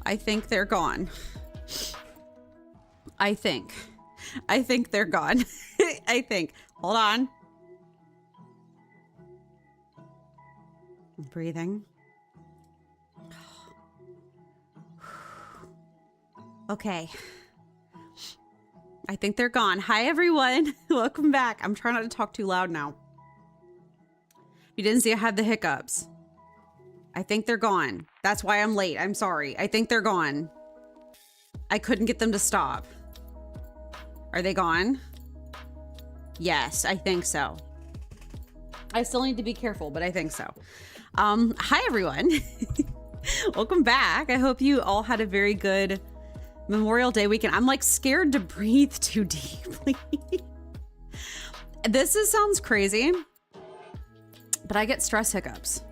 I think they're gone. I think they're gone. I think. Hold on. Breathing. Okay. I think they're gone. Hi, everyone. Welcome back. I'm trying not to talk too loud now. You didn't see I had the hiccups. I think they're gone. That's why I'm late. I'm sorry. I think they're gone. I couldn't get them to stop. Are they gone? Yes, I think so. I still need to be careful, but I think so. Hi, everyone. Welcome back. I hope you all had a very good Memorial Day weekend. I'm like scared to breathe too deeply. Sounds crazy, but I get stress hiccups.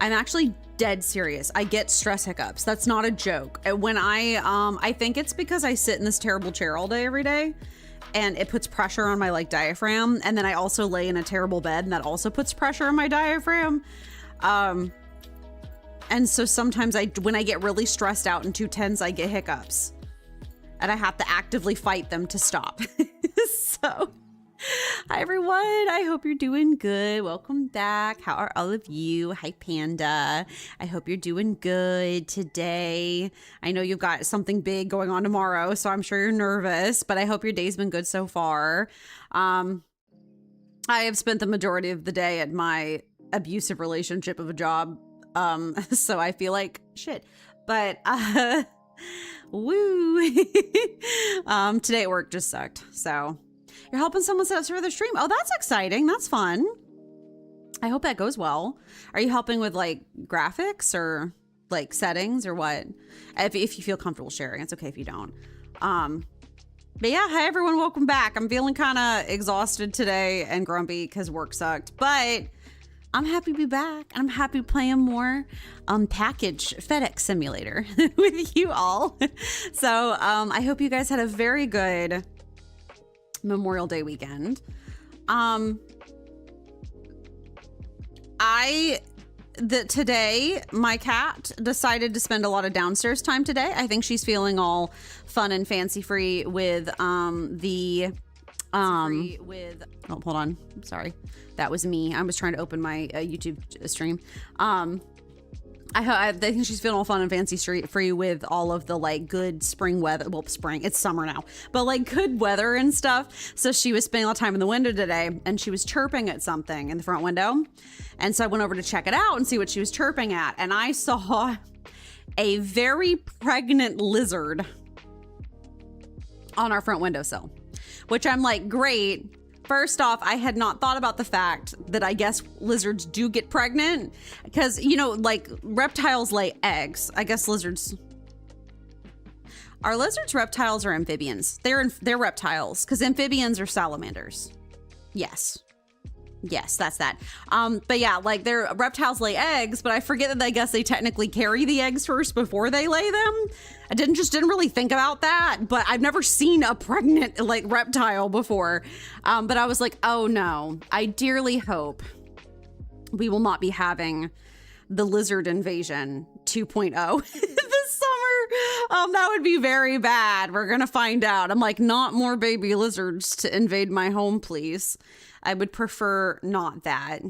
I'm actually dead serious. I get stress hiccups. That's not a joke. When I think it's because I sit in this terrible chair all day, every day, and it puts pressure on my like diaphragm. And then I also lay in a terrible bed, and that also puts pressure on my diaphragm. And so sometimes when I get really stressed out and too tense, I get hiccups. And I have to actively fight them to stop. So, hi everyone. I hope you're doing good. Welcome back. How are all of you? Hi Panda. I hope you're doing good today. I know you've got something big going on tomorrow, so I'm sure you're nervous, but I hope your day's been good so far. I have spent the majority of the day at my abusive relationship of a job. So I feel like shit, but, woo. Today at work just sucked. So you're helping someone set up for their stream. Oh, that's exciting. That's fun. I hope that goes well. Are you helping with like graphics or like settings or what? If you feel comfortable sharing, it's okay if you don't. But yeah, hi everyone. Welcome back. I'm feeling kind of exhausted today and grumpy because work sucked, but I'm happy to be back. I'm happy playing more package FedEx Simulator with you all. So I hope you guys had a very good Memorial Day weekend. Today my cat decided to spend a lot of downstairs time today. I think she's feeling all fun and fancy free with oh, hold on. Sorry. That was me. I was trying to open my YouTube stream. I think she's feeling all fun and fancy free with all of the like good spring weather. Well, spring, it's summer now, but like good weather and stuff. So she was spending a lot of time in the window today and she was chirping at something in the front window. And so I went over to check it out and see what she was chirping at. And I saw a very pregnant lizard on our front windowsill, which I'm like, great. First off, I had not thought about the fact that I guess lizards do get pregnant because, you know, like reptiles lay eggs. I guess lizards. Are lizards reptiles or amphibians? They're reptiles because amphibians are salamanders. Yes. Yes, that's that. But yeah, like their reptiles lay eggs, but I forget that I guess they technically carry the eggs first before they lay them. I didn't really think about that, but I've never seen a pregnant like reptile before. But I was like, oh no, I dearly hope we will not be having the lizard invasion 2.0 this summer. That would be very bad. We're gonna find out. I'm like, not more baby lizards to invade my home, please. I would prefer not that.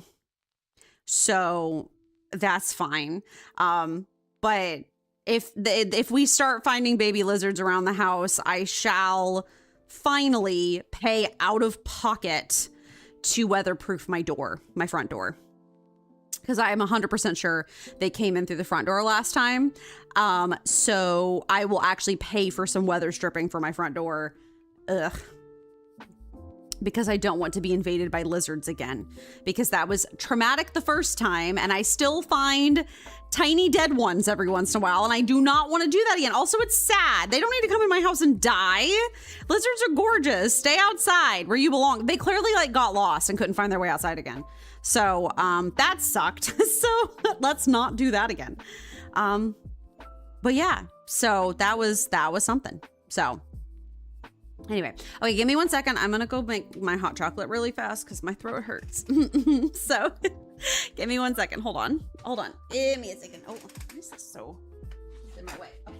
So that's fine. But if we start finding baby lizards around the house, I shall finally pay out of pocket to weatherproof my front door. Because I am 100% sure they came in through the front door last time. So I will actually pay for some weather stripping for my front door. Ugh. Because I don't want to be invaded by lizards again, because that was traumatic the first time. And I still find tiny dead ones every once in a while. And I do not want to do that again. Also, it's sad. They don't need to come in my house and die. Lizards are gorgeous. Stay outside where you belong. They clearly like got lost and couldn't find their way outside again. So that sucked. So let's not do that again. But yeah, so that was something. So anyway, okay, give me 1 second. I'm gonna go make my hot chocolate really fast because my throat hurts. So give me 1 second. Hold on. Give me a second. Oh, why is this so in my way? Okay.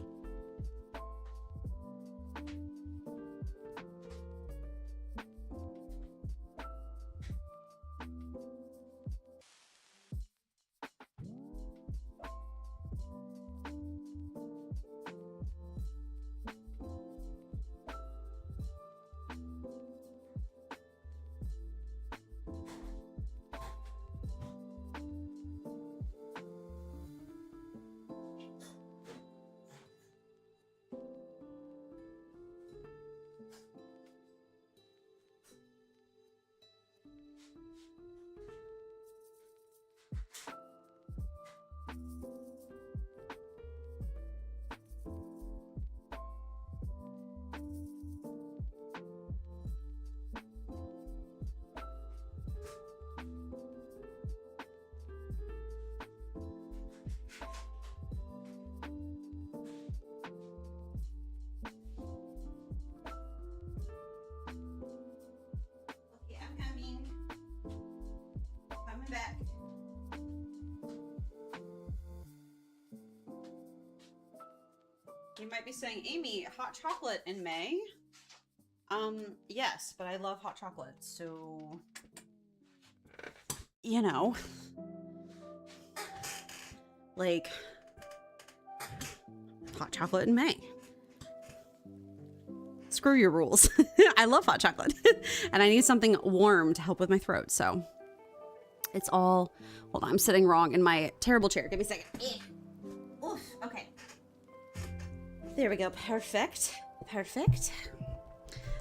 perfect. You might be saying, Amy, hot chocolate in May? Yes, but I love hot chocolate, so, you know, like, hot chocolate in May. Screw your rules. I love hot chocolate and I need something warm to help with my throat. So it's all, hold on, I'm sitting wrong in my terrible chair. Give me a second. Oof, okay. There we go. Perfect. Perfect.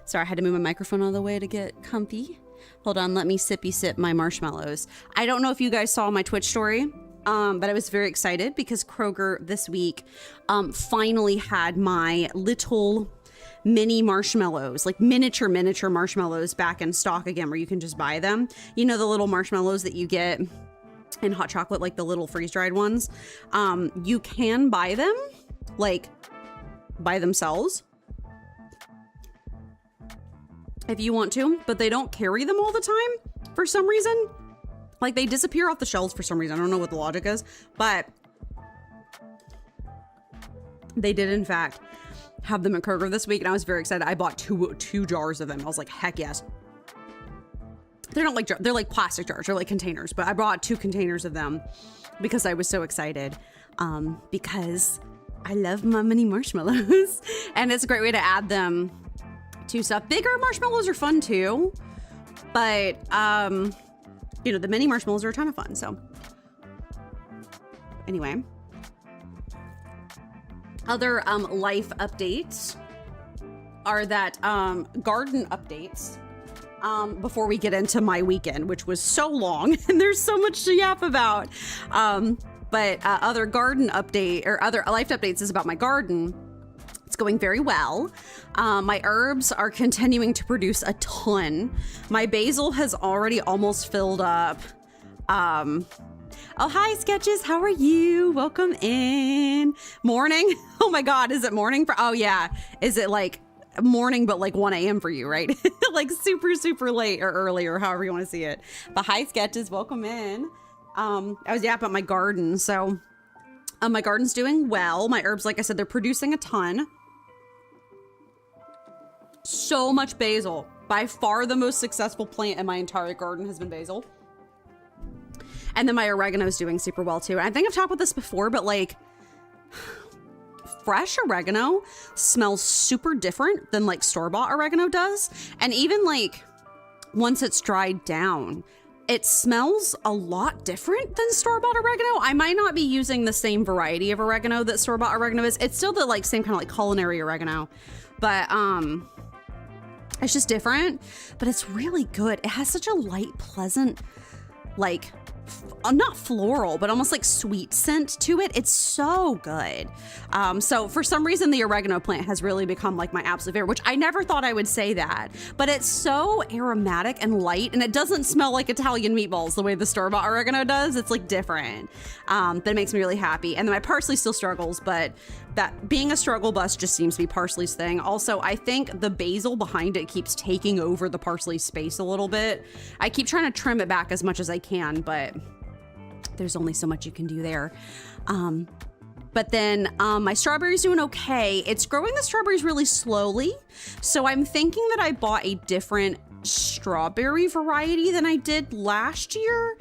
Sorry, I had to move my microphone out of the way to get comfy. Hold on. Let me sippy sip my marshmallows. I don't know if you guys saw my Twitch story. But I was very excited because Kroger this week finally had my little mini marshmallows, like miniature marshmallows back in stock again, where you can just buy them. You know, the little marshmallows that you get in hot chocolate, like the little freeze-dried ones. You can buy them like by themselves if you want to, but they don't carry them all the time for some reason. Like, they disappear off the shelves for some reason. I don't know what the logic is, but they did, in fact, have them at Kroger this week, and I was very excited. I bought two jars of them. I was like, heck yes. They're not like jars. They're like plastic jars. They're like containers, but I bought 2 containers of them because I was so excited, because I love my mini marshmallows, and it's a great way to add them to stuff. Bigger marshmallows are fun too, but, you know, the mini marshmallows are a ton of fun. So anyway, other life updates are that garden updates before we get into my weekend, which was so long and there's so much to yap about. But other garden update or other life updates is about my garden. It's going very well. My herbs are continuing to produce a ton. My basil has already almost filled up. Oh, hi, Sketches. How are you? Welcome in. Morning. Oh my God. Is it morning for, oh yeah. Is it like morning, but like 1 a.m. for you, right? Like super, super late or early or however you want to see it. But hi, Sketches. Welcome in. I was yapping about my garden. So my garden's doing well. My herbs, like I said, they're producing a ton. So much basil. By far the most successful plant in my entire garden has been basil. And then my oregano is doing super well too. And I think I've talked about this before, but like fresh oregano smells super different than like store-bought oregano does. And even like once it's dried down, it smells a lot different than store-bought oregano. I might not be using the same variety of oregano that store-bought oregano is. It's still the like same kind of like culinary oregano, but it's just different, but it's really good. It has such a light, pleasant, like not floral, but almost like sweet scent to it. It's so good. So for some reason, the oregano plant has really become like my absolute favorite, which I never thought I would say that, but it's so aromatic and light, and it doesn't smell like Italian meatballs the way the store-bought oregano does. It's like different. That makes me really happy. And then my parsley still struggles, but that being a struggle bus just seems to be parsley's thing. Also, I think the basil behind it keeps taking over the parsley space a little bit. I keep trying to trim it back as much as I can, but there's only so much you can do there. But then my strawberry's doing okay. It's growing the strawberries really slowly. So I'm thinking that I bought a different strawberry variety than I did last year.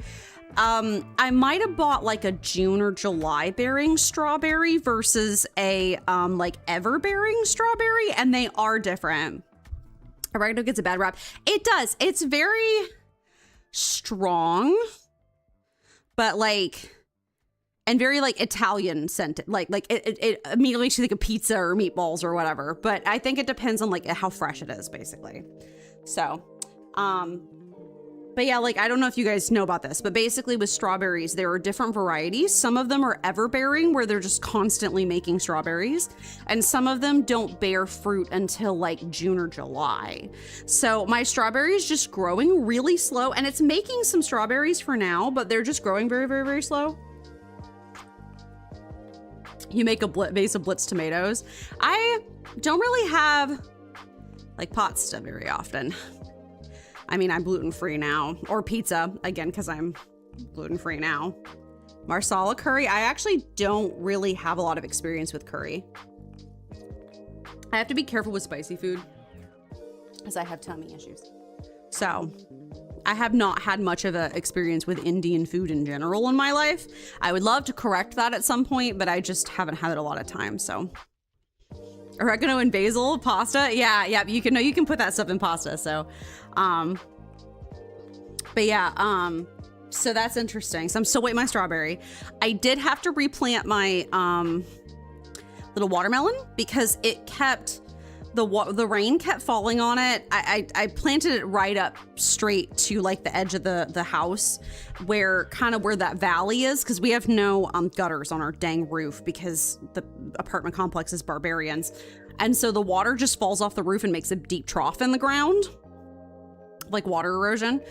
I might have bought like a June or July bearing strawberry versus a like ever bearing strawberry, and they are different. Oregano gets a bad rap. It does. It's very strong, but like, and very like Italian scented. Like it immediately makes you think of pizza or meatballs or whatever. But I think it depends on like how fresh it is, basically. So, but yeah, like, I don't know if you guys know about this, but basically with strawberries, there are different varieties. Some of them are everbearing, where they're just constantly making strawberries. And some of them don't bear fruit until like June or July. So my strawberry is just growing really slow, and it's making some strawberries for now, but they're just growing very, very, very slow. You make a vase of Blitz tomatoes. I don't really have like pasta very often. I mean, I'm gluten-free now, or pizza, again, because I'm gluten-free now. Marsala curry. I actually don't really have a lot of experience with curry. I have to be careful with spicy food as I have tummy issues. So I have not had much of an experience with Indian food in general in my life. I would love to correct that at some point, but I just haven't had it a lot of time. So oregano and basil pasta. Yeah, you can put that stuff in pasta. So, but yeah, so that's interesting. So I'm still waiting my strawberry. I did have to replant my little watermelon because it kept the rain kept falling on it. I planted it right up straight to like the edge of the house where that valley is, because we have no gutters on our dang roof because the apartment complex is barbarians. And so the water just falls off the roof and makes a deep trough in the ground, like water erosion.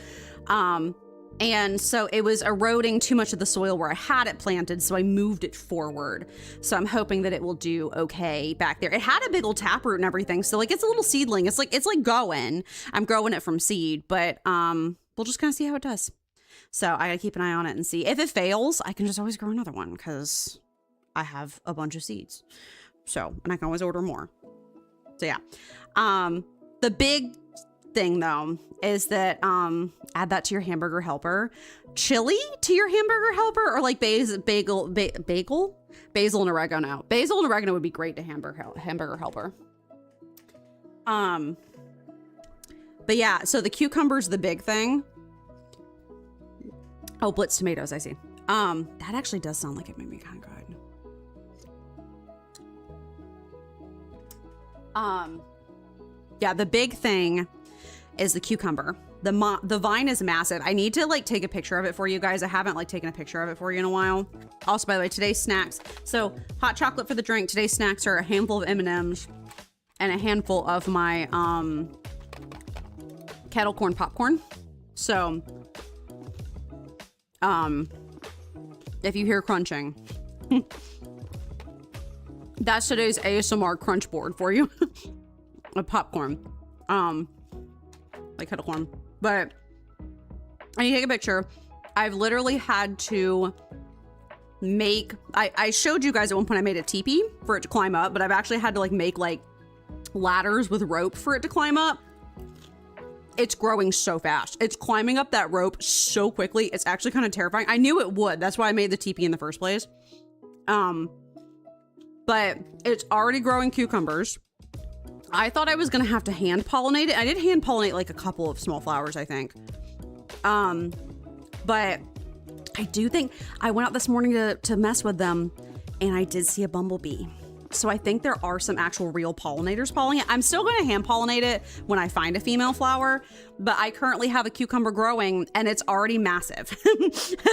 And so it was eroding too much of the soil where I had it planted, so I moved it forward. So I'm hoping that it will do okay back there. It had a big old taproot and everything, so like it's a little seedling. It's like going. I'm growing it from seed, but we'll just kind of see how it does. So I gotta keep an eye on it and see. If it fails, I can just always grow another one because I have a bunch of seeds. So, and I can always order more. So yeah. The big thing though is that add that to your hamburger helper. Chili to your hamburger helper, or like basil and oregano. Basil and oregano would be great to hamburger helper. But yeah, so the cucumber's the big thing. Oh, blitz tomatoes, I see. That actually does sound like it made me kind of good. Yeah, the big thing is the cucumber. The vine is massive. I need to like take a picture of it for you guys. I haven't like taken a picture of it for you in a while. Also, by the way, today's snacks. So hot chocolate for the drink. Today's snacks are a handful of M&Ms and a handful of my kettle corn popcorn. So if you hear crunching, that's today's ASMR crunch board for you. A popcorn. Like kettle corn. But I need to take a picture. I've literally had to make, I showed you guys at one point I made a teepee for it to climb up, but I've actually had to like make like ladders with rope for it to climb up. It's growing so fast. It's climbing up that rope so quickly. It's actually kind of terrifying. I knew it would. That's why I made the teepee in the first place. But it's already growing cucumbers. I thought I was gonna have to hand pollinate it. I did hand pollinate like a couple of small flowers, I think. But I do think I went out this morning to mess with them and I did see a bumblebee. So I think there are some actual real pollinators pollinating it. I'm still gonna hand pollinate it when I find a female flower, but I currently have a cucumber growing and it's already massive.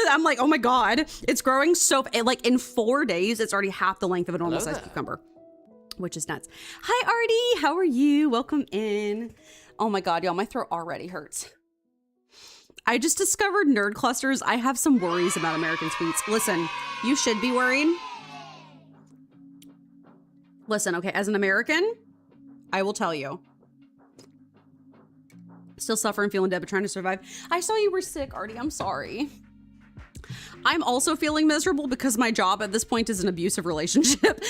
I'm like, oh my God, it's growing so, like in 4 days, it's already half the length of a normal size cucumber. Which is nuts. Hi, Artie. How are you? Welcome in. Oh my God, y'all, my throat already hurts. I just discovered nerd clusters. I have some worries about American sweets. Listen, you should be worried. Listen, okay, as an American, I will tell you. Still suffering, feeling dead, but trying to survive. I saw you were sick, Artie. I'm sorry. I'm also feeling miserable because my job at this point is an abusive relationship.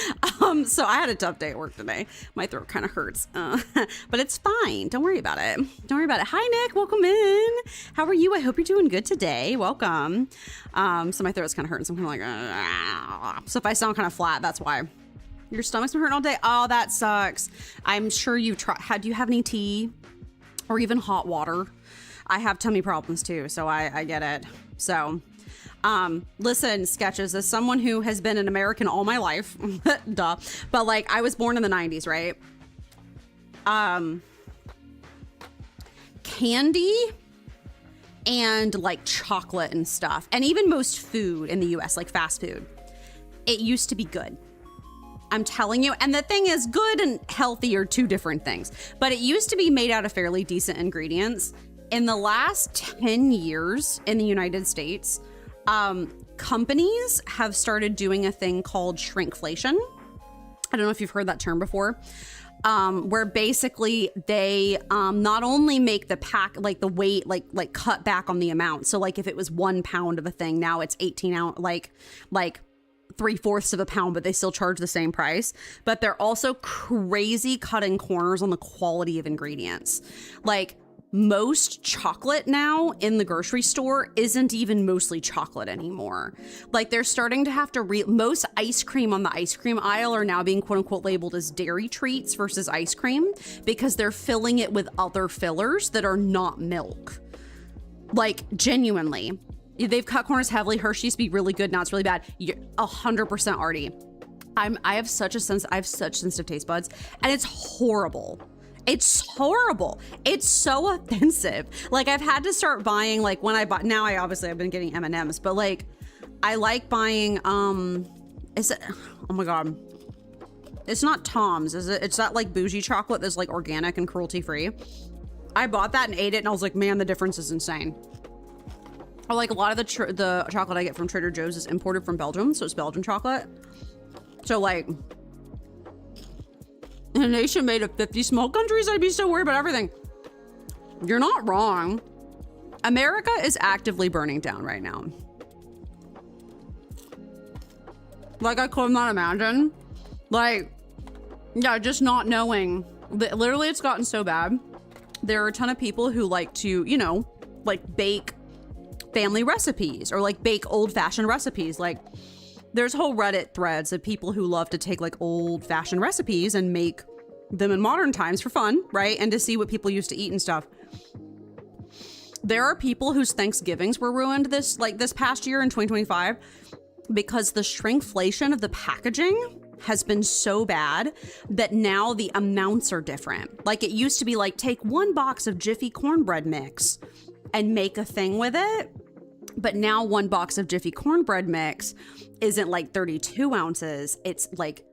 So I had a tough day at work today. My throat kind of hurts, but it's fine. Don't worry about it. Don't worry about it. Hi, Nick. Welcome in. How are you? I hope you're doing good today. Welcome. So my throat's kind of hurting. So I'm kind of like, so if I sound kind of flat, that's why. Your stomach's been hurting all day. Oh, that sucks. I'm sure you've tried. Do you have any tea or even hot water? I have tummy problems too, so I get it. So. Listen, Sketches, as someone who has been an American all my life, duh, but like I was born in the 90s, right? Candy and like chocolate and stuff, and even most food in the US, like fast food, it used to be good. I'm telling you. And the thing is, good and healthy are two different things, but it used to be made out of fairly decent ingredients. In the last 10 years in the United States, companies have started doing a thing called shrinkflation. I don't know if you've heard that term before, where basically they not only make the pack, like the weight, like cut back on the amount. So like if it was 1 pound of a thing, now it's 18 ounce, like 3/4 of a pound, but they still charge the same price. But they're also crazy cutting corners on the quality of ingredients. Like most chocolate now in the grocery store isn't even mostly chocolate anymore. Like they're starting to have to most ice cream on the ice cream aisle are now being quote unquote labeled as dairy treats versus ice cream because they're filling it with other fillers that are not milk. Like genuinely. They've cut corners heavily. Hershey used to be really good. Now it's really bad. You're 100% Artie. I have such sensitive taste buds, and it's horrible. It's horrible. It's so offensive. Like I've had to start buying, like when I bought, now I've been getting M&Ms, but like I like buying, is it, oh my God. It's not Tom's, is it? It's that like bougie chocolate that's like organic and cruelty free. I bought that and ate it and I was like, man, the difference is insane. Or like a lot of the chocolate I get from Trader Joe's is imported from Belgium. So it's Belgian chocolate. So like, in a nation made of 50 small countries, I'd be so worried about everything. You're not wrong. America is actively burning down right now. Like I could not imagine. Like, yeah, just not knowing. Literally, it's gotten so bad. There are a ton of people who like to, you know, like bake family recipes or like bake old-fashioned recipes. Like there's whole Reddit threads of people who love to take like old-fashioned recipes and make them in modern times for fun, right? And to see what people used to eat and stuff. There are people whose Thanksgivings were ruined this past year in 2025 because the shrinkflation of the packaging has been so bad that now the amounts are different. Like it used to be like take 1 box of Jiffy cornbread mix and make a thing with it. But now 1 box of Jiffy cornbread mix isn't like 32 ounces. It's like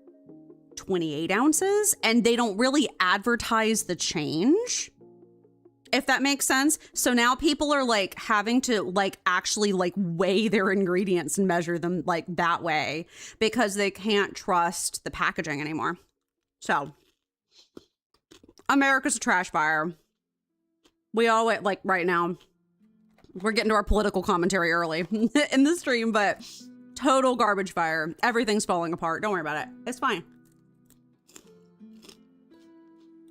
28 ounces. And they don't really advertise the change, if that makes sense. So now people are like having to like actually like weigh their ingredients and measure them like that way because they can't trust the packaging anymore. So America's a trash fire. We all like right now. We're getting to our political commentary early in the stream, but total garbage fire. Everything's falling apart. Don't worry about it. It's fine.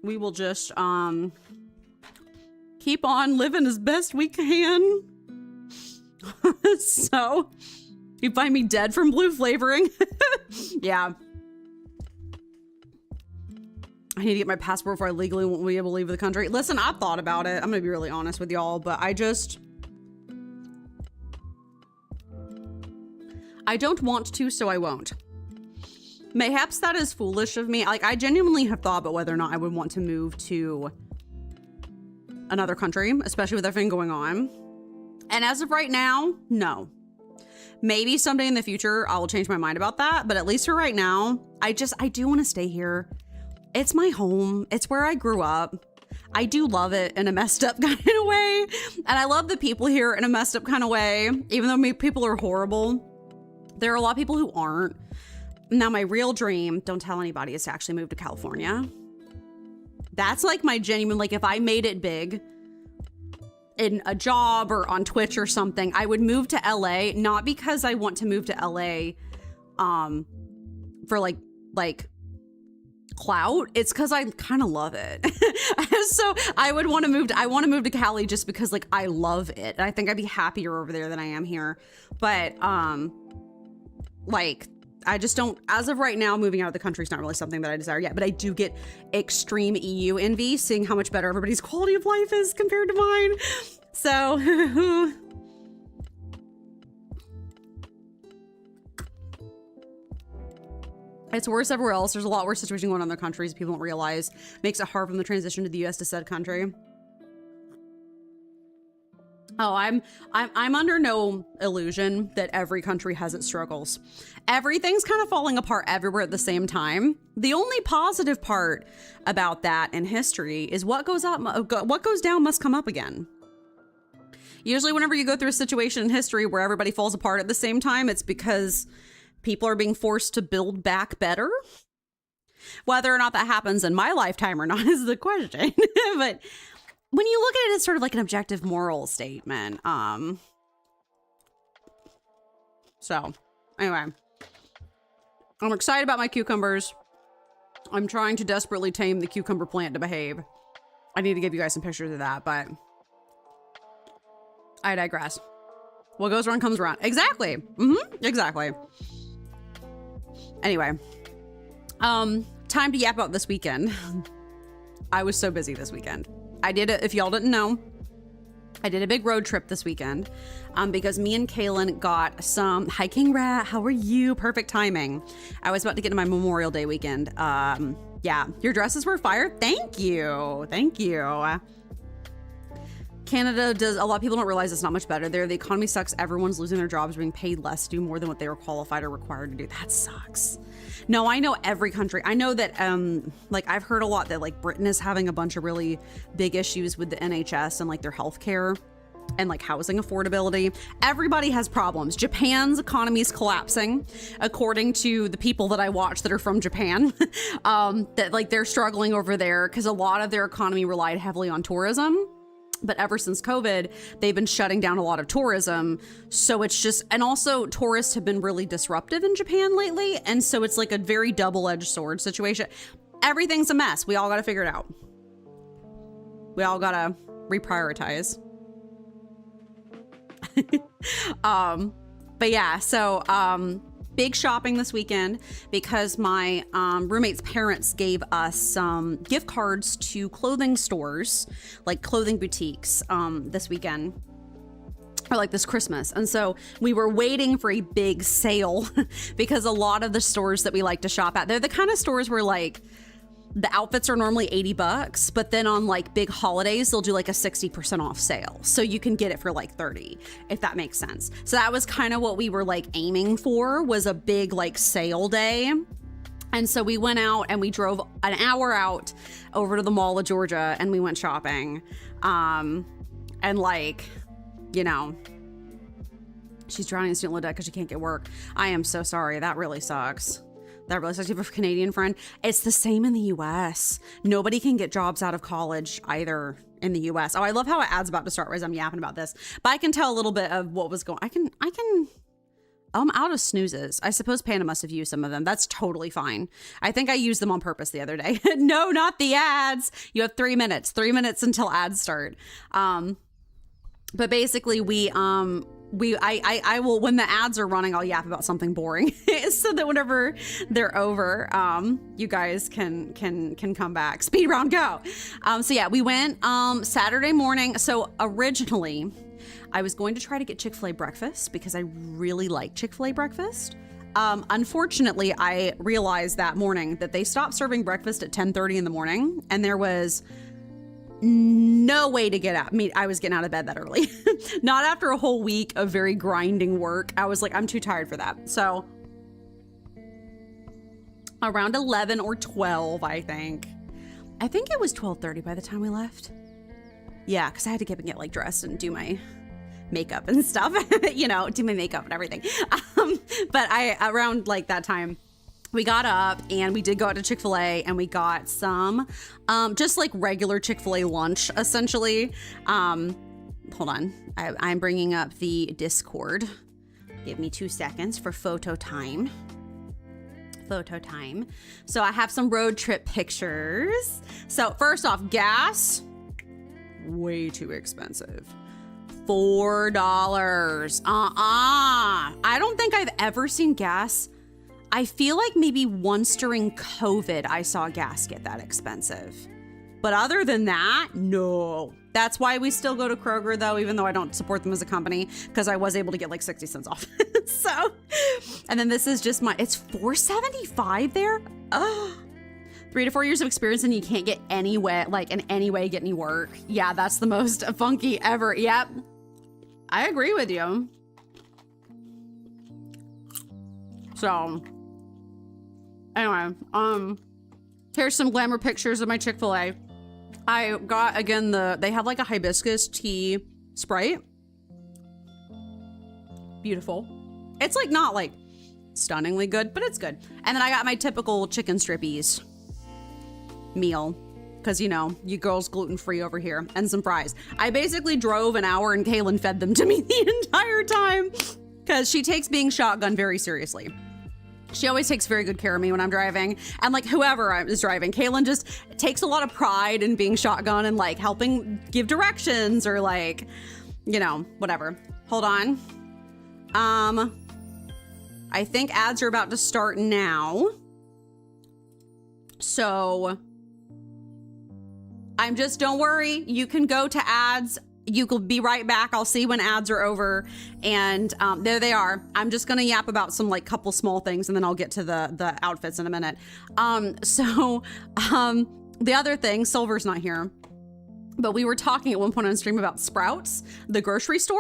We will just keep on living as best we can. So, you find me dead from blue flavoring. Yeah. I need to get my passport before I legally won't be able to leave the country. Listen, I've thought about it. I'm gonna be really honest with y'all, but I don't want to, so I won't. Mayhaps that is foolish of me. Like, I genuinely have thought about whether or not I would want to move to another country, especially with everything going on. And as of right now, no. Maybe someday in the future, I will change my mind about that. But at least for right now, I do want to stay here. It's my home. It's where I grew up. I do love it in a messed up kind of way. And I love the people here in a messed up kind of way. Even though people are horrible, there are a lot of people who aren't. Now, my real dream, don't tell anybody, is to actually move to California. That's like my genuine, like if I made it big in a job or on Twitch or something, I would move to LA, not because I want to move to LA for like clout. It's because I kind of love it. So I want to move to Cali just because like I love it. And I think I'd be happier over there than I am here. But like I just don't, as of right now, moving out of the country is not really something that I desire yet, but I do get extreme EU envy, seeing how much better everybody's quality of life is compared to mine. So it's worse everywhere else. There's a lot worse situation going on in other countries people don't realize. Makes it hard from the transition to the US to said country. Oh, I'm under no illusion that every country has its struggles. Everything's kind of falling apart everywhere at the same time. The only positive part about that in history is what goes down must come up again. Usually whenever you go through a situation in history where everybody falls apart at the same time, it's because people are being forced to build back better. Whether or not that happens in my lifetime or not is the question. But when you look at it as sort of like an objective moral statement, so anyway, I'm excited about my cucumbers. I'm trying to desperately tame the cucumber plant to behave. I need to give you guys some pictures of that, but I digress. What goes around comes around. Exactly. Exactly. Anyway, time to yap about this weekend. I was so busy this weekend. I did it, if y'all didn't know, I did a big road trip this weekend because me and Kaylin got some hiking rat. How are you? Perfect timing. I was about to get to my Memorial Day weekend. Yeah, your dresses were fire. Thank you. Thank you. Canada does, a lot of people don't realize it's not much better there. The economy sucks. Everyone's losing their jobs, being paid less to do more than what they were qualified or required to do. That sucks. No, I know every country. I know that, like, I've heard a lot that, like, Britain is having a bunch of really big issues with the NHS and, like, their healthcare and, like, housing affordability. Everybody has problems. Japan's economy is collapsing, according to the people that I watch that are from Japan, that, like, they're struggling over there because a lot of their economy relied heavily on tourism. But ever since COVID, they've been shutting down a lot of tourism. So it's just, and also tourists have been really disruptive in Japan lately. And so it's like a very double-edged sword situation. Everything's a mess. We all got to figure it out. We all got to reprioritize. But yeah, so, big shopping this weekend because my roommate's parents gave us some gift cards to clothing stores, like clothing boutiques, this weekend, or like this Christmas. And so we were waiting for a big sale because a lot of the stores that we like to shop at, they're the kind of stores where like the outfits are normally $80, but then on like big holidays, they'll do like a 60% off sale. So you can get it for like 30, if that makes sense. So that was kind of what we were like aiming for, was a big like sale day. And so we went out and we drove an hour out over to the Mall of Georgia and we went shopping. And like, you know, she's drowning in student loan debt because she can't get work. I am so sorry. That really sucks. That really sucks. You have a Canadian friend. It's the same in the US. Nobody can get jobs out of college either in the US. Oh, I love how it ad's about to start as I'm yapping about this. But I can tell a little bit of what was going. I'm out of snoozes. I suppose Panda must have used some of them. That's totally fine. I think I used them on purpose the other day. No, not the ads. You have 3 minutes. 3 minutes until ads start. But basically I will, when the ads are running, I'll yap about something boring so that whenever they're over, you guys can come back. Speed round, go. So yeah, we went, Saturday morning. So originally I was going to try to get Chick-fil-A breakfast because I really like Chick-fil-A breakfast. Unfortunately, I realized that morning that they stopped serving breakfast at 10:30 in the morning and there was no way to get out. I mean, I was getting out of bed that early. Not after a whole week of very grinding work. I was like, I'm too tired for that. So around 11 or 12, I think it was 12:30 by the time we left. Yeah, because I had to get like dressed and do my makeup and stuff, you know, do my makeup and everything. But around like that time, we got up and we did go out to Chick-fil-A and we got some, just like regular Chick-fil-A lunch, essentially. Hold on. I'm bringing up the Discord. Give me 2 seconds for photo time. So I have some road trip pictures. So first off, gas, way too expensive. $4. I don't think I've ever seen gas. I feel like maybe once during COVID, I saw gas get that expensive. But other than that, no. That's why we still go to Kroger, though, even though I don't support them as a company, because I was able to get like 60 cents off. So, and then this is just it's $4.75 there. Oh, 3 to 4 years of experience and you can't get any way, like in any way, get any work. Yeah, that's the most funky ever. Yep. I agree with you. So, anyway, here's some glamour pictures of my Chick-fil-A. I got, again, they have like a hibiscus tea Sprite. Beautiful. It's like not like stunningly good, but it's good. And then I got my typical chicken strippies. meal. Because, you know, you girls gluten-free over here, and some fries. I basically drove an hour and Kaylin fed them to me the entire time because she takes being shotgun very seriously. She always takes very good care of me when I'm driving, and like whoever is driving, Kaylin just takes a lot of pride in being shotgun and like helping give directions or like, you know, whatever. Hold on. I think ads are about to start now. So don't worry, you can go to ads. You could be right back. I'll see when ads are over. And there they are. I'm just going to yap about some like couple small things and then I'll get to the outfits in a minute. The other thing, Silver's not here, but we were talking at one point on stream about Sprouts, the grocery store.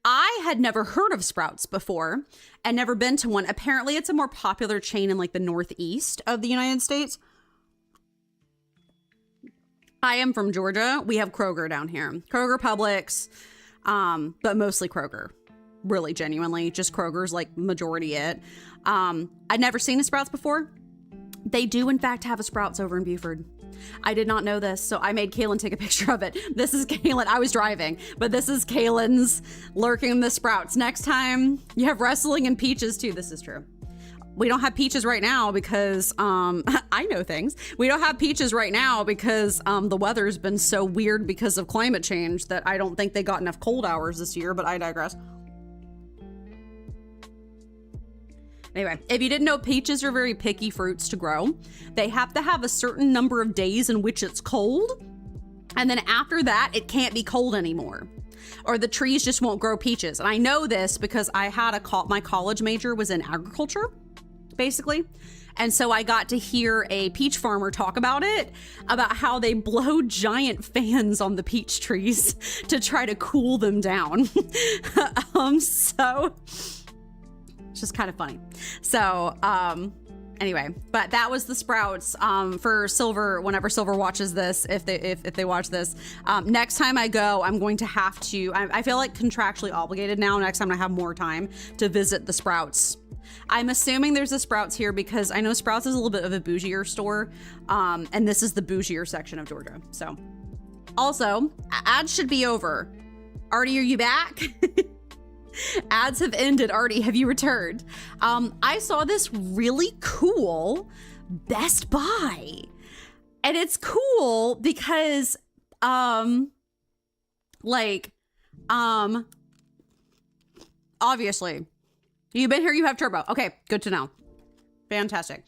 I had never heard of Sprouts before and never been to one. Apparently it's a more popular chain in like the Northeast of the United States. I am from Georgia. We have Kroger down here. Kroger, Publix, but mostly Kroger. Really, genuinely, just Kroger's like majority it. I'd never seen a Sprouts before. They do, in fact, have a Sprouts over in Buford. I did not know this, so I made Kaylin take a picture of it. This is Kaylin. I was driving, but this is Kaylin's lurking in the Sprouts. Next time, you have wrestling and peaches too. This is true. We don't have peaches right now because, I know things. We don't have peaches right now because the weather's been so weird because of climate change that I don't think they got enough cold hours this year, but I digress. Anyway, if you didn't know, peaches are very picky fruits to grow. They have to have a certain number of days in which it's cold. And then after that, it can't be cold anymore. Or the trees just won't grow peaches. And I know this because I had my college major was in agriculture, basically. And so I got to hear a peach farmer talk about it, about how they blow giant fans on the peach trees to try to cool them down. So it's just kind of funny. So, anyway, but that was the Sprouts for Silver. Whenever Silver watches this, if they watch this, next time I go, I'm going to have to, I feel like contractually obligated now. Next time I have more time to visit the Sprouts. I'm assuming there's a Sprouts here because I know Sprouts is a little bit of a bougier store. And this is the bougier section of Georgia. So also ads should be over. Artie, are you back? Ads have ended. Artie, have you returned? I saw this really cool Best Buy. And it's cool because, obviously, you've been here, you have turbo. Okay, good to know. Fantastic.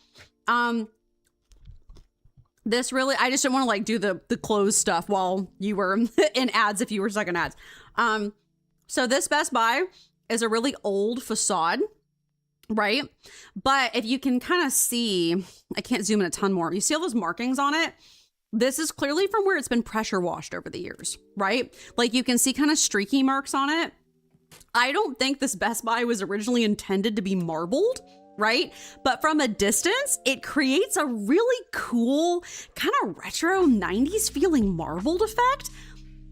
This really, I just didn't want to like do the clothes stuff while you were in ads if you were stuck in ads. So this Best Buy is a really old facade, right? But if you can kind of see, I can't zoom in a ton more. You see all those markings on it? This is clearly from where it's been pressure washed over the years, right? Like you can see kind of streaky marks on it. I don't think this Best Buy was originally intended to be marbled, right? But from a distance, it creates a really cool kind of retro 90s feeling marbled effect.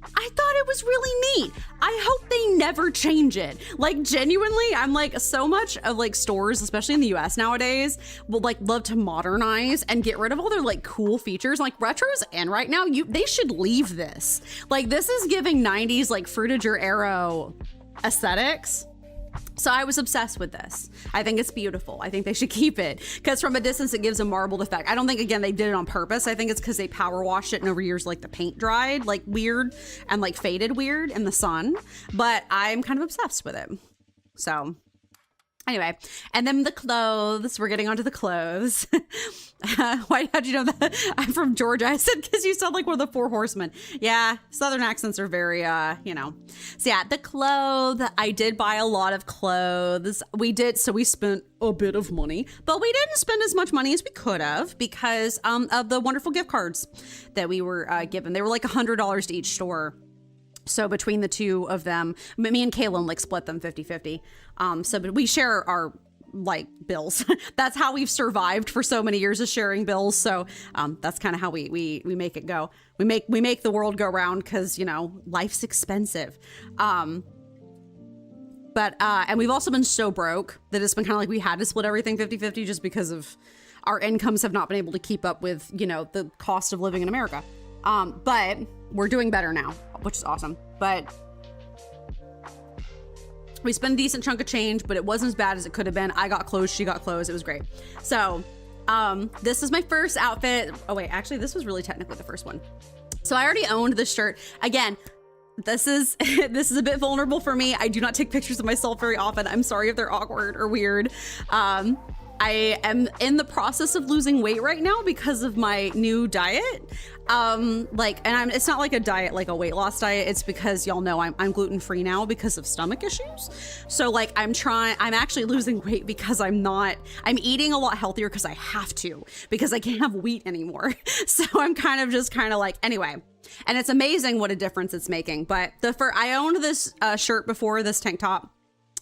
I thought it was really neat. I hope they never change it. Like genuinely, I'm like so much of like stores, especially in the US nowadays, will like love to modernize and get rid of all their like cool features. Like retro's in right now, they should leave this. Like this is giving 90s like Fruitager Arrow aesthetics. So I was obsessed with this. I think it's beautiful. I think they should keep it because from a distance, it gives a marbled effect. I don't think, again, they did it on purpose. I think it's because they power washed it and over years, like the paint dried like weird and like faded weird in the sun. But I'm kind of obsessed with it. So anyway, and then the clothes, we're getting onto the clothes. How'd you know that I'm from Georgia? I said, because you sound like one of the four horsemen. Yeah, Southern accents are very, So yeah, the clothes, I did buy a lot of clothes. So we spent a bit of money, but we didn't spend as much money as we could have because of the wonderful gift cards that we were given. They were like $100 to each store. So between the two of them, me and Kaylin like split them 50-50. But we share our like bills. That's how we've survived for so many years, is sharing bills. So that's kind of how we make it go. We make the world go round because, life's expensive. And we've also been so broke that it's been kind of like we had to split everything 50-50 just because of our incomes have not been able to keep up with, you know, the cost of living in America. But we're doing better now, which is awesome. But we spent a decent chunk of change, but it wasn't as bad as it could have been. I got clothes, she got clothes. It was great. So this is my first outfit. Oh wait, actually this was really technically the first one. So I already owned this shirt. Again, this is a bit vulnerable for me. I do not take pictures of myself very often. I'm sorry if they're awkward or weird. I am in the process of losing weight right now because of my new diet. It's not like a diet, like a weight loss diet. It's because y'all know I'm gluten-free now because of stomach issues. So like I'm actually losing weight because I'm eating a lot healthier because I have to, because I can't have wheat anymore. So I'm kind of like, anyway. And it's amazing what a difference it's making. But I owned this shirt before, this tank top.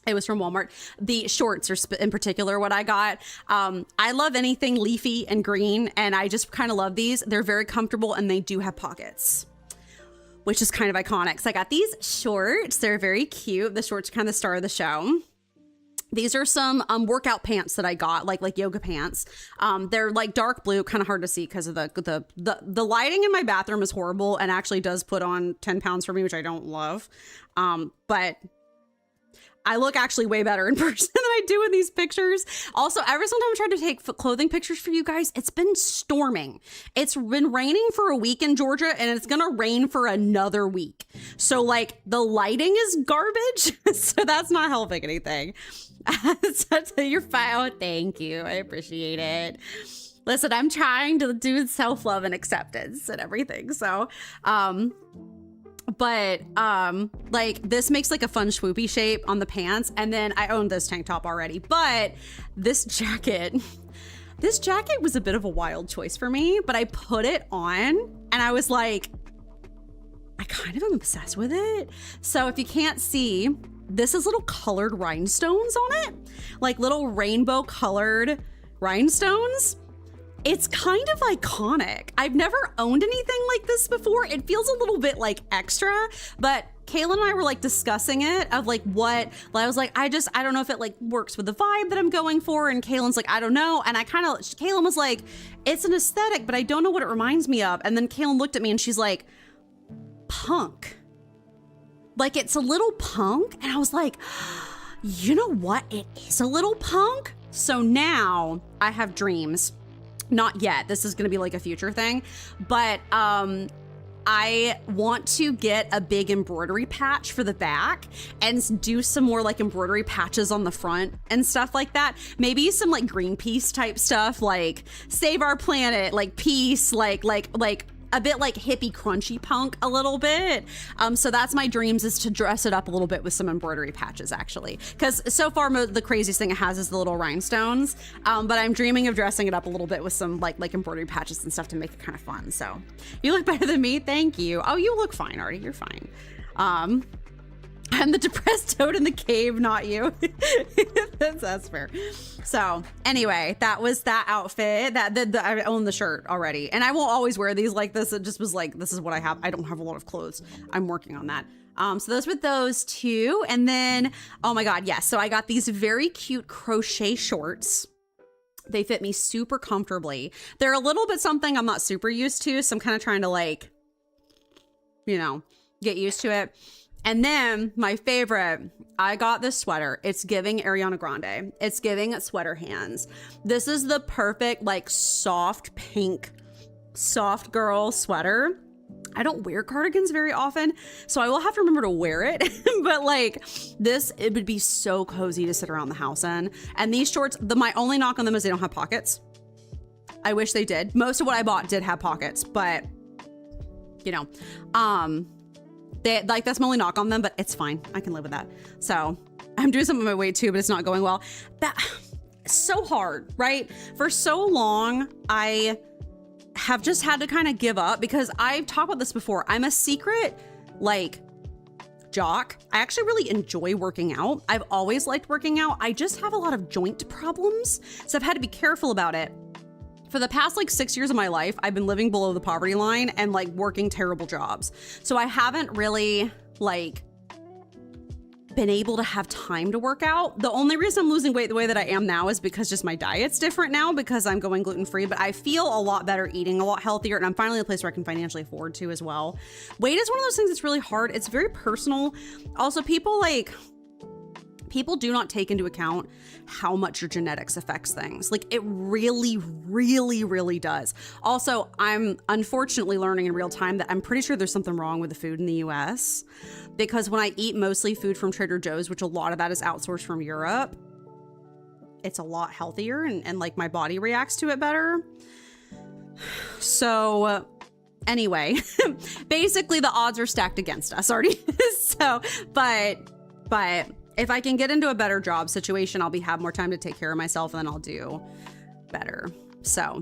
It was from Walmart. The shorts are in particular what I got. I love anything leafy and green, and I just kind of love these. They're very comfortable, and they do have pockets, which is kind of iconic. So I got these shorts. They're very cute. The shorts are kind of the star of the show. These are some workout pants that I got, like yoga pants. They're like dark blue, kind of hard to see because of the lighting in my bathroom is horrible and actually does put on 10 pounds for me, which I don't love. But I look actually way better in person than I do in these pictures. Also, every time I'm trying to take clothing pictures for you guys, it's been storming. It's been raining for a week in Georgia, and it's gonna rain for another week. So like the lighting is garbage. So that's not helping anything. So you're fine. Oh, thank you. I appreciate it. Listen, I'm trying to do self-love and acceptance and everything. So, like this makes like a fun swoopy shape on the pants. And then I owned this tank top already, but this jacket was a bit of a wild choice for me, but I put it on and I was like, I kind of am obsessed with it. So if you can't see, this is little colored rhinestones on it, like little rainbow colored rhinestones. It's kind of iconic. I've never owned anything like this before. It feels a little bit like extra, but Kaylin and I were like discussing it of like what, I was like, I don't know if it like works with the vibe that I'm going for. And Kaylin's like, I don't know. And Kaylin was like, it's an aesthetic, but I don't know what it reminds me of. And then Kaylin looked at me and she's like, punk. Like it's a little punk. And I was like, you know what? It is a little punk. So now I have dreams. Not yet. This is going to be like a future thing, but I want to get a big embroidery patch for the back and do some more like embroidery patches on the front and stuff like that. Maybe some like Greenpeace type stuff, like save our planet, like peace, like a bit like hippie crunchy punk a little bit. So that's my dreams, is to dress it up a little bit with some embroidery patches actually. Because so far the craziest thing it has is the little rhinestones. But I'm dreaming of dressing it up a little bit with some like embroidery patches and stuff to make it kind of fun. So you look better than me. Thank you. Oh, you look fine, Artie. You're fine. I'm the depressed toad in the cave, not you. That's fair. So anyway, that was that outfit. I own the shirt already, and I won't always wear these like this. It just was like, this is what I have. I don't have a lot of clothes. I'm working on that. So those were those two, and then oh my god, yes. So I got these very cute crochet shorts. They fit me super comfortably. They're a little bit something I'm not super used to, so I'm kind of trying to like, you know, get used to it. And then my favorite, I got this sweater. It's giving Ariana Grande. It's giving sweater hands. This is the perfect like soft pink, soft girl sweater. I don't wear cardigans very often, so I will have to remember to wear it. But like this, it would be so cozy to sit around the house in. And these shorts, my only knock on them is they don't have pockets. I wish they did. Most of what I bought did have pockets, but you know, that's my only knock on them, but it's fine. I can live with that. So I'm doing some of my weight too, but it's not going well. That's so hard, right? For so long, I have just had to kind of give up because I've talked about this before. I'm a secret like jock. I actually really enjoy working out. I've always liked working out. I just have a lot of joint problems, so I've had to be careful about it. For the past like 6 years of my life, I've been living below the poverty line and like working terrible jobs. So I haven't really like been able to have time to work out. The only reason I'm losing weight the way that I am now is because just my diet's different now because I'm going gluten-free, but I feel a lot better eating a lot healthier, and I'm finally in a place where I can financially afford to as well. Weight is one of those things that's really hard. It's very personal. Also, people do not take into account how much your genetics affects things. Like it really, really, really does. Also, I'm unfortunately learning in real time that I'm pretty sure there's something wrong with the food in the US, because when I eat mostly food from Trader Joe's, which a lot of that is outsourced from Europe, it's a lot healthier and like my body reacts to it better. So anyway, basically the odds are stacked against us already. So, but if I can get into a better job situation, I'll have more time to take care of myself, and then I'll do better. So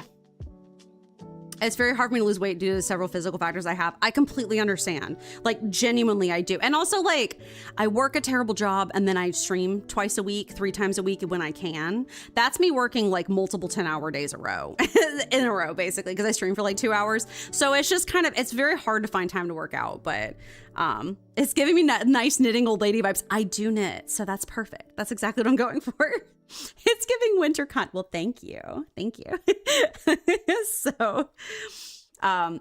it's very hard for me to lose weight due to several physical factors I have. I completely understand. Like genuinely I do. And also like I work a terrible job and then I stream twice a week, 3 times a week when I can. That's me working like multiple 10-hour days in a row, basically, because I stream for like 2 hours. So it's just it's very hard to find time to work out, but it's giving me nice knitting old lady vibes. I do knit, so that's perfect. That's exactly what I'm going for. It's giving winter cunt. Well, thank you. Thank you. So,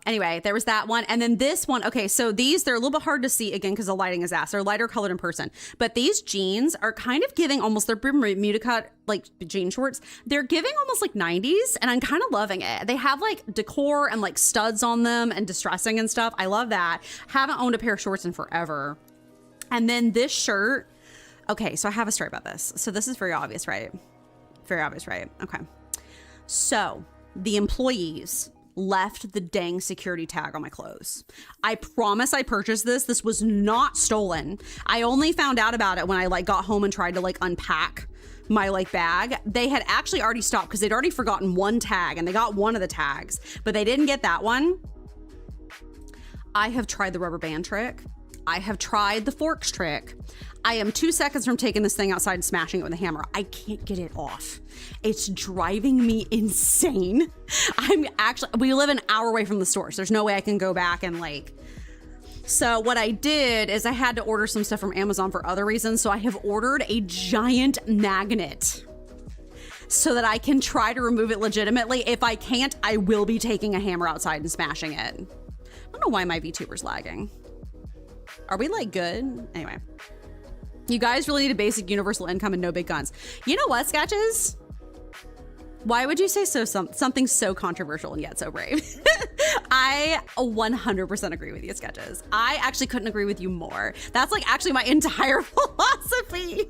anyway, there was that one. And then this one. Okay. So they're a little bit hard to see again, because the lighting is ass. They're lighter colored in person, but these jeans are kind of giving almost, they're Bermuda cut, like jean shorts. They're giving almost like 90s, and I'm kind of loving it. They have like decor and like studs on them and distressing and stuff. I love that. Haven't owned a pair of shorts in forever. And then this shirt. Okay, so I have a story about this. So this is very obvious, right? Very obvious, right? Okay. So the employees left the dang security tag on my clothes. I promise I purchased this. This was not stolen. I only found out about it when I like got home and tried to like unpack my like bag. They had actually already stopped because they'd already forgotten one tag, and they got one of the tags, but they didn't get that one. I have tried the rubber band trick. I have tried the forks trick. I am 2 seconds from taking this thing outside and smashing it with a hammer. I can't get it off. It's driving me insane. We live an hour away from the store, so there's no way I can go back and like. So what I did is I had to order some stuff from Amazon for other reasons. So I have ordered a giant magnet so that I can try to remove it legitimately. If I can't, I will be taking a hammer outside and smashing it. I don't know why my VTuber's lagging. Are we like good? Anyway, you guys really need a basic universal income and no big guns. You know what, Sketches? Why would you say something so controversial and yet so brave? I 100% agree with you, Sketches. I actually couldn't agree with you more. That's like actually my entire philosophy.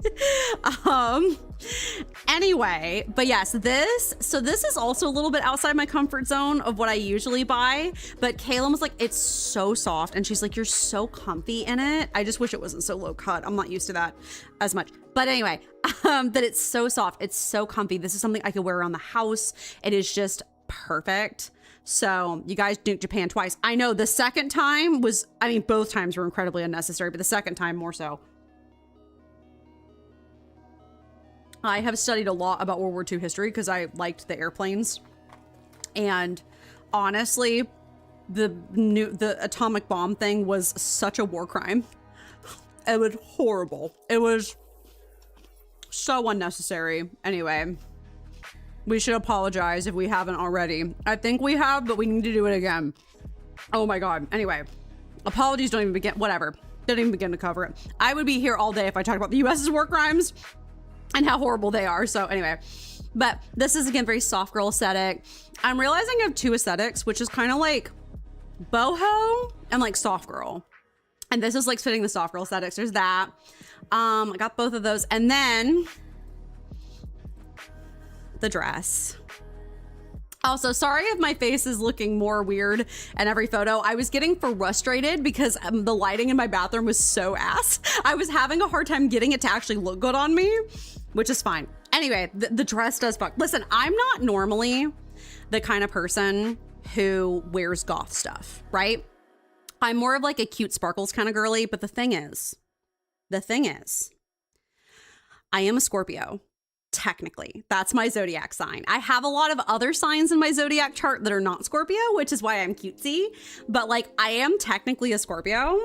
Anyway, but yes, this is also a little bit outside my comfort zone of what I usually buy, but Kayla was like, it's so soft, and she's like, you're so comfy in it. I just wish it wasn't so low cut. I'm not used to that as much. But anyway, that it's so soft. It's so comfy. This is something I could wear around the house. It is just perfect. So you guys nuked Japan twice. I know the second time both times were incredibly unnecessary, but the second time more so. I have studied a lot about World War II history because I liked the airplanes. And honestly, the atomic bomb thing was such a war crime. It was horrible. It was so unnecessary. Anyway, we should apologize if we haven't already. I think we have, but we need to do it again. Oh my God. Anyway, apologies don't even begin, whatever. Didn't even begin to cover it. I would be here all day if I talked about the US's war crimes and how horrible they are. So anyway, but this is again, very soft girl aesthetic. I'm realizing I have 2 aesthetics, which is kind of like boho and like soft girl. And this is like fitting the soft girl aesthetics. There's that. I got both of those. And then the dress. Also, sorry if my face is looking more weird in every photo. I was getting frustrated because the lighting in my bathroom was so ass. I was having a hard time getting it to actually look good on me, which is fine. Anyway, the dress does fuck. Listen, I'm not normally the kind of person who wears goth stuff, right? I'm more of like a cute sparkles kind of girly, but the thing is, I am a Scorpio. Technically, that's my zodiac sign. I have a lot of other signs in my zodiac chart that are not Scorpio, which is why I'm cutesy, but like I am technically a Scorpio.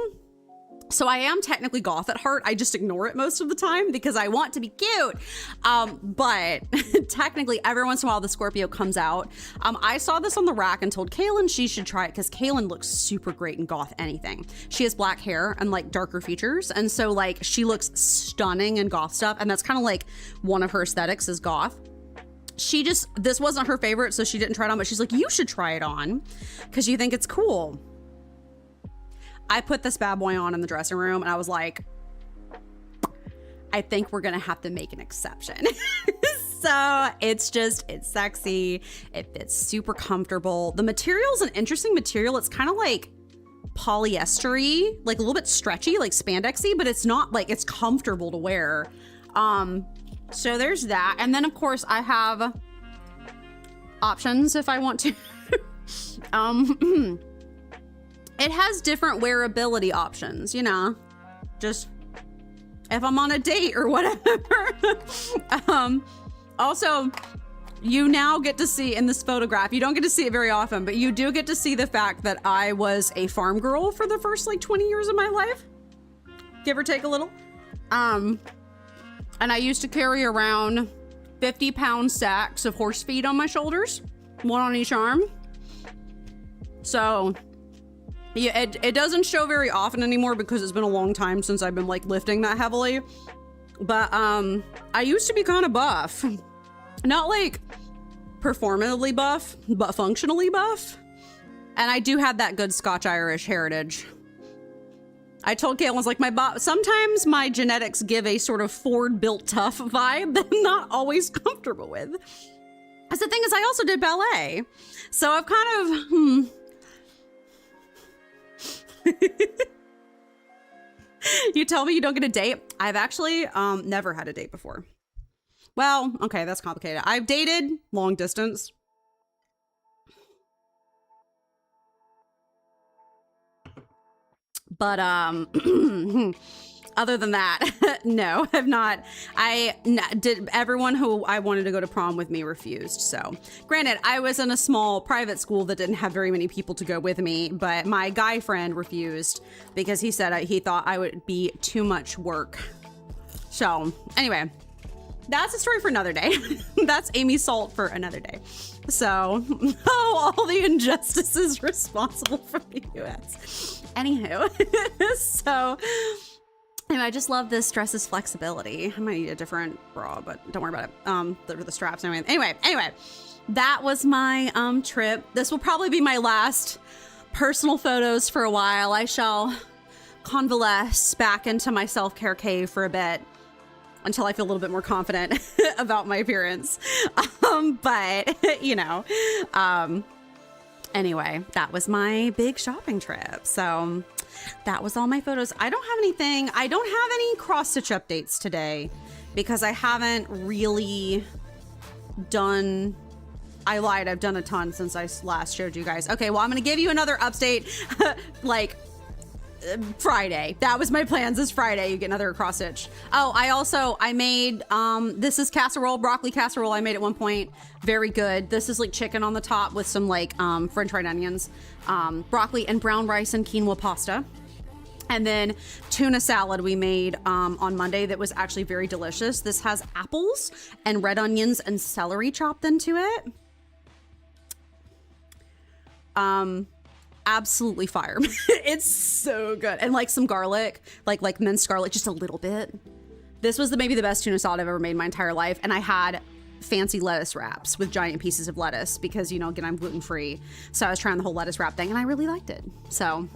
So I am technically goth at heart. I just ignore it most of the time because I want to be cute. But technically every once in a while the Scorpio comes out. I saw this on the rack and told Kaylin she should try it because Kaylin looks super great in goth anything. She has black hair and like darker features. And so like she looks stunning in goth stuff. And that's kind of like one of her aesthetics is goth. This wasn't her favorite, so she didn't try it on, but she's like, you should try it on because you think it's cool. I put this bad boy on in the dressing room and I was like, I think we're gonna have to make an exception. So it's sexy. It fits super comfortable. The material's an interesting material. It's kind of like polyester-y, like a little bit stretchy, like spandexy, but it's not like, it's comfortable to wear. So there's that. And then of course I have options if I want to. It has different wearability options, you know, just if I'm on a date or whatever. Also, you now get to see in this photograph, you don't get to see it very often, but you do get to see the fact that I was a farm girl for the first like 20 years of my life, give or take a little. And I used to carry around 50-pound sacks of horse feed on my shoulders, one on each arm. So yeah, it doesn't show very often anymore because it's been a long time since I've been like lifting that heavily. But I used to be kind of buff. Not like performatively buff, but functionally buff. And I do have that good Scotch-Irish heritage. I told Caitlin, I was like, sometimes my genetics give a sort of Ford built tough vibe that I'm not always comfortable with. Because the thing is, I also did ballet. So I've kind of, You tell me you don't get a date. I've actually never had a date before. Well, okay, that's complicated. I've dated long distance. But other than that, no, I've not. Everyone who I wanted to go to prom with me refused. So granted, I was in a small private school that didn't have very many people to go with me, but my guy friend refused because he said he thought I would be too much work. So anyway, that's a story for another day. That's Amy Salt for another day. So, all the injustices responsible for the US. Anywho, so anyway, I just love this dress's flexibility. I might need a different bra, but don't worry about it. The straps and everything. Anyway, that was my trip. This will probably be my last personal photos for a while. I shall convalesce back into my self-care cave for a bit until I feel a little bit more confident about my appearance. But you know, anyway, that was my big shopping trip. So that was all my photos. I don't have any cross stitch updates today because I haven't really done, I lied, I've done a ton since I last showed you guys. Okay, well, I'm gonna give you another update like Friday. That was my plans, this Friday you get another cross stitch. Oh, I made this is casserole, broccoli casserole I made at one point. Very good. This is like chicken on the top with some like french fried onions, broccoli and brown rice and quinoa pasta. And then tuna salad we made on Monday that was actually very delicious. This has apples and red onions and celery chopped into it. Absolutely fire. It's so good. And like some garlic, like minced garlic, just a little bit. This was maybe the best tuna salad I've ever made in my entire life. And I had fancy lettuce wraps with giant pieces of lettuce because, you know, again, I'm gluten-free. So I was trying the whole lettuce wrap thing and I really liked it. So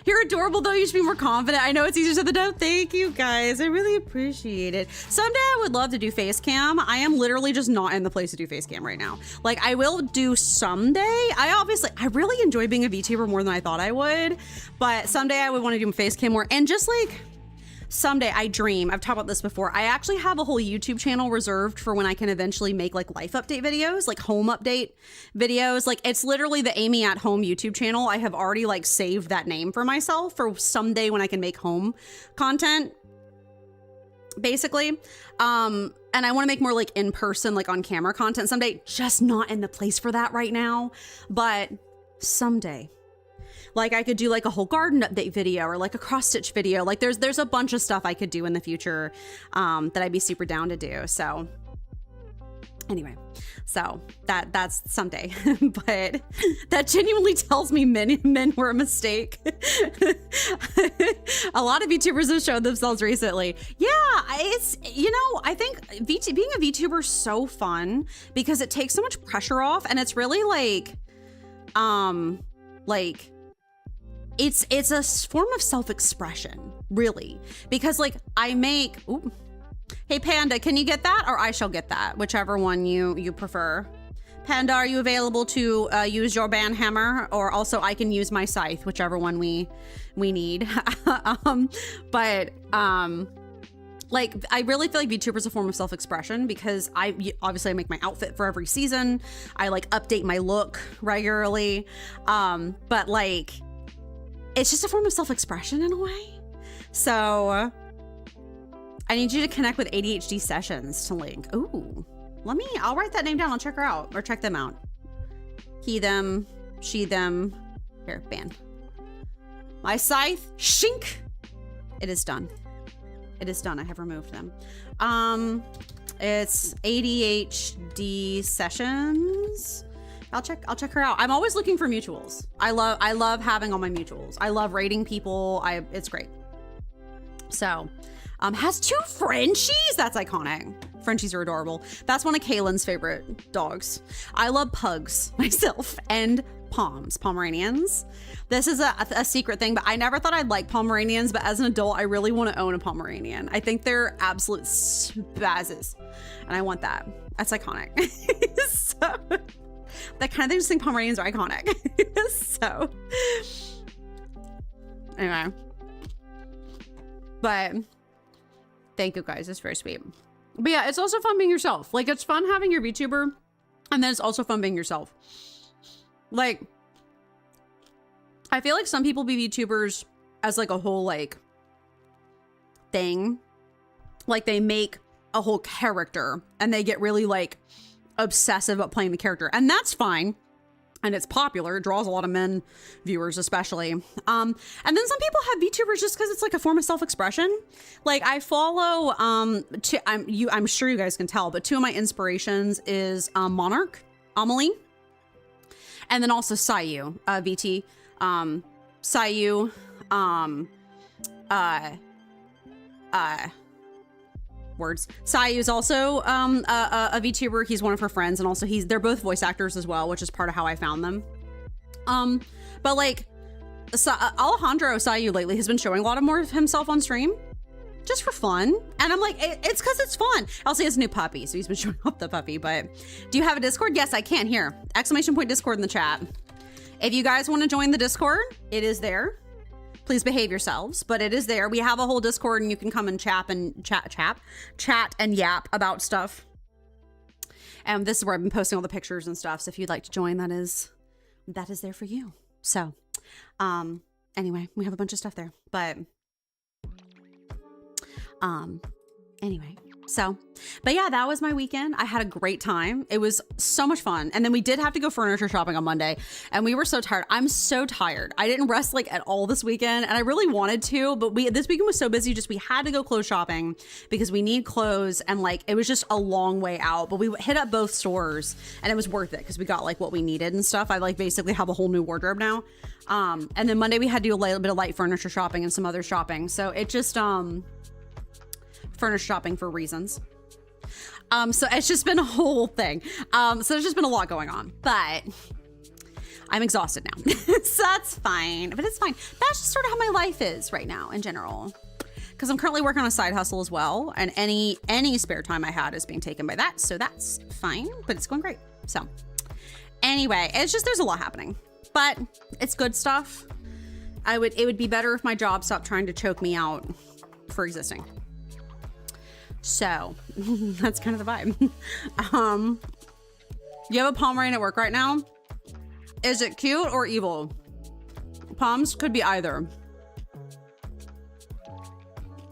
you're adorable though. You should be more confident. I know it's easier said than done. Thank you guys. I really appreciate it. Someday I would love to do face cam. I am literally just not in the place to do face cam right now. Like I will do someday. I really enjoy being a VTuber more than I thought I would, but someday I would want to do face cam more. And just like someday I dream, I've talked about this before, I actually have a whole YouTube channel reserved for when I can eventually make like life update videos, like home update videos. Like it's literally the Amy at Home YouTube channel. I have already like saved that name for myself for someday when I can make home content, basically. And I want to make more like in person, like on camera content someday, just not in the place for that right now, but someday. Like I could do like a whole garden update video or like a cross stitch video. Like there's a bunch of stuff I could do in the future that I'd be super down to do. So anyway, so that's someday, but that genuinely tells me men were a mistake. A lot of VTubers have shown themselves recently. Yeah, it's, you know, I think being a VTuber is so fun because it takes so much pressure off, and it's really like it's a form of self-expression, really, because like I make, ooh, hey Panda, can you get that, or I shall get that, whichever one you prefer. Panda, are you available to use your band hammer, or also I can use my scythe, whichever one we need. Like I really feel like VTuber is a form of self-expression because obviously I make my outfit for every season. I like update my look regularly, but like it's just a form of self-expression in a way. So I need you to connect with ADHD Sessions to link. Ooh, I'll write that name down. I'll check her out, or check them out. He, them, she, them. Here, ban. My scythe, shink. It is done. It is done. I have removed them. It's ADHD Sessions. I'll check her out. I'm always looking for mutuals. I love having all my mutuals. I love rating people. It's great. So, has 2 Frenchies. That's iconic. Frenchies are adorable. That's one of Kaylin's favorite dogs. I love pugs myself, and Pomeranians. This is a secret thing, but I never thought I'd like Pomeranians, but as an adult, I really want to own a Pomeranian. I think they're absolute spazzes, and I want that. That's iconic. So, that kind of thing, just think Pomeranians are iconic. So, anyway. But thank you guys, it's very sweet. But yeah, it's also fun being yourself. Like, it's fun having your VTuber, and then it's also fun being yourself. Like, I feel like some people be VTubers as like a whole like thing. Like they make a whole character and they get really like obsessive about playing the character, and that's fine. And it's popular. It draws a lot of men viewers, especially. And then some people have VTubers just because it's like a form of self-expression. Like I follow, I'm sure you guys can tell, but 2 of my inspirations is Monarch, Amelie, and then also Sayu, VT, Sayu, words. Sayu is also a VTuber. He's one of her friends, and also they're both voice actors as well, which is part of how I found them. But like Alejandro Sayu lately has been showing a lot of more of himself on stream, just for fun. And I'm like, it's because it's fun. Also, he has a new puppy, so he's been showing off the puppy. But do you have a Discord? Yes, I can. Here, !point Discord in the chat. If you guys want to join the Discord, it is there. Please behave yourselves, but it is there. We have a whole Discord, and you can come and chat and yap about stuff. And this is where I've been posting all the pictures and stuff. So if you'd like to join, that is there for you. So, anyway, we have a bunch of stuff there, but, anyway. So, but yeah, that was my weekend. I had a great time. It was so much fun. And then we did have to go furniture shopping on Monday, and we were so tired. I'm so tired. I didn't rest like at all this weekend, and I really wanted to, but this weekend was so busy. Just we had to go clothes shopping because we need clothes, and like it was just a long way out. But we hit up both stores, and it was worth it because we got like what we needed and stuff. I like basically have a whole new wardrobe now. And then Monday we had to do a little bit of light furniture shopping and some other shopping. So it just furniture shopping for reasons. So it's just been a whole thing. So there's just been a lot going on, but I'm exhausted now. So that's fine, but it's fine. That's just sort of how my life is right now in general. Because I'm currently working on a side hustle as well, and any spare time I had is being taken by that. So that's fine, but it's going great. So anyway, it's just, there's a lot happening, but it's good stuff. It would be better if my job stopped trying to choke me out for existing. So that's kind of the vibe. You have a Pomeranian at work right now? Is it cute or evil? Poms could be either.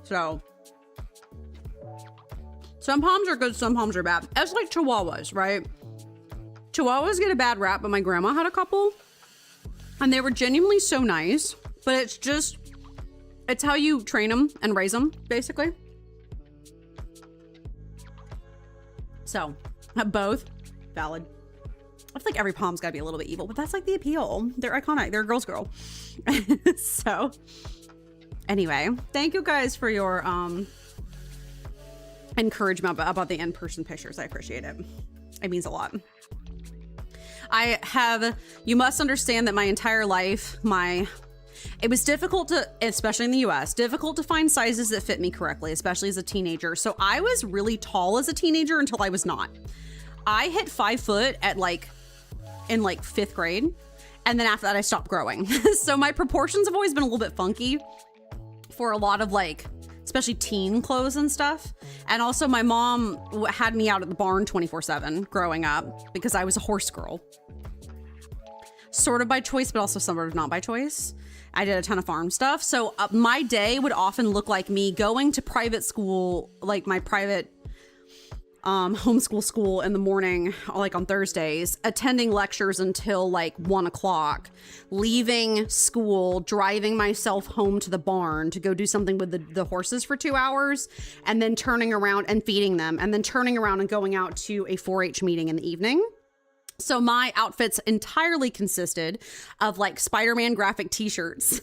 So some Poms are good, some Poms are bad. It's like Chihuahuas, right? Chihuahuas get a bad rap, but my grandma had a couple. And they were genuinely so nice, but it's how you train them and raise them, basically. So, both valid. I feel like every Pom's gotta be a little bit evil, but that's like the appeal. They're iconic. They're a girl's girl. So, anyway, thank you guys for your encouragement about the in-person pictures. I appreciate it. It means a lot. You must understand that my entire life, it was difficult to, especially in the US, difficult to find sizes that fit me correctly, especially as a teenager. So I was really tall as a teenager until I was not. I hit 5 foot in 5th grade. And then after that, I stopped growing. So my proportions have always been a little bit funky for a lot of especially teen clothes and stuff. And also my mom had me out at the barn 24/7 growing up because I was a horse girl. Sort of by choice, but also sort of not by choice. I did a ton of farm stuff. So my day would often look like me going to private school, like my private homeschool school in the morning, like on Thursdays, attending lectures until 1 o'clock, leaving school, driving myself home to the barn to go do something with the horses for 2 hours, and then turning around and feeding them, and then turning around and going out to a 4-H meeting in the evening. So my outfits entirely consisted of Spider-Man graphic t-shirts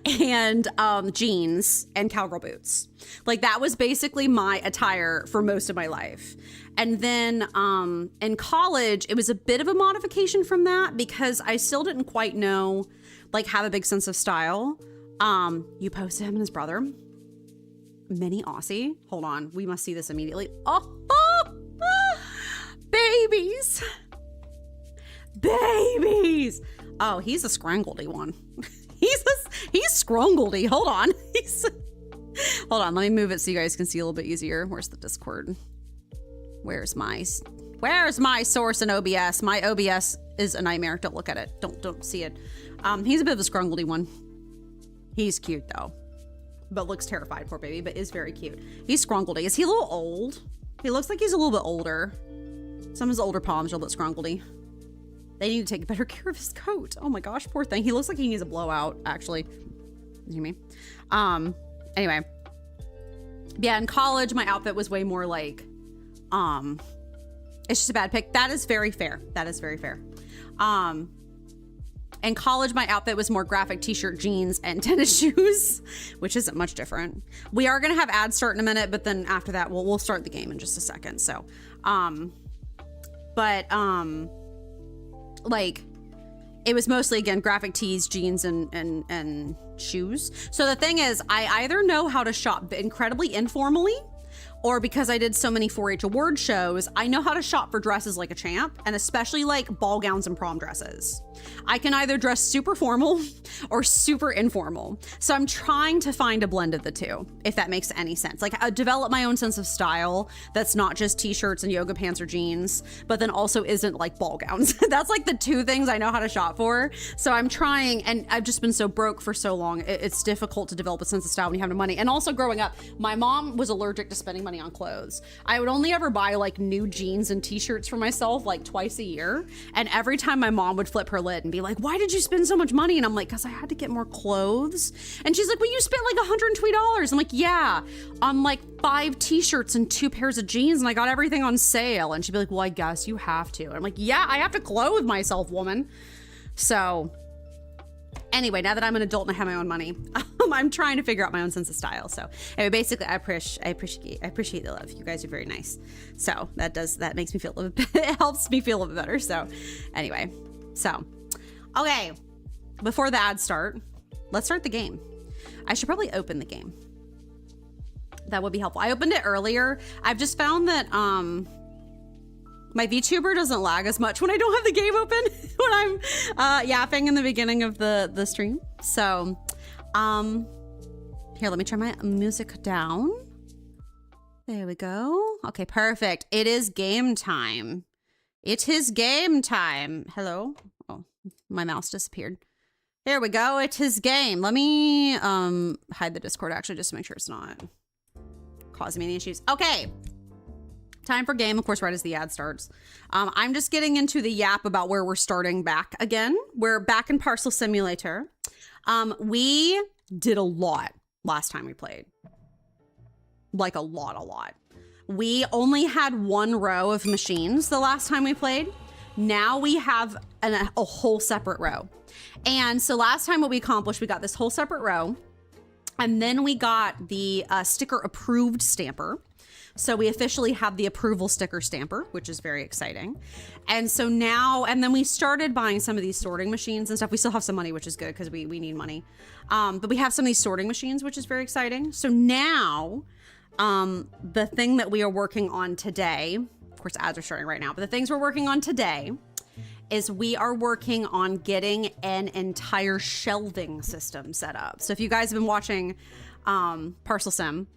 and jeans and cowgirl boots. That was basically my attire for most of my life. And then in college, it was a bit of a modification from that because I still didn't quite know, have a big sense of style. You posted him and his brother. Mini Aussie. Hold on. We must see this immediately. Oh, babies. Babies. Oh, he's a scrangledy one. He's scrungledy. Hold on. Hold on. Let me move it so you guys can see a little bit easier. Where's the Discord? Where's my source in OBS? My OBS is a nightmare. Don't look at it. Don't see it. He's a bit of a scrungledy one. He's cute though, but looks terrified. Poor baby, but is very cute. He's scrungledy. Is he a little old? He looks like he's a little bit older. Some of his older Poms are a little bit scrungledy. They need to take better care of his coat. Oh my gosh, poor thing. He looks like he needs a blowout, actually. You hear me? Anyway. Yeah, in college, my outfit was way more it's just a bad pick. That is very fair. That is very fair. In college, my outfit was more graphic t-shirt, jeans, and tennis shoes, which isn't much different. We are going to have ads start in a minute, but then after that, we'll start the game in just a second. So, it was mostly, again, graphic tees, jeans, and shoes. So the thing is, I either know how to shop incredibly informally, or because I did so many 4-H award shows, I know how to shop for dresses like a champ, and especially ball gowns and prom dresses. I can either dress super formal or super informal. So I'm trying to find a blend of the two, if that makes any sense. Develop my own sense of style that's not just t-shirts and yoga pants or jeans, but then also isn't ball gowns. That's the two things I know how to shop for. So I'm trying, and I've just been so broke for so long. It's difficult to develop a sense of style when you have no money. And also growing up, my mom was allergic to spending money on clothes. I would only ever buy new jeans and t-shirts for myself twice a year. And every time my mom would flip her lid and be like, why did you spend so much money? And I'm like, because I had to get more clothes. And she's like, well, you spent $120. I'm like, yeah, on 5 t-shirts and 2 pairs of jeans, and I got everything on sale. And she'd be like, well, I guess you have to. And I'm like, yeah, I have to clothe myself, woman. So anyway, now that I'm an adult and I have my own money, I'm trying to figure out my own sense of style. So anyway, basically, I appreciate the love. You guys are very nice. So that makes me feel a little bit, it helps me feel a little bit better. So anyway, okay, before the ads start, let's start the game. I should probably open the game. That would be helpful. I opened it earlier. I've just found that my VTuber doesn't lag as much when I don't have the game open when I'm yapping in the beginning of the stream. So here, let me turn my music down. There we go. Okay, perfect. It is game time. It is game time. Hello. Oh, my mouse disappeared. Here we go. It is game. Let me hide the Discord actually just to make sure it's not causing me any issues. Okay. Time for game, of course, right as the ad starts. I'm just getting into the yap about where we're starting back again. We're back in Parcel Simulator. We did a lot last time we played. Like a lot. We only had one row of machines the last time we played. Now we have a whole separate row. And so last time what we accomplished, we got this whole separate row. And then we got the sticker approved stamper. So we officially have the approval sticker stamper, which is very exciting. And so now, and then we started buying some of these sorting machines and stuff. We still have some money, which is good because we need money. But we have some of these sorting machines, which is very exciting. So now, the thing that we are working on today, of course, ads are starting right now, but the things we're working on today is we are working on getting an entire shelving system set up. So if you guys have been watching Parcel Sim,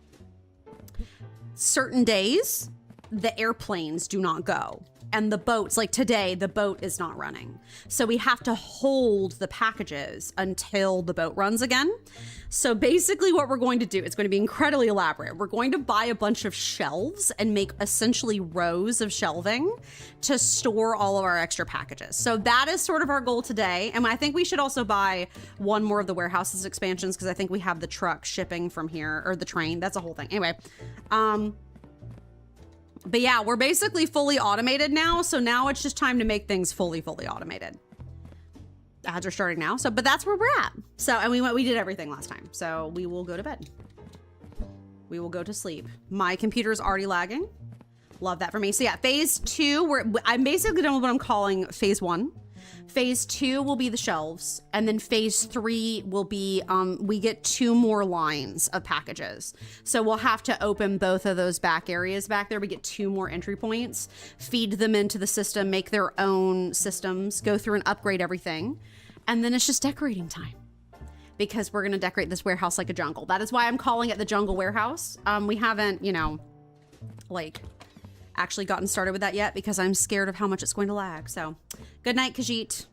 certain days, the airplanes do not go. And the boats, like today, the boat is not running. So we have to hold the packages until the boat runs again. So basically what we're going to do, it's going to be incredibly elaborate. We're going to buy a bunch of shelves and make essentially rows of shelving to store all of our extra packages. So that is sort of our goal today. And I think we should also buy one more of the warehouses expansions because I think we have the truck shipping from here, or the train. That's a whole thing. Anyway, but yeah, we're basically fully automated now. So now it's just time to make things fully automated. Ads are starting now. So, but that's where we're at. So, and we did everything last time. So we will go to bed. We will go to sleep. My computer is already lagging. Love that for me. So yeah, phase 2, I'm basically done with what I'm calling phase 1. Phase 2 will be the shelves, and then phase 3 will be, we get 2 more lines of packages. So we'll have to open both of those back areas back there. We get 2 more entry points, feed them into the system, make their own systems, go through and upgrade everything. And then it's just decorating time because we're going to decorate this warehouse like a jungle. That is why I'm calling it the Jungle Warehouse. We haven't, you know, like actually gotten started with that yet because I'm scared of how much it's going to lag. So good night, Khajiit,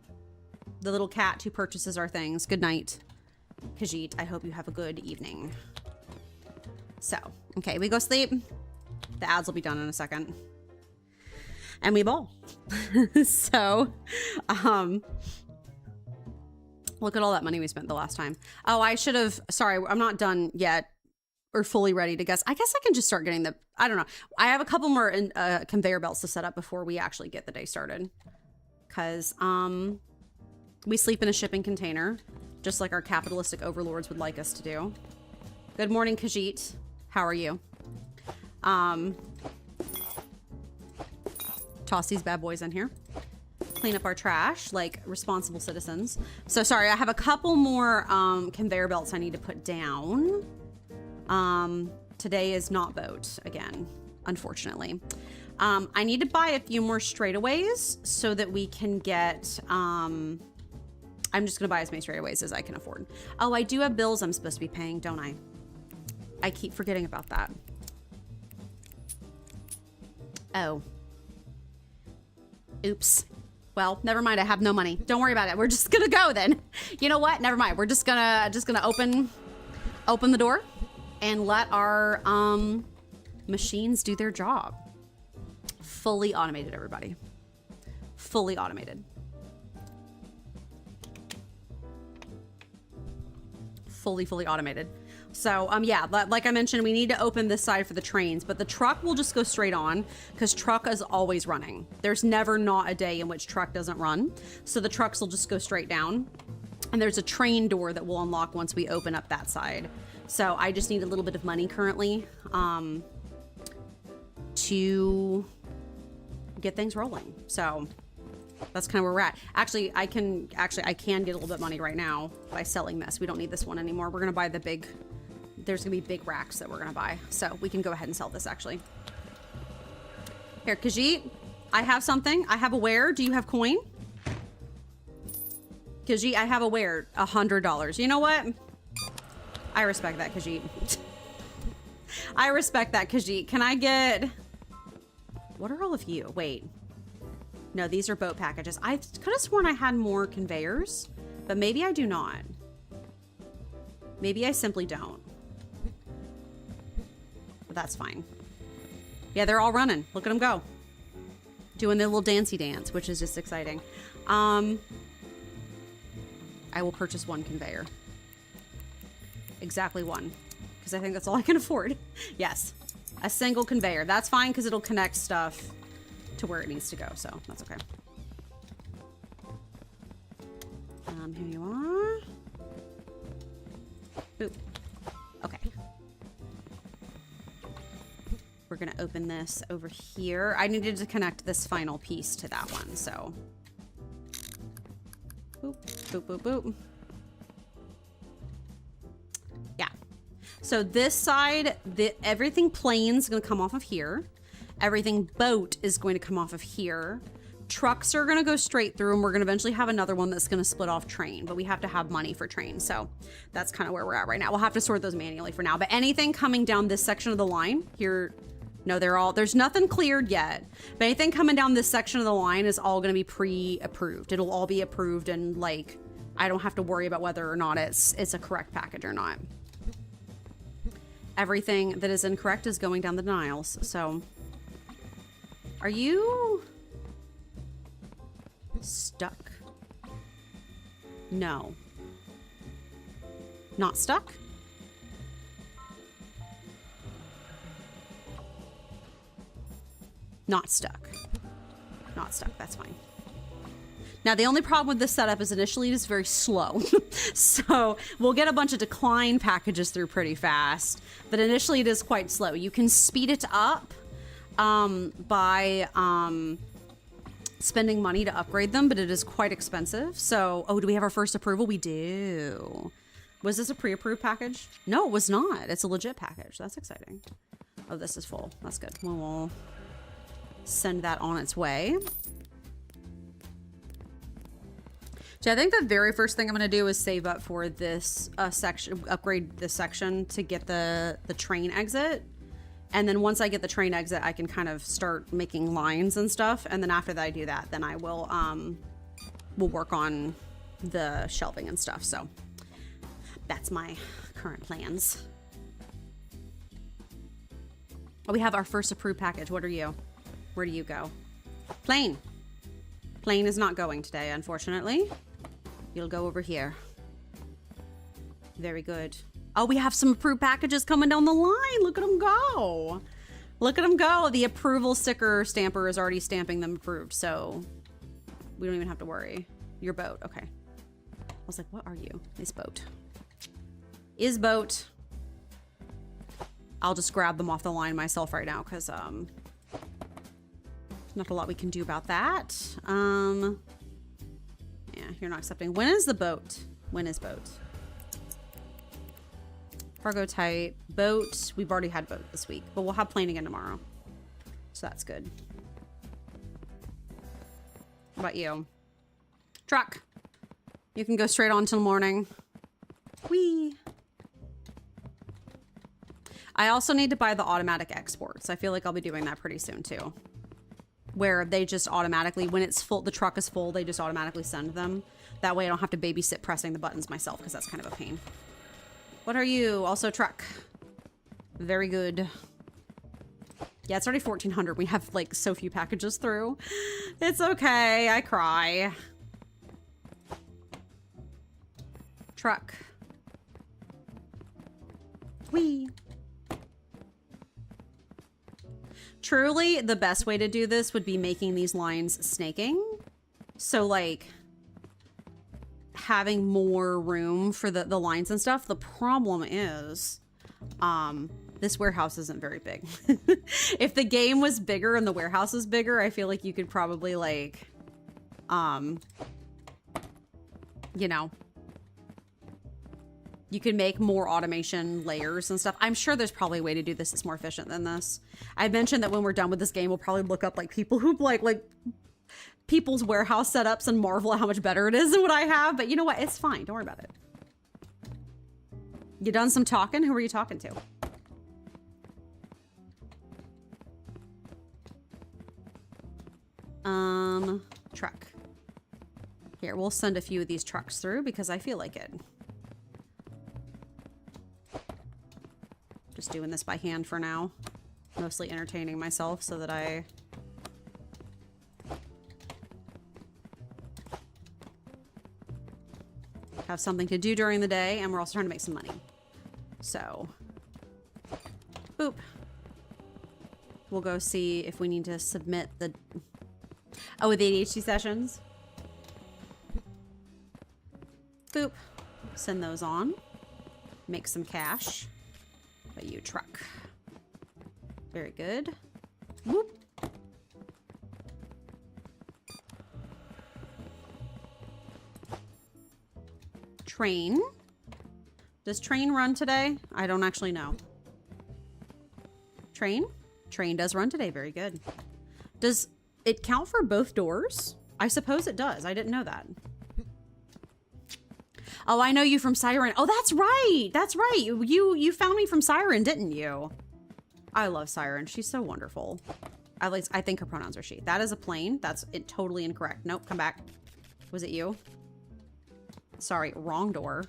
the little cat who purchases our things. Good night, Khajiit. I hope you have a good evening. So, okay, we go sleep. The ads will be done in a second. And we bowl. So, look at all that money we spent the last time. Oh, I should have, sorry, I'm not done yet. Or fully ready to guess. I guess I can just start getting I don't know. I have a couple more conveyor belts to set up before we actually get the day started. Because we sleep in a shipping container, just like our capitalistic overlords would like us to do. Good morning, Khajiit. How are you? Toss these bad boys in here. Clean up our trash like responsible citizens. So sorry, I have a couple more conveyor belts I need to put down. Today is not boat again, unfortunately. I need to buy a few more straightaways so that we can get, I'm just gonna buy as many straightaways as I can afford. Oh, I do have bills I'm supposed to be paying, don't I? I keep forgetting about that. Oh. Oops. Well, never mind, I have no money. Don't worry about it. We're just gonna go then. You know what? Never mind. We're just gonna open the door and let our machines do their job. Fully automated, everybody. Fully automated. Fully automated. So yeah, like I mentioned, we need to open this side for the trains, but the truck will just go straight on because truck is always running. There's never not a day in which truck doesn't run. So the trucks will just go straight down. And there's a train door that will unlock once we open up that side. So I just need a little bit of money currently to get things rolling. So that's kind of where we're at. Actually, I can get a little bit of money right now by selling this. We don't need this one anymore. We're gonna buy the big, there's gonna be big racks that we're gonna buy. So we can go ahead and sell this actually. Here, Khajiit, I have something. I have a ware. Do you have coin? Khajiit, I have a ware, $100. You know what? I respect that, Khajiit. I respect that, Khajiit. Can I get... What are all of you? Wait. No, these are boat packages. I could have sworn I had more conveyors, but maybe I do not. Maybe I simply don't. But that's fine. Yeah, they're all running. Look at them go. Doing their little dancey dance, which is just exciting. I will purchase one conveyor. Exactly one. Because I think that's all I can afford. Yes. A single conveyor. That's fine because it'll connect stuff to where it needs to go. So that's okay. Here you are. Boop. Okay. We're going to open this over here. I needed to connect this final piece to that one, so. Boop, boop, boop, boop. Yeah. So this side, everything plain is going to come off of here. Everything boat is going to come off of here. Trucks are going to go straight through, and we're going to eventually have another one that's going to split off train, but we have to have money for train. So that's kind of where we're at right now. We'll have to sort those manually for now, but anything coming down this section of the line here, no, there's nothing cleared yet, but anything coming down this section of the line is all going to be pre-approved. It'll all be approved, and like, I don't have to worry about whether or not it's a correct package or not. Everything that is incorrect is going down the denials. So are you stuck? No. Not stuck? Not stuck. Not stuck. That's fine. Now, the only problem with this setup is initially it is very slow. So we'll get a bunch of decline packages through pretty fast, but initially it is quite slow. You can speed it up by spending money to upgrade them, but it is quite expensive. So, oh, do we have our first approval? We do. Was this a pre-approved package? No, it was not. It's a legit package. That's exciting. Oh, this is full. That's good. We'll send that on its way. So I think the very first thing I'm going to do is save up for this section, upgrade this section to get the train exit. And then once I get the train exit, I can kind of start making lines and stuff. And then after that I do that, then I will we'll work on the shelving and stuff. So that's my current plans. Oh, we have our first approved package. What are you? Where do you go? Plane. Plane is not going today, unfortunately. You'll go over here. Very good. Oh, we have some approved packages coming down the line. Look at them go. Look at them go. The approval sticker stamper is already stamping them approved, so we don't even have to worry. Your boat. Okay. I was like, what are you? Is boat. Is boat. I'll just grab them off the line myself right now because not a lot we can do about that. Yeah, you're not accepting. When is the boat? When is boat? Cargo tight. Boat. We've already had boat this week, but we'll have plane again tomorrow. So that's good. What about you? Truck. You can go straight on till morning. Whee! I also need to buy the automatic exports. I feel like I'll be doing that pretty soon too. Where they just automatically, when it's full, the truck is full, they just automatically send them. That way I don't have to babysit pressing the buttons myself because that's kind of a pain. What are you? Also truck. Very good. Yeah, it's already 1400. We have like so few packages through. It's okay. I cry. Truck. Whee! Truly, the best way to do this would be making these lines snaking. So, like, having more room for the lines and stuff. The problem is, this warehouse isn't very big. If the game was bigger and the warehouse was bigger, I feel like you could probably, like, you know, you can make more automation layers and stuff. I'm sure there's probably a way to do this that's more efficient than this. I mentioned that when we're done with this game, we'll probably look up like people who like people's warehouse setups and marvel at how much better it is than what I have. But you know what? It's fine. Don't worry about it. You done some talking? Who are you talking to? Truck. Here, we'll send a few of these trucks through because I feel like it. Just doing this by hand for now. Mostly entertaining myself so that I have something to do during the day, and we're also trying to make some money. So, boop. We'll go see if we need to submit the... Oh, with ADHD sessions. Boop. Send those on. Make some cash. Buy you a truck. Very good. Whoop. Train. Does train run today? I don't actually know. Train? Train does run today. Very good. Does it count for both doors? I suppose it does. I didn't know that. Oh, I know you from Siren. Oh, that's right. That's right. You found me from Siren, didn't you? I love Siren. She's so wonderful. At least I think her pronouns are she. That is a plane. That's totally incorrect. Nope, come back. Was it you? Sorry, wrong door.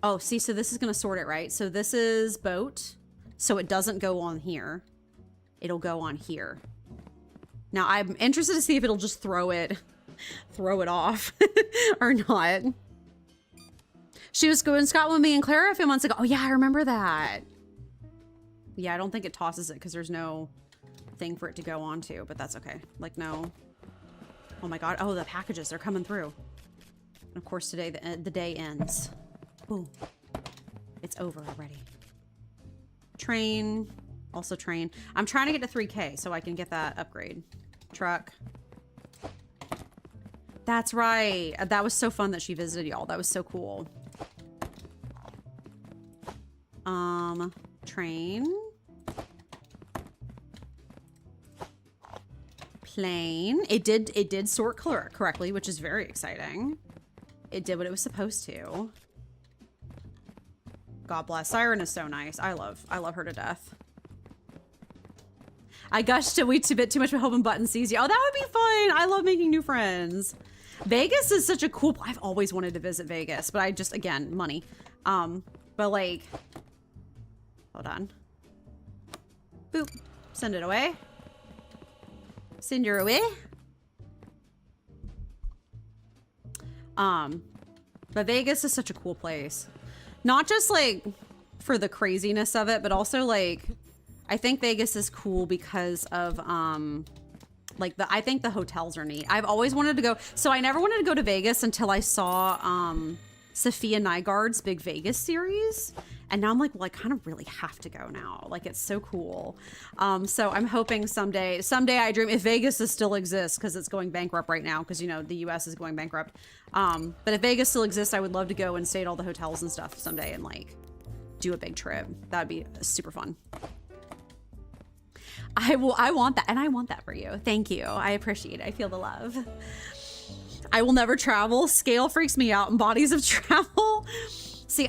Oh, see, so this is going to sort it, right? So this is boat. So it doesn't go on here. It'll go on here. Now, I'm interested to see if it'll just throw it off or not. She was going to Scotland with me and Clara a few months ago. Oh, yeah, I remember that. Yeah, I don't think it tosses it because there's no thing for it to go onto, but that's okay. Like, no. Oh, my God. Oh, the packages, they're coming through. And of course, today the day ends. Boom. It's over already. Train. Also train. I'm trying to get to 3K so I can get that upgrade. Truck. That's right. That was so fun that she visited y'all. That was so cool. Train. Plane. It did sort correctly, which is very exciting. It did what it was supposed to. God bless. Siren is so nice. I love her to death. I gushed a bit too much, but hoping Button sees you. Oh, that would be fun. I love making new friends. Vegas is such a cool... I've always wanted to visit Vegas, but I just, again, money. But like... Hold on. Boop. Send it away. Send her away. But Vegas is such a cool place. Not just like for the craziness of it, but also like I think Vegas is cool because of like I think the hotels are neat. I've always wanted to go. So I never wanted to go to Vegas until I saw Sophia Nygaard's Big Vegas series. And now I'm like, well, I kind of really have to go now. Like, it's so cool. So I'm hoping someday I dream, if Vegas still exists, because it's going bankrupt right now, because, you know, the US is going bankrupt. But if Vegas still exists, I would love to go and stay at all the hotels and stuff someday and, like, do a big trip. That'd be super fun. I want that. And I want that for you. Thank you. I appreciate it. I feel the love. I will never travel. Scale freaks me out in bodies of travel. See,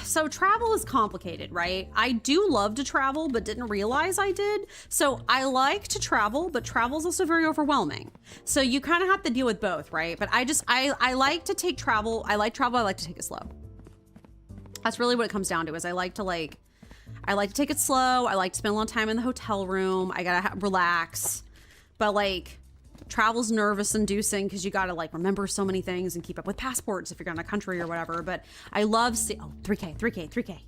so travel is complicated, right? I do love to travel, but didn't realize I did. So I like to travel, but travel is also very overwhelming. So you kind of have to deal with both, right? But I like to take travel. I like travel. I like to take it slow. That's really what it comes down to is I like to take it slow. I like to spend a long time in the hotel room. I gotta relax, but like, travel's nervous inducing because you got to like remember so many things and keep up with passports if you're going to country or whatever. But I love 3K.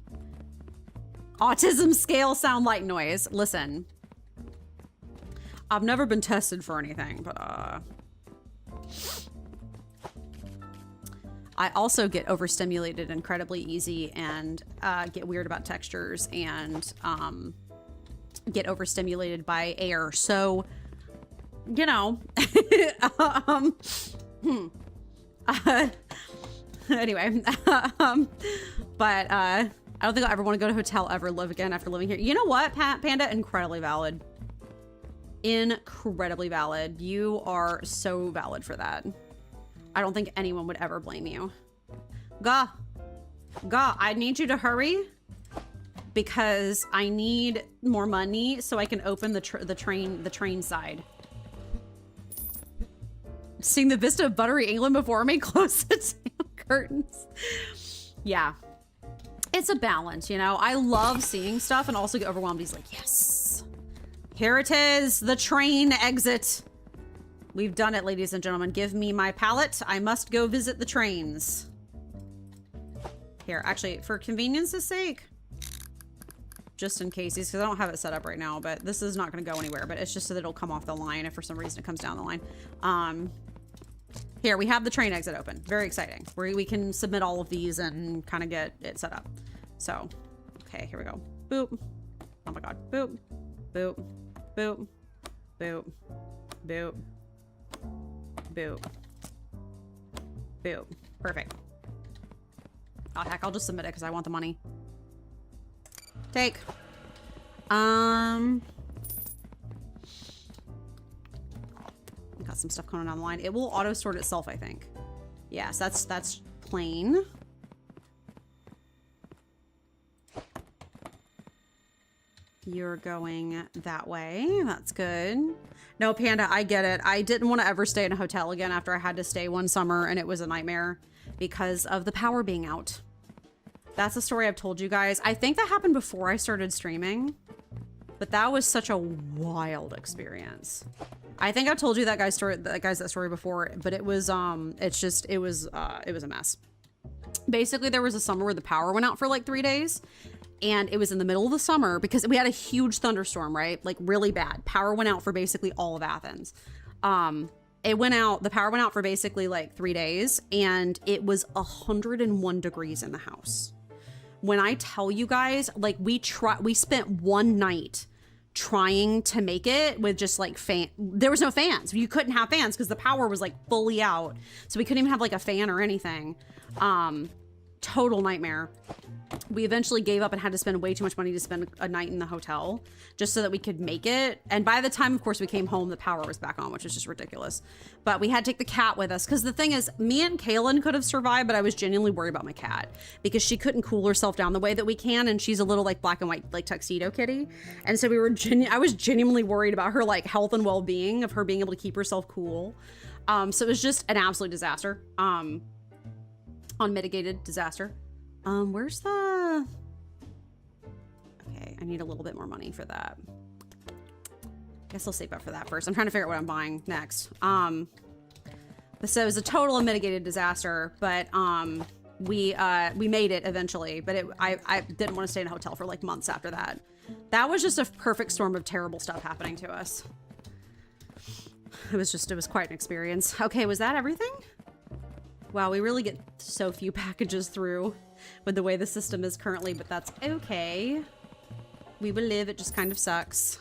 Autism scale sound like noise. Listen, I've never been tested for anything, but I also get overstimulated incredibly easy and get weird about textures and get overstimulated by air. So you know, anyway, but I don't think I'll ever want to go to a hotel ever live again after living here. You know what, Panda? Incredibly valid. Incredibly valid. You are so valid for that. I don't think anyone would ever blame you. Gah, I need you to hurry because I need more money so I can open the train side. Seeing the vista of buttery England before me, close the curtains. Yeah. it's a balance, you know? I love seeing stuff and also get overwhelmed. He's like, yes, here it is, the train exit. We've done it, ladies and gentlemen. Give me my pallet. I must go visit the trains. Here, actually, for convenience's sake, just in case, because I don't have it set up right now, but this is not going to go anywhere, but it's just so that it'll come off the line if for some reason it comes down the line. Here, we have the train exit open. Very exciting. We can submit all of these and kind of get it set up. So, okay, here we go. Boop. Oh my God. Boop. Boop. Boop. Boop. Boop. Boop. Boop. Perfect. Oh, heck, I'll just submit it because I want the money. Take. Got some stuff coming down the line. It will auto sort itself, I think. Yes, that's plain. You're going that way. That's good. No, Panda, I get it. I didn't want to ever stay in a hotel again after I had to stay one summer, and it was a nightmare because of the power being out. That's a story I've told you guys. I think that happened before I started streaming, but that was such a wild experience. I think I've told you that guy's story before, but it was it was a mess. Basically, there was a summer where the power went out for like 3 days, and it was in the middle of the summer because we had a huge thunderstorm, right? Like really bad. Power went out for basically all of Athens. The power went out for basically like 3 days, and it was 101 degrees in the house. When I tell you guys, like we spent one night trying to make it with just like there was no fans. You couldn't have fans because the power was like fully out. So we couldn't even have like a fan or anything. Total nightmare. We eventually gave up and had to spend way too much money to spend a night in the hotel just so that we could make it. And by the time, of course, we came home, the power was back on, which was just ridiculous. But we had to take the cat with us because the thing is, me and Kaylin could have survived, but I was genuinely worried about my cat because she couldn't cool herself down the way that we can. And she's a little like black and white, like tuxedo kitty. And so I was genuinely worried about her like health and well-being of her being able to keep herself cool. So it was just an absolute disaster. Unmitigated disaster. Where's the... Okay, I need a little bit more money for that. Guess I'll save up for that first. I'm trying to figure out what I'm buying next. So it was a total unmitigated disaster, but we made it eventually, but I didn't want to stay in a hotel for like months after that. That was just a perfect storm of terrible stuff happening to us. It was quite an experience. Okay, was that everything? Wow, we really get so few packages through with the way the system is currently, but that's okay. We will live, it just kind of sucks.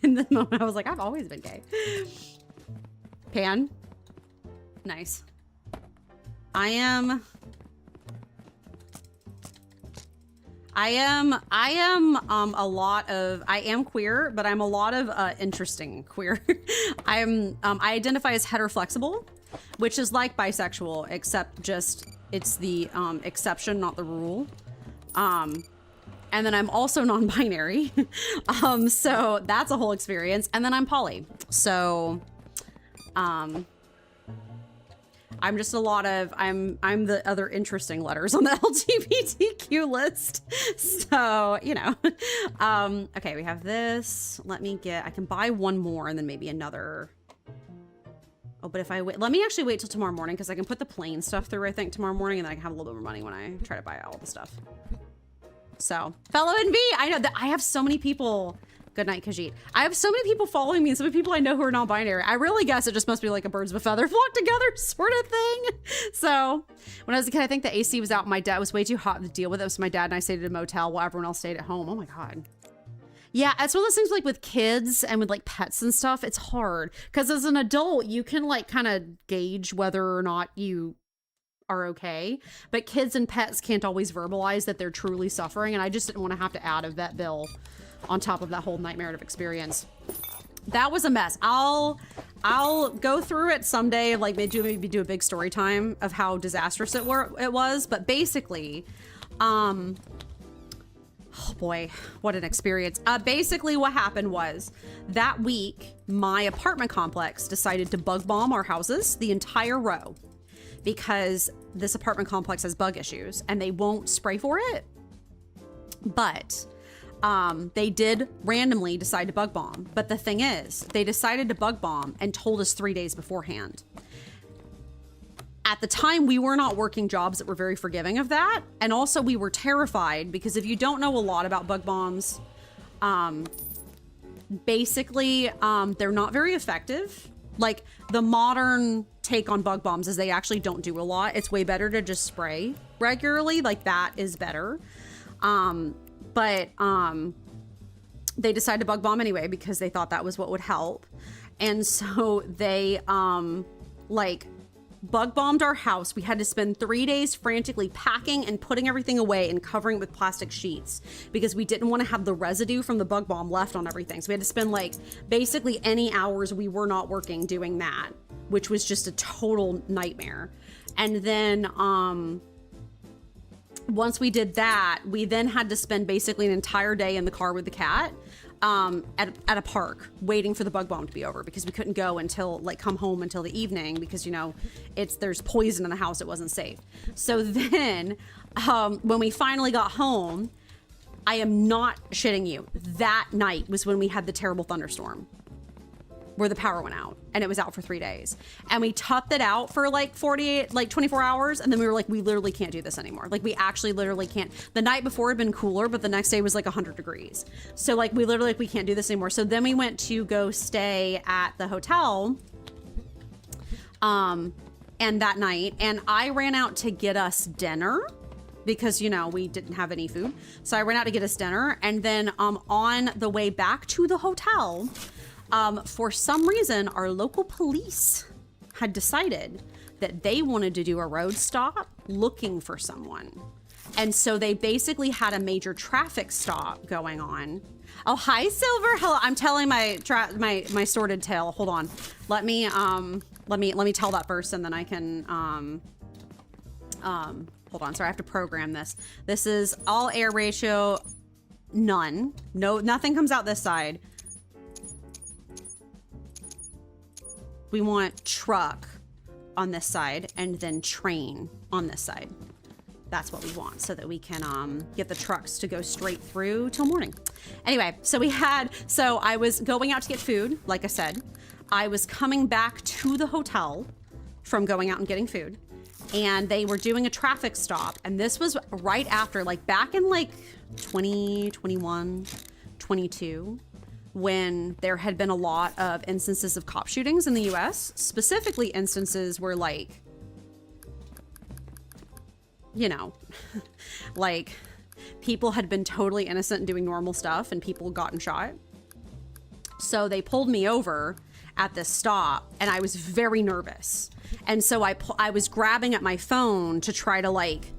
In the moment I was like, I've always been gay. Pan. Nice. I am queer, but I'm a lot of interesting queer. I identify as heteroflexible, which is like bisexual, except just it's the exception, not the rule. And then I'm also non-binary. So that's a whole experience. And then I'm poly. So I'm just a lot of, I'm the other interesting letters on the LGBTQ list. So, you know, okay, we have this. I can buy one more and then maybe another. Oh, but if I wait, let me actually wait till tomorrow morning because I can put the plain stuff through, I think, tomorrow morning, and then I can have a little bit more money when I try to buy all the stuff. So, fellow NV, I know that I have so many people. Good night, Khajiit. I have so many people following me and so many people I know who are non-binary. I really guess it just must be like a birds of a feather flock together sort of thing. So when I was a kid, I think the AC was out. My dad was way too hot to deal with it. So my dad and I stayed at a motel while everyone else stayed at home. Oh my God. Yeah, it's one of those things like with kids and with like pets and stuff. It's hard because as an adult, you can like kind of gauge whether or not you are okay. But kids and pets can't always verbalize that they're truly suffering. And I just didn't want to have to add a vet bill on top of that whole nightmare of experience. That was a mess. I'll go through it someday, like maybe do a big story time of how disastrous it was. But basically, oh boy, what an experience. Basically what happened was that week, my apartment complex decided to bug bomb our houses, the entire row. because this apartment complex has bug issues and they won't spray for it. But they did randomly decide to bug bomb. But the thing is, they decided to bug bomb and told us 3 days beforehand. At the time, we were not working jobs that were very forgiving of that. And also we were terrified because if you don't know a lot about bug bombs, basically, they're not very effective. Like the modern take on bug bombs is they actually don't do a lot. It's way better to just spray regularly. Like that is better. But they decided to bug bomb anyway because they thought that was what would help. And so they like bug bombed our house. We had to spend 3 days frantically packing and putting everything away and covering it with plastic sheets because we didn't want to have the residue from the bug bomb left on everything. So we had to spend like basically any hours we were not working doing that, which was just a total nightmare. And then once we did that, we then had to spend basically an entire day in the car with the cat at a park waiting for the bug bomb to be over because we couldn't go until like come home until the evening because, you know, there's poison in the house. It wasn't safe. So then when we finally got home, I am not shitting you. That night was when we had the terrible thunderstorm where the power went out and it was out for 3 days and we toughed it out for like 24 hours. And then we were like, we literally can't do this anymore. Like we actually literally can't. The night before had been cooler, but the next day was like 100 degrees. So like we literally, like, we can't do this anymore. So then we went to go stay at the hotel. And that night, and I ran out to get us dinner because, you know, we didn't have any food. So I ran out to get us dinner. And then on the way back to the hotel, for some reason, our local police had decided that they wanted to do a road stop looking for someone. And so they basically had a major traffic stop going on. Oh, hi, Silver. Hello. I'm telling my sordid tale. Hold on. Let me tell that first and then I can, hold on. Sorry, I have to program this. This is all air ratio, none. No, nothing comes out this side. We want truck on this side and then train on this side. That's what we want so that we can get the trucks to go straight through till morning. Anyway, so I was going out to get food, like I said. I was coming back to the hotel from going out and getting food. And they were doing a traffic stop. And this was right after, like back in like 2021, 22. When there had been a lot of instances of cop shootings in the US, specifically instances where like, you know, like people had been totally innocent and doing normal stuff and people gotten shot. So they pulled me over at this stop and I was very nervous. And so I was grabbing at my phone to try to like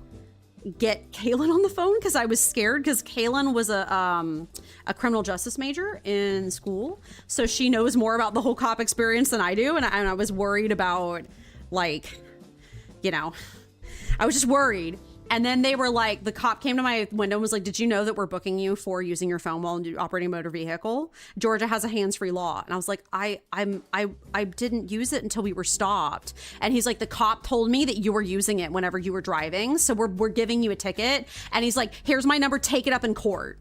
get Kaylin on the phone because I was scared because Kaylin was a criminal justice major in school. So she knows more about the whole cop experience than I do. And I was worried about like, you know, I was just worried. And then they were like, the cop came to my window and was like, did you know that we're booking you for using your phone while operating a motor vehicle? Georgia has a hands-free law. And I was like, I didn't use it until we were stopped. And he's like, the cop told me that you were using it whenever you were driving. So we're giving you a ticket. And he's like, here's my number, take it up in court.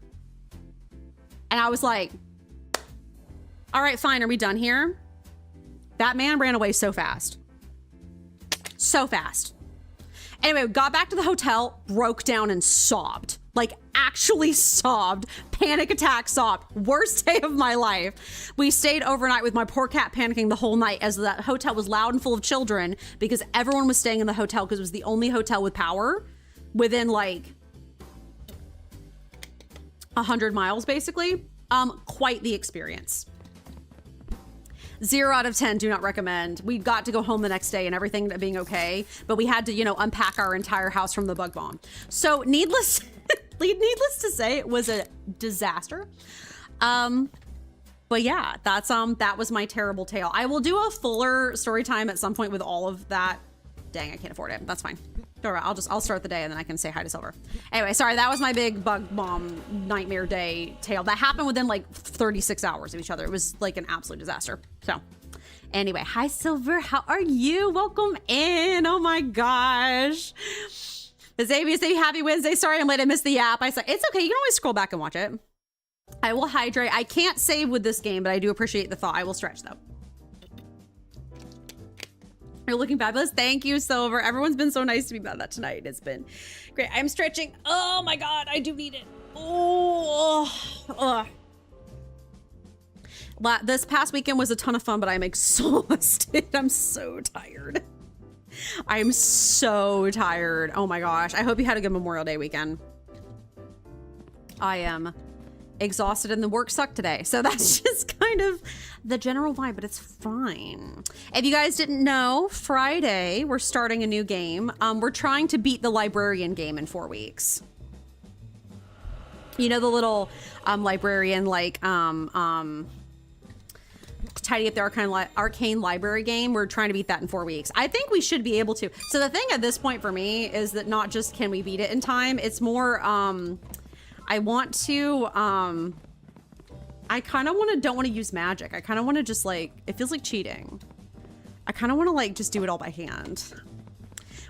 And I was like, all right, fine. Are we done here? That man ran away so fast. So fast. Anyway, got back to the hotel, broke down and sobbed. Like actually sobbed. Panic attack sobbed. Worst day of my life. We stayed overnight with my poor cat panicking the whole night as that hotel was loud and full of children because everyone was staying in the hotel because it was the only hotel with power within like 100 miles basically. Quite the experience. 0 out of 10, do not recommend. We got to go home the next day and everything being okay, but we had to, you know, unpack our entire house from the bug bomb. So needless to say, it was a disaster. But yeah, that was my terrible tale. I will do a fuller story time at some point with all of that. Dang, I can't afford it. That's fine. All right, I'll start the day and then I can say hi to Silver. Anyway, sorry, that was my big bug bomb nightmare day tale. That happened within like 36 hours of each other. It was like an absolute disaster. So Anyway, hi Silver, how are you? Welcome in. Oh my gosh. It's ABS Happy Wednesday. Sorry I'm late, I missed the app. I said, it's okay, you can always scroll back and watch it. I will hydrate. I can't save with this game, but I do appreciate the thought. I will stretch though. You're looking fabulous. Thank you, Silver. Everyone's been so nice to me about that tonight. It's been great. I'm stretching. Oh my God, I do need it. Oh, this past weekend was a ton of fun, but I'm exhausted. I'm so tired. I'm so tired. Oh my gosh. I hope you had a good Memorial Day weekend. I am exhausted and the work sucked today. So that's just kind of the general vibe, but it's fine. If you guys didn't know, Friday, we're starting a new game. We're trying to beat the librarian game in 4 weeks. You know, the little librarian, like, tidy up the arcane library game. We're trying to beat that in 4 weeks. I think we should be able to. So the thing at this point for me is that not just can we beat it in time, it's more, I want to, I kind of don't want to use magic. I kind of want to just like, it feels like cheating. I kind of want to like just do it all by hand.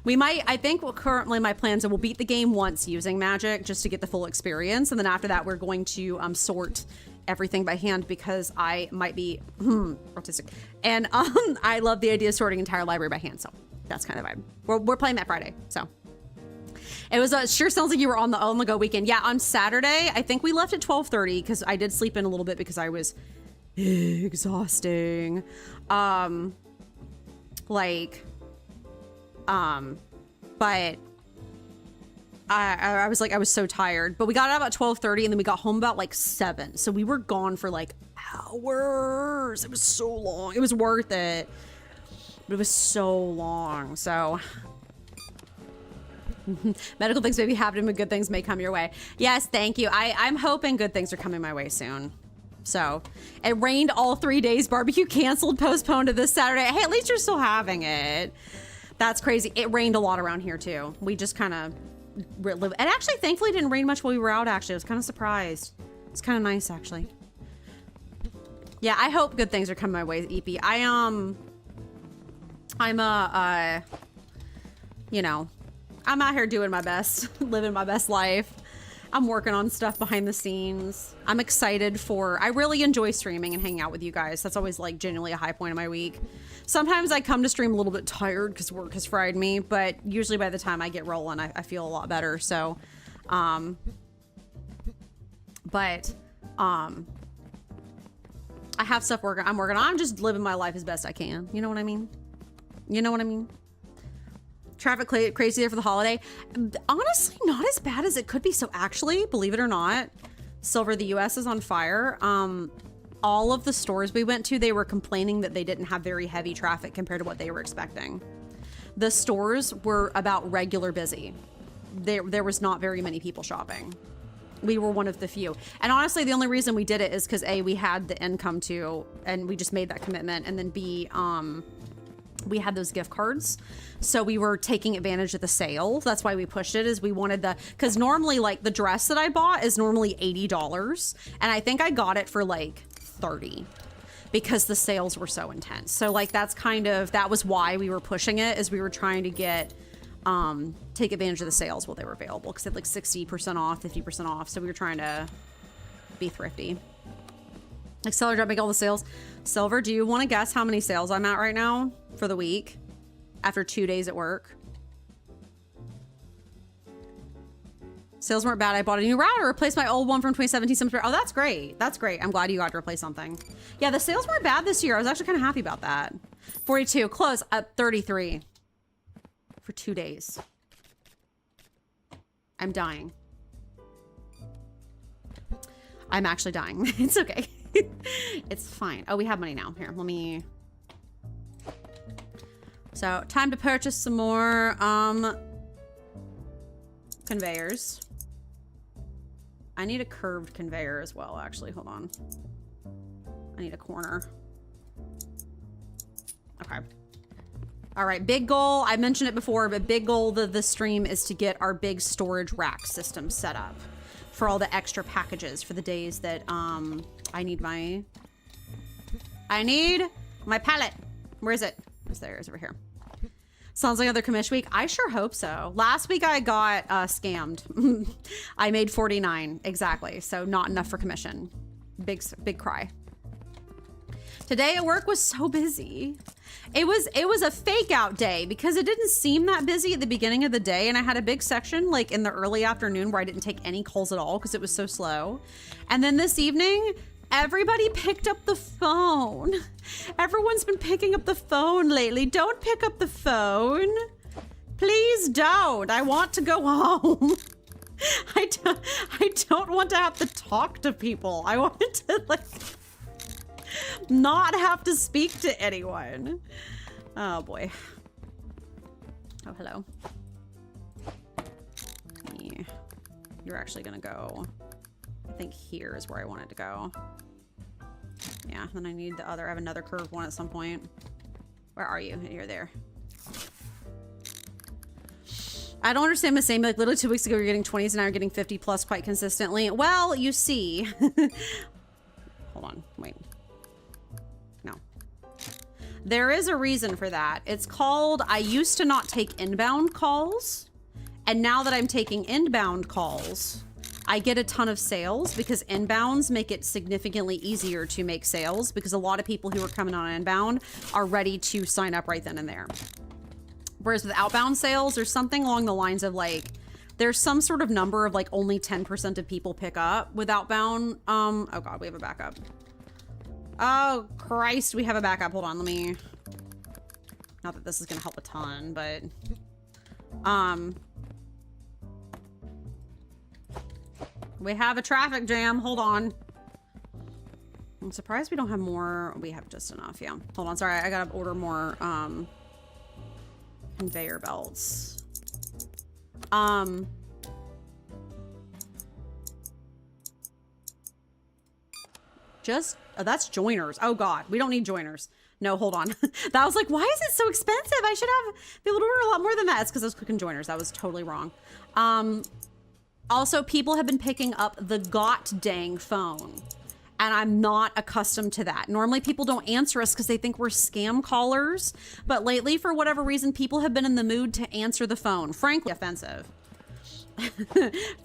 We might, I think currently my plans are we'll beat the game once using magic just to get the full experience. And then after that, we're going to sort everything by hand because I might be autistic. And I love the idea of sorting entire library by hand. So that's kind of the vibe. We're playing that Friday. So it was sure sounds like you were on the go weekend. Yeah, on Saturday, I think we left at 12:30 because I did sleep in a little bit because I was exhausting. But I was like, I was so tired, but we got out about 12:30 and then we got home about like 7. So we were gone for like hours. It was so long. It was worth it, but it was so long. So medical things may be happening, but good things may come your way. Yes, thank you. I'm hoping good things are coming my way soon. So it rained all 3 days. Barbecue canceled, postponed to this Saturday. Hey, at least you're still having it. That's crazy. It rained a lot around here too. We just kind of live. And actually, thankfully, it didn't rain much while we were out. Actually, I was kind of surprised. It's kind of nice, actually. Yeah, I hope good things are coming my way, EP. You know, I'm out here doing my best, living my best life. I'm working on stuff behind the scenes. I'm excited I really enjoy streaming and hanging out with you guys. That's always like genuinely a high point of my week. Sometimes I come to stream a little bit tired because work has fried me, but usually by the time I get rolling, I feel a lot better. So, I have stuff I'm working on. I'm just living my life as best I can. You know what I mean? You know what I mean? Traffic crazy there for the holiday. Honestly, not as bad as it could be. So actually, believe it or not, Silver, the US is on fire. All of the stores we went to, they were complaining that they didn't have very heavy traffic compared to what they were expecting. The stores were about regular busy. There was not very many people shopping. We were one of the few. And honestly, the only reason we did it is because A, we had the income to, and we just made that commitment. And then B, we had those gift cards. So we were taking advantage of the sale. That's why we pushed it, is we wanted because normally like the dress that I bought is normally $80. And I think I got it for like 30 because the sales were so intense. So like, that was why we were pushing it, is we were trying to get, take advantage of the sales while they were available. Cause they had like 60% off, 50% off. So we were trying to be thrifty. Accelerate, make all the sales. Silver, do you want to guess how many sales I'm at right now for the week after 2 days at work? Sales weren't bad. I bought a new router, replaced my old one from 2017. Oh, that's great. That's great. I'm glad you got to replace something. Yeah, the sales weren't bad this year. I was actually kind of happy about that. 42, close at 33 for 2 days. I'm dying. I'm actually dying. It's okay. It's fine. Oh, we have money now. Here, let me. So, time to purchase some more conveyors. I need a curved conveyor as well, actually. Hold on. I need a corner. Okay. All right, big goal. I mentioned it before, but big goal of the stream is to get our big storage rack system set up for all the extra packages for the days that I need my pallet. Where is it? It's there. It's over here. Sounds like another commission week. I sure hope so. Last week I got scammed. I made 49 exactly. So not enough for commission. Big cry. Today at work was so busy. It was a fake out day because it didn't seem that busy at the beginning of the day. And I had a big section like in the early afternoon where I didn't take any calls at all because it was so slow. And then this evening, everybody picked up the phone. Everyone's been picking up the phone lately. Don't pick up the phone. Please don't. I want to go home. I don't want to have to talk to people. I want to like not have to speak to anyone. Oh boy. Oh, hello. Yeah. You're actually gonna go, I think here is where I wanted to go. Yeah, then I need the other, I have another curved one at some point. Where are you? You're there. I don't understand the same, like literally 2 weeks ago you're getting 20s and now you're getting 50 plus quite consistently. Well, you see. Hold on, wait. No. There is a reason for that. It's called, I used to not take inbound calls. And now that I'm taking inbound calls, I get a ton of sales because inbounds make it significantly easier to make sales because a lot of people who are coming on inbound are ready to sign up right then and there. Whereas with outbound sales, there's something along the lines of like, there's some sort of number of like only 10% of people pick up with outbound. Oh God, we have a backup. Oh Christ, we have a backup. Hold on, let me, not that this is gonna help a ton, but we have a traffic jam. Hold on. I'm surprised we don't have more. We have just enough. Yeah. Hold on. Sorry. I gotta order more conveyor belts. Just, oh, that's joiners. Oh God. We don't need joiners. No, hold on. That was like, why is it so expensive? I should have be able to order a lot more than that. It's because I was clicking joiners. That was totally wrong. Also, people have been picking up the got dang phone, and I'm not accustomed to that. Normally, people don't answer us because they think we're scam callers, but lately, for whatever reason, people have been in the mood to answer the phone. Frankly, offensive.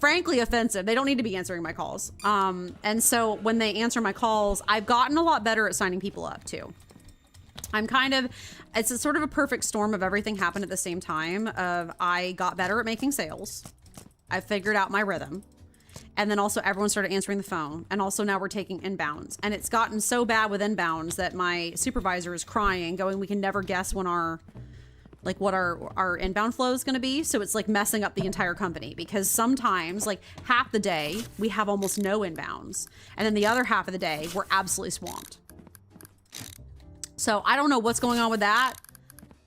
Frankly, offensive. They don't need to be answering my calls. And so when they answer my calls, I've gotten a lot better at signing people up too. I'm kind of, it's a sort of a perfect storm of everything happened at the same time. I got better at making sales. I figured out my rhythm. And then also everyone started answering the phone. And also now we're taking inbounds. And it's gotten so bad with inbounds that my supervisor is crying, going, we can never guess when our, like what our inbound flow is going to be. So it's like messing up the entire company because sometimes like half the day we have almost no inbounds. And then the other half of the day we're absolutely swamped. So I don't know what's going on with that,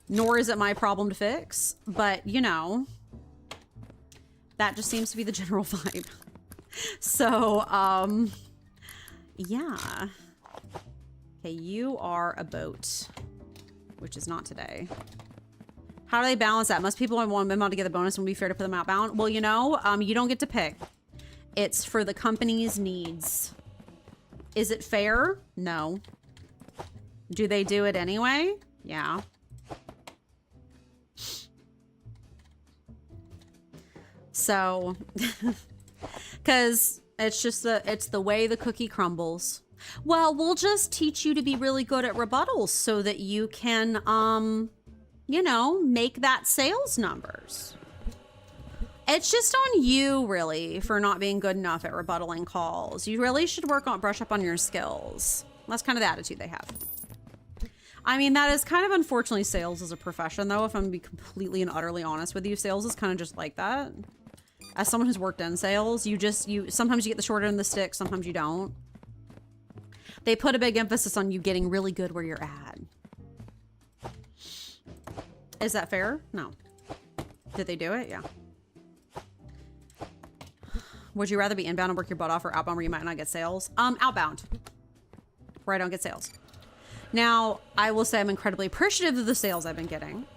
nor is it my problem to fix, but you know, that just seems to be the general vibe. So, yeah. Okay, you are a boat, which is not today. How do they balance that? Most people want them out to get the bonus and would be fair to put them outbound. Well, you know, you don't get to pick. It's for the company's needs. Is it fair? No. Do they do it anyway? Yeah. So, because it's just it's the way the cookie crumbles. Well, we'll just teach you to be really good at rebuttals so that you can, you know, make that sales numbers. It's just on you, really, for not being good enough at rebuttaling calls. You really should brush up on your skills. That's kind of the attitude they have. I mean, that is kind of unfortunately sales as a profession, though, if I'm gonna be completely and utterly honest with you. Sales is kind of just like that. As someone who's worked in sales, sometimes you get the short end of the stick, sometimes you don't. They put a big emphasis on you getting really good where you're at. Is that fair? No. Did they do it? Yeah. Would you rather be inbound and work your butt off or outbound where you might not get sales? Outbound, where I don't get sales. Now, I will say I'm incredibly appreciative of the sales I've been getting.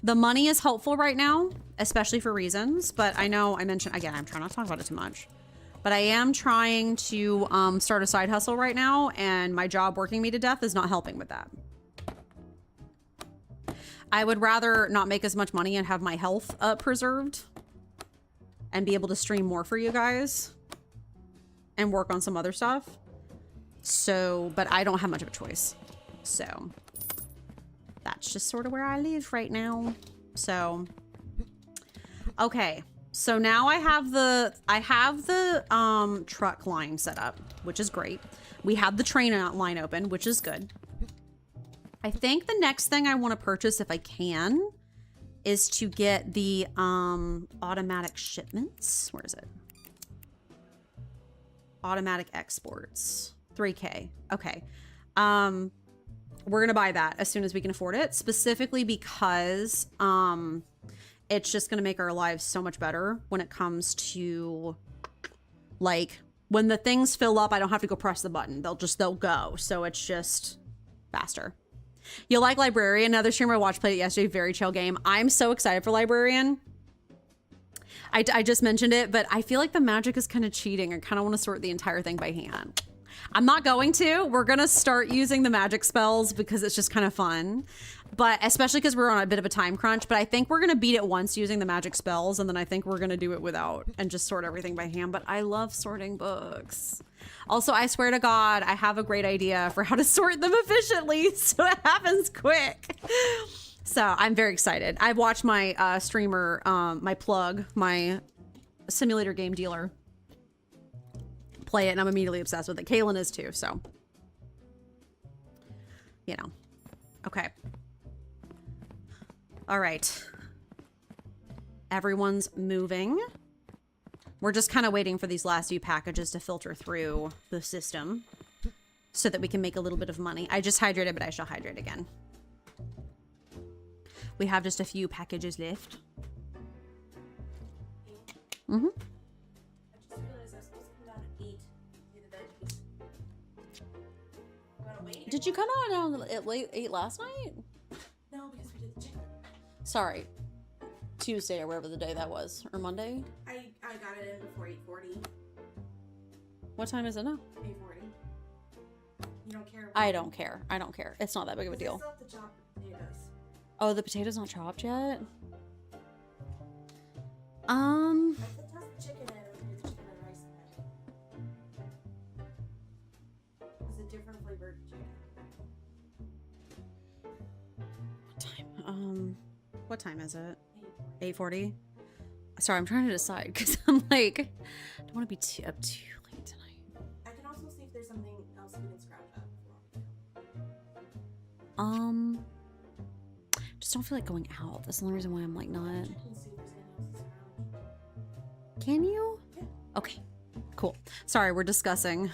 The money is helpful right now, especially for reasons, but I know I mentioned, again, I'm trying not to talk about it too much. But I am trying to start a side hustle right now, and my job working me to death is not helping with that. I would rather not make as much money and have my health preserved and be able to stream more for you guys and work on some other stuff. So, but I don't have much of a choice. So that's just sort of where I live right now. So, okay. So now I have the truck line set up, which is great. We have the train line open, which is good. I think the next thing I want to purchase, if I can, is to get the automatic shipments. Where is it? Automatic exports. 3K. Okay. We're gonna buy that as soon as we can afford it, specifically because it's just gonna make our lives so much better when it comes to, like, when the things fill up, I don't have to go press the button. They'll go. So it's just faster. You like Librarian? Another streamer I watched played it yesterday. Very chill game. I'm so excited for Librarian. I just mentioned it, but I feel like the magic is kind of cheating. I kind of want to sort the entire thing by hand. I'm not going to. We're going to start using the magic spells because it's just kind of fun. But especially because we're on a bit of a time crunch. But I think we're going to beat it once using the magic spells. And then I think we're going to do it without and just sort everything by hand. But I love sorting books. Also, I swear to God, I have a great idea for how to sort them efficiently so it happens quick. So I'm very excited. I've watched my streamer, my simulator game dealer, play it, and I'm immediately obsessed with it. Kaylin is too, so. You know. Okay. All right. Everyone's moving. We're just kind of waiting for these last few packages to filter through the system so that we can make a little bit of money. I just hydrated, but I shall hydrate again. We have just a few packages left. Mm-hmm. I just realized I was supposed to come down at 8 to do the veggies. You wanna wait? Did you come out down at late 8 last night? No, because we did the chicken. Sorry. Tuesday or whatever the day that was. Or Monday? I got it in before 8:40. What time is it now? 8:40. You don't care? I don't care. I don't care. It's not that big of a deal. I still have to chop the potatoes. Oh, the potatoes not chopped yet? I have to toss the chicken in and do the chicken and rice in it. It's a different flavored chicken. What time is it? 8:40? Sorry, I'm trying to decide because I'm like, I don't want to be up too late tonight. I can also see if there's something else we can scratch up. Just don't feel like going out. That's the only reason why I'm like not. Check and see if there's anything else around. Can you? Yeah. Okay. Cool. Sorry, we're discussing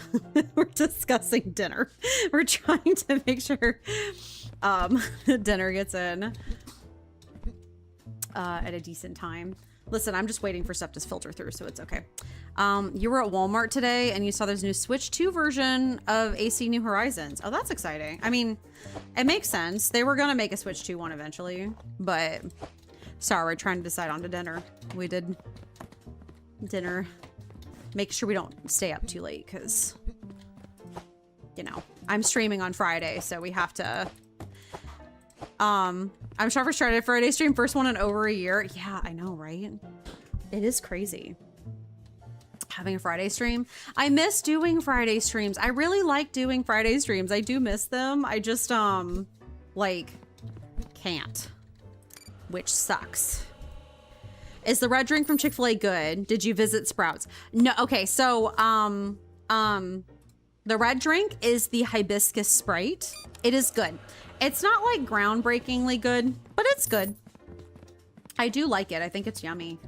dinner. We're trying to make sure dinner gets in at a decent time. Listen, I'm just waiting for stuff to filter through, so it's okay. You were at Walmart today and you saw there's a new Switch 2 version of AC New Horizons. Oh, that's exciting. I mean, it makes sense. They were gonna make a Switch 2 one eventually, but sorry, we're trying to decide on to dinner. We did dinner. Make sure we don't stay up too late because, you know, I'm streaming on Friday, so we have to. I'm sure for started Friday stream, first one in over a year. Yeah, I know, right? It is crazy having a Friday stream. I miss doing Friday streams. I really like doing Friday streams. I do miss them. I just like can't, which sucks. Is the red drink from Chick-fil-A good? Did you visit Sprouts? No. Okay, so the red drink is the hibiscus Sprite. It is good. It's not like groundbreakingly good, but it's good. I do like it. I think it's yummy.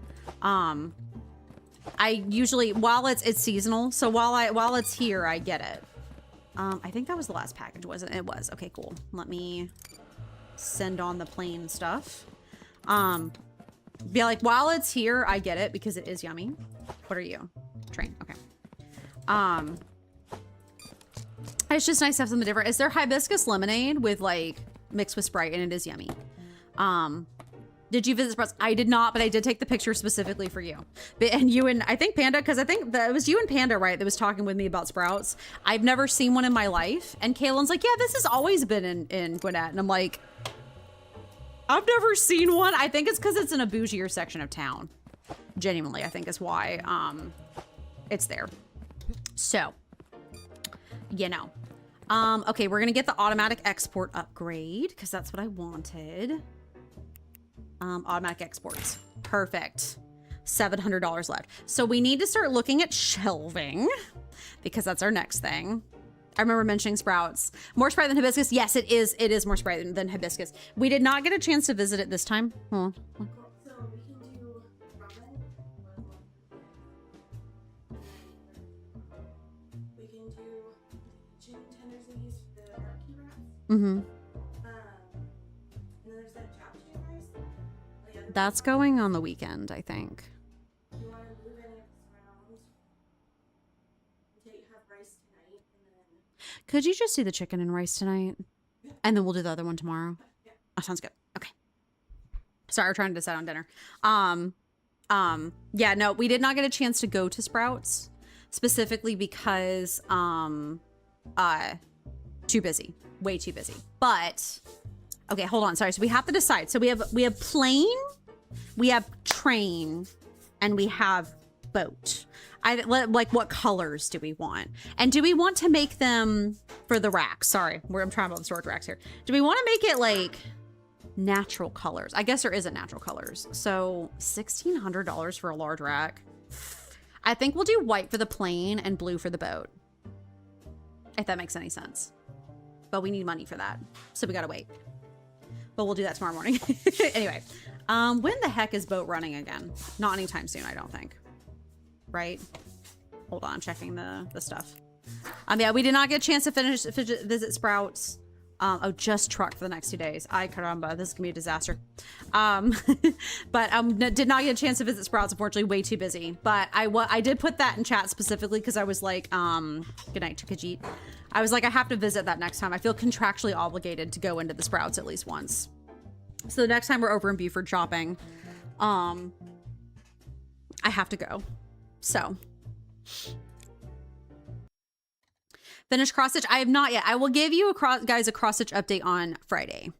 I usually, while it's seasonal, so while it's here, I get it. I think that was the last package, wasn't it? It was. Okay, cool. Let me send on the plain stuff. Be like, while it's here, I get it because it is yummy. What are you? Train. Okay. It's just nice to have something different. Is there hibiscus lemonade with like mixed with Sprite, and it is yummy. Did you visit Sprouts? I did not, but I did take the picture specifically for you. And you and I think Panda, because I think that it was you and Panda, right, that was talking with me about Sprouts. I've never seen one in my life. And Kaylin's like, yeah, this has always been in Gwinnett. And I'm like, I've never seen one. I think it's because it's in a bougier section of town. Genuinely, I think is why it's there. So, you know. Okay, we're gonna get the automatic export upgrade because that's what I wanted. Automatic exports. Perfect. $700 left. So we need to start looking at shelving because that's our next thing. I remember mentioning Sprouts. More Sprite than Hibiscus? Yes, it is. It is more Sprite than Hibiscus. We did not get a chance to visit it this time. Huh. Cool. So we can do ramen. We can do chicken tenders we use for the barbecue wraps. Mm-hmm. That's going on the weekend, I think. You want to move any of this around? Have rice tonight, and then... Could you just do the chicken and rice tonight? Yeah. And then we'll do the other one tomorrow? Yeah. Oh, sounds good. Okay. Sorry, we're trying to decide on dinner. Yeah, no, we did not get a chance to go to Sprouts specifically because too busy. Way too busy. But okay, hold on. Sorry. So we have to decide. So we have plane, we have train, and we have boat. Like, what colors do we want? And do we want to make them for the racks? Sorry, I'm trying about the storage racks here. Do we want to make it like natural colors? I guess there isn't natural colors. So $1,600 for a large rack. I think we'll do white for the plane and blue for the boat. If that makes any sense. But we need money for that. So we gotta wait. But we'll do that tomorrow morning. Anyway, when the heck is boat running again? Not anytime soon, I don't think. Right? Hold on, I'm checking the stuff. Yeah, we did not get a chance to visit Sprouts. Oh, just truck for the next 2 days. Ay caramba, this is gonna be a disaster. But did not get a chance to visit Sprouts, unfortunately, way too busy. But I did put that in chat specifically because I was like, good night to Khajiit. I was like, I have to visit that next time. I feel contractually obligated to go into the Sprouts at least once. So the next time we're over in Buford shopping, I have to go. So. Finished cross stitch? I have not yet. I will give you guys a cross stitch update on Friday.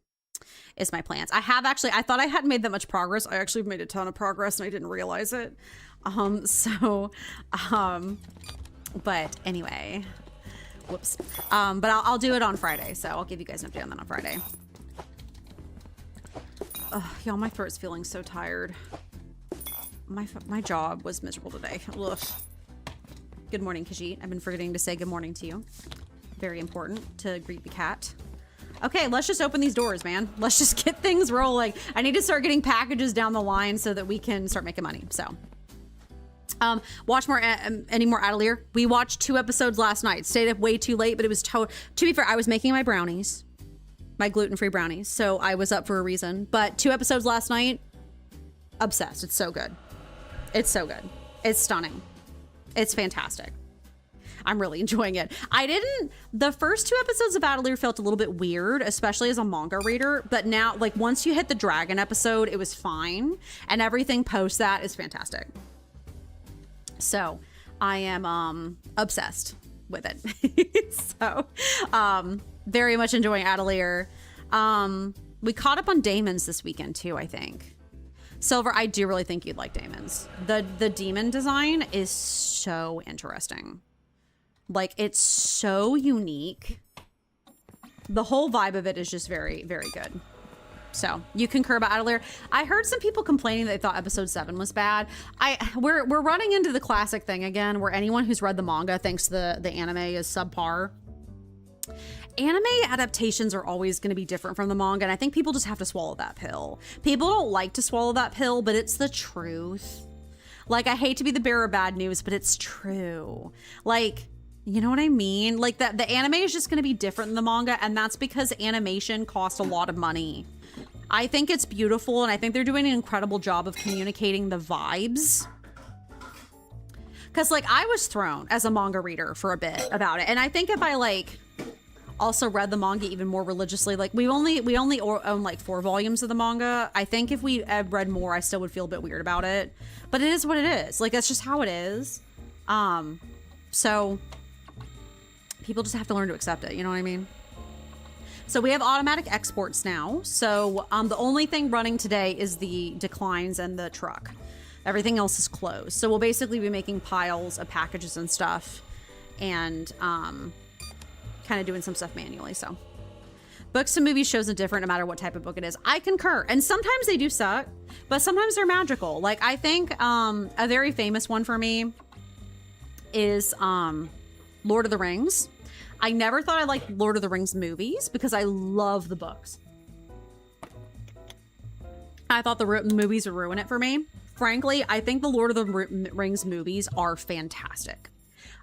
Is my plans. I thought I hadn't made that much progress. I actually made a ton of progress and I didn't realize it. But anyway, whoops. But I'll do it on Friday. So I'll give you guys an update on that on Friday. Y'all, my throat's feeling so tired. My job was miserable today. Ugh. Good morning, Khajiit. I've been forgetting to say good morning to you. Very important to greet the cat. Okay, let's just open these doors, man. Let's just get things rolling. I need to start getting packages down the line so that we can start making money. So, watch any more Atelier. We watched 2 episodes last night. Stayed up way too late, but it was to be fair, I was making my brownies, my gluten-free brownies. So I was up for a reason. But 2 episodes last night, obsessed. It's so good. It's so good. It's stunning. It's fantastic. I'm really enjoying it. The first 2 episodes of Atelier felt a little bit weird, especially as a manga reader. But now, like, once you hit the dragon episode, it was fine. And everything post that is fantastic. So I am obsessed with it. So very much enjoying Atelier. We caught up on Damon's this weekend too, I think. Silver, I do really think you'd like Damon's. The demon design is so interesting. Like, it's so unique. The whole vibe of it is just very, very good. So, you concur about Atelier. I heard some people complaining that they thought episode 7 was bad. We're running into the classic thing again, where anyone who's read the manga thinks the anime is subpar. Anime adaptations are always going to be different from the manga, and I think people just have to swallow that pill. People don't like to swallow that pill, but it's the truth. Like, I hate to be the bearer of bad news, but it's true. Like, you know what I mean? Like, the anime is just going to be different than the manga, and that's because animation costs a lot of money. I think it's beautiful, and I think they're doing an incredible job of communicating the vibes. Because, like, I was thrown as a manga reader for a bit about it, and I think if I, like, Also read the manga even more religiously. Like we only own like 4 volumes of the manga. I think if we had read more, I still would feel a bit weird about it. But it is what it is. Like that's just how it is. So people just have to learn to accept it. You know what I mean? So we have automatic exports now. So the only thing running today is the declines and the truck. Everything else is closed. So we'll basically be making piles of packages and stuff, and kind of doing some stuff manually. So books and movies, shows are different no matter what type of book it is. I concur. And sometimes they do suck, but sometimes they're magical. Like I think a very famous one for me is Lord of the Rings. I never thought I liked Lord of the Rings movies because I love the books. I thought the movies would ruin it for me. Frankly, I think the Lord of the Rings movies are fantastic.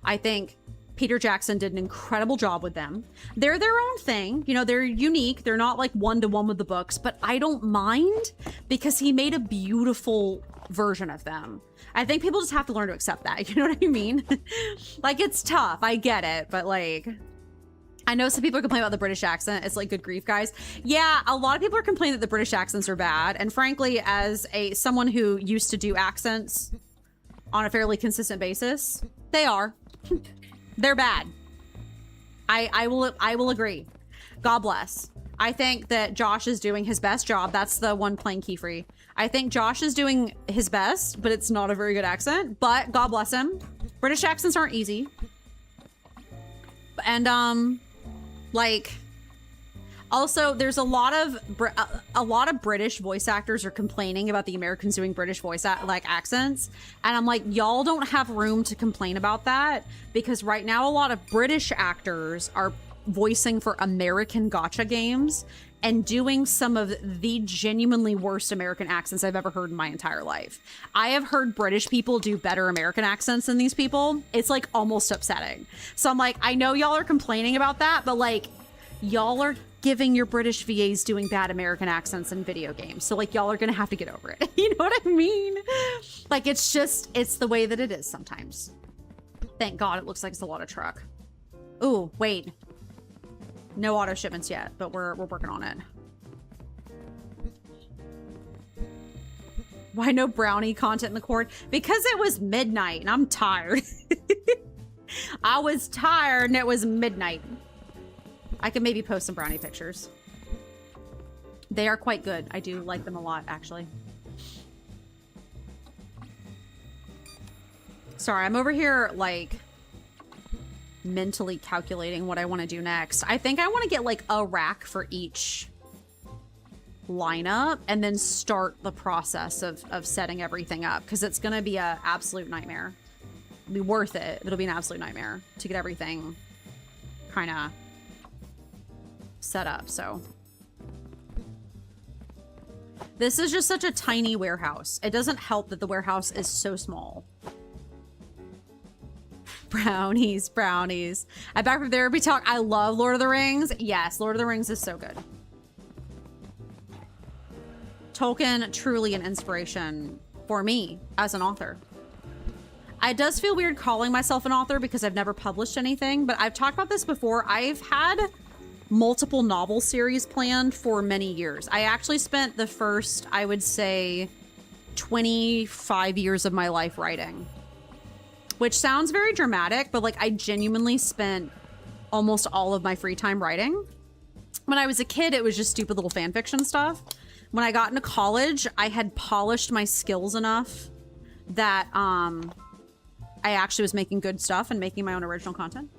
I think Peter Jackson did an incredible job with them. They're their own thing. You know, they're unique. They're not like one-to-one with the books, but I don't mind because he made a beautiful version of them. I think people just have to learn to accept that. You know what I mean? Like, it's tough. I get it. But like, I know some people are complaining about the British accent. It's like, good grief, guys. Yeah, a lot of people are complaining that the British accents are bad. And frankly, as someone who used to do accents on a fairly consistent basis, they are. They're bad. I will agree. God bless. I think that Josh is doing his best job. That's the one playing Keyfree. I think Josh is doing his best, but it's not a very good accent. But God bless him. British accents aren't easy. And like, also there's a lot of British voice actors are complaining about the Americans doing British voice accents, and I'm like, y'all don't have room to complain about that, because right now a lot of British actors are voicing for American gacha games and doing some of the genuinely worst American accents I've ever heard in my entire life. I have heard British people do better American accents than these people. It's like almost upsetting. So I'm like, I know y'all are complaining about that, but like, y'all are giving your British VAs doing bad American accents in video games. So like, y'all are gonna have to get over it. You know what I mean? Like, it's the way that it is sometimes. Thank God it looks like it's a lot of truck. Ooh, wait. No auto shipments yet, but we're working on it. Why no brownie content in the court? Because it was midnight and I'm tired. I was tired and it was midnight. I could maybe post some brownie pictures. They are quite good. I do like them a lot, actually. Sorry, I'm over here like mentally calculating what I want to do next. I think I want to get like a rack for each lineup and then start the process of setting everything up, because it's going to be an absolute nightmare. It'll be worth it. It'll be an absolute nightmare to get everything kind of set up. So this is just such a tiny warehouse. It doesn't help that the warehouse is so small. Brownies. I'm back from therapy talk. I love Lord of the Rings. Yes, Lord of the Rings is so good. Tolkien, truly an inspiration for me as an author. It does feel weird calling myself an author because I've never published anything, but I've talked about this before. I've had multiple novel series planned for many years. I actually spent the first, I would say, 25 years of my life writing. Which sounds very dramatic, but like, I genuinely spent almost all of my free time writing. When I was a kid, it was just stupid little fan fiction stuff. When I got into college, I had polished my skills enough that I actually was making good stuff and making my own original content.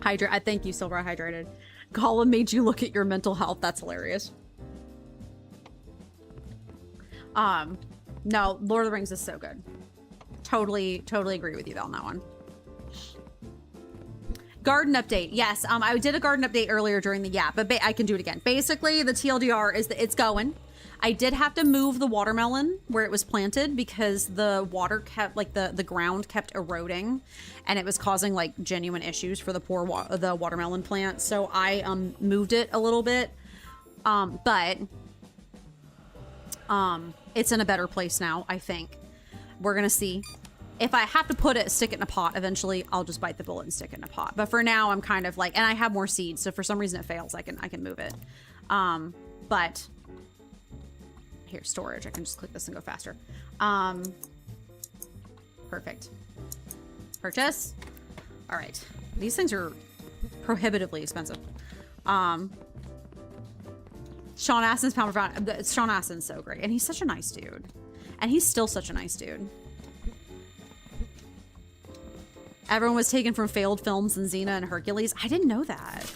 I thank you, Silver. I hydrated. Gollum made you look at your mental health. That's hilarious. No, Lord of the Rings is so good. Totally agree with you on that one. Garden update. Yes, I did a garden update earlier during the but I can do it again. Basically, the TLDR is that it's going. I did have to move the watermelon where it was planted because the water kept, like the ground kept eroding, and it was causing like genuine issues for the poor the watermelon plant. So I moved it a little bit, but it's in a better place now. I think we're gonna see. If I have to stick it in a pot eventually, I'll just bite the bullet and stick it in a pot. But for now, I'm kind of like, and I have more seeds, so for some reason it fails, I can move it. But here, storage. I can just click this and go faster. Perfect. Purchase. All right. These things are prohibitively expensive. Sean Astin's pound for pound. Sean Astin's so great, and he's such a nice dude, and he's still such a nice dude. Everyone was taken from failed films and Xena and Hercules. I didn't know that.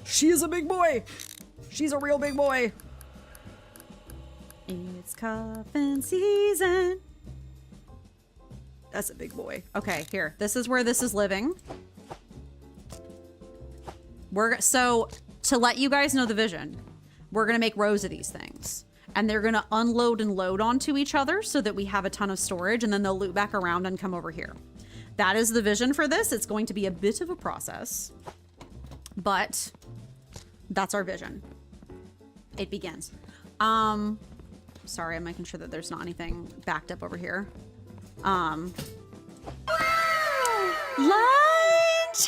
She is a big boy. She's a real big boy. It's coffin season. That's a big boy. Okay, here. This is where this is living. So to let you guys know the vision, we're gonna make rows of these things. And they're gonna unload and load onto each other so that we have a ton of storage, and then they'll loop back around and come over here. That is the vision for this. It's going to be a bit of a process, but that's our vision. It begins. Sorry, I'm making sure that there's not anything backed up over here. Lunch!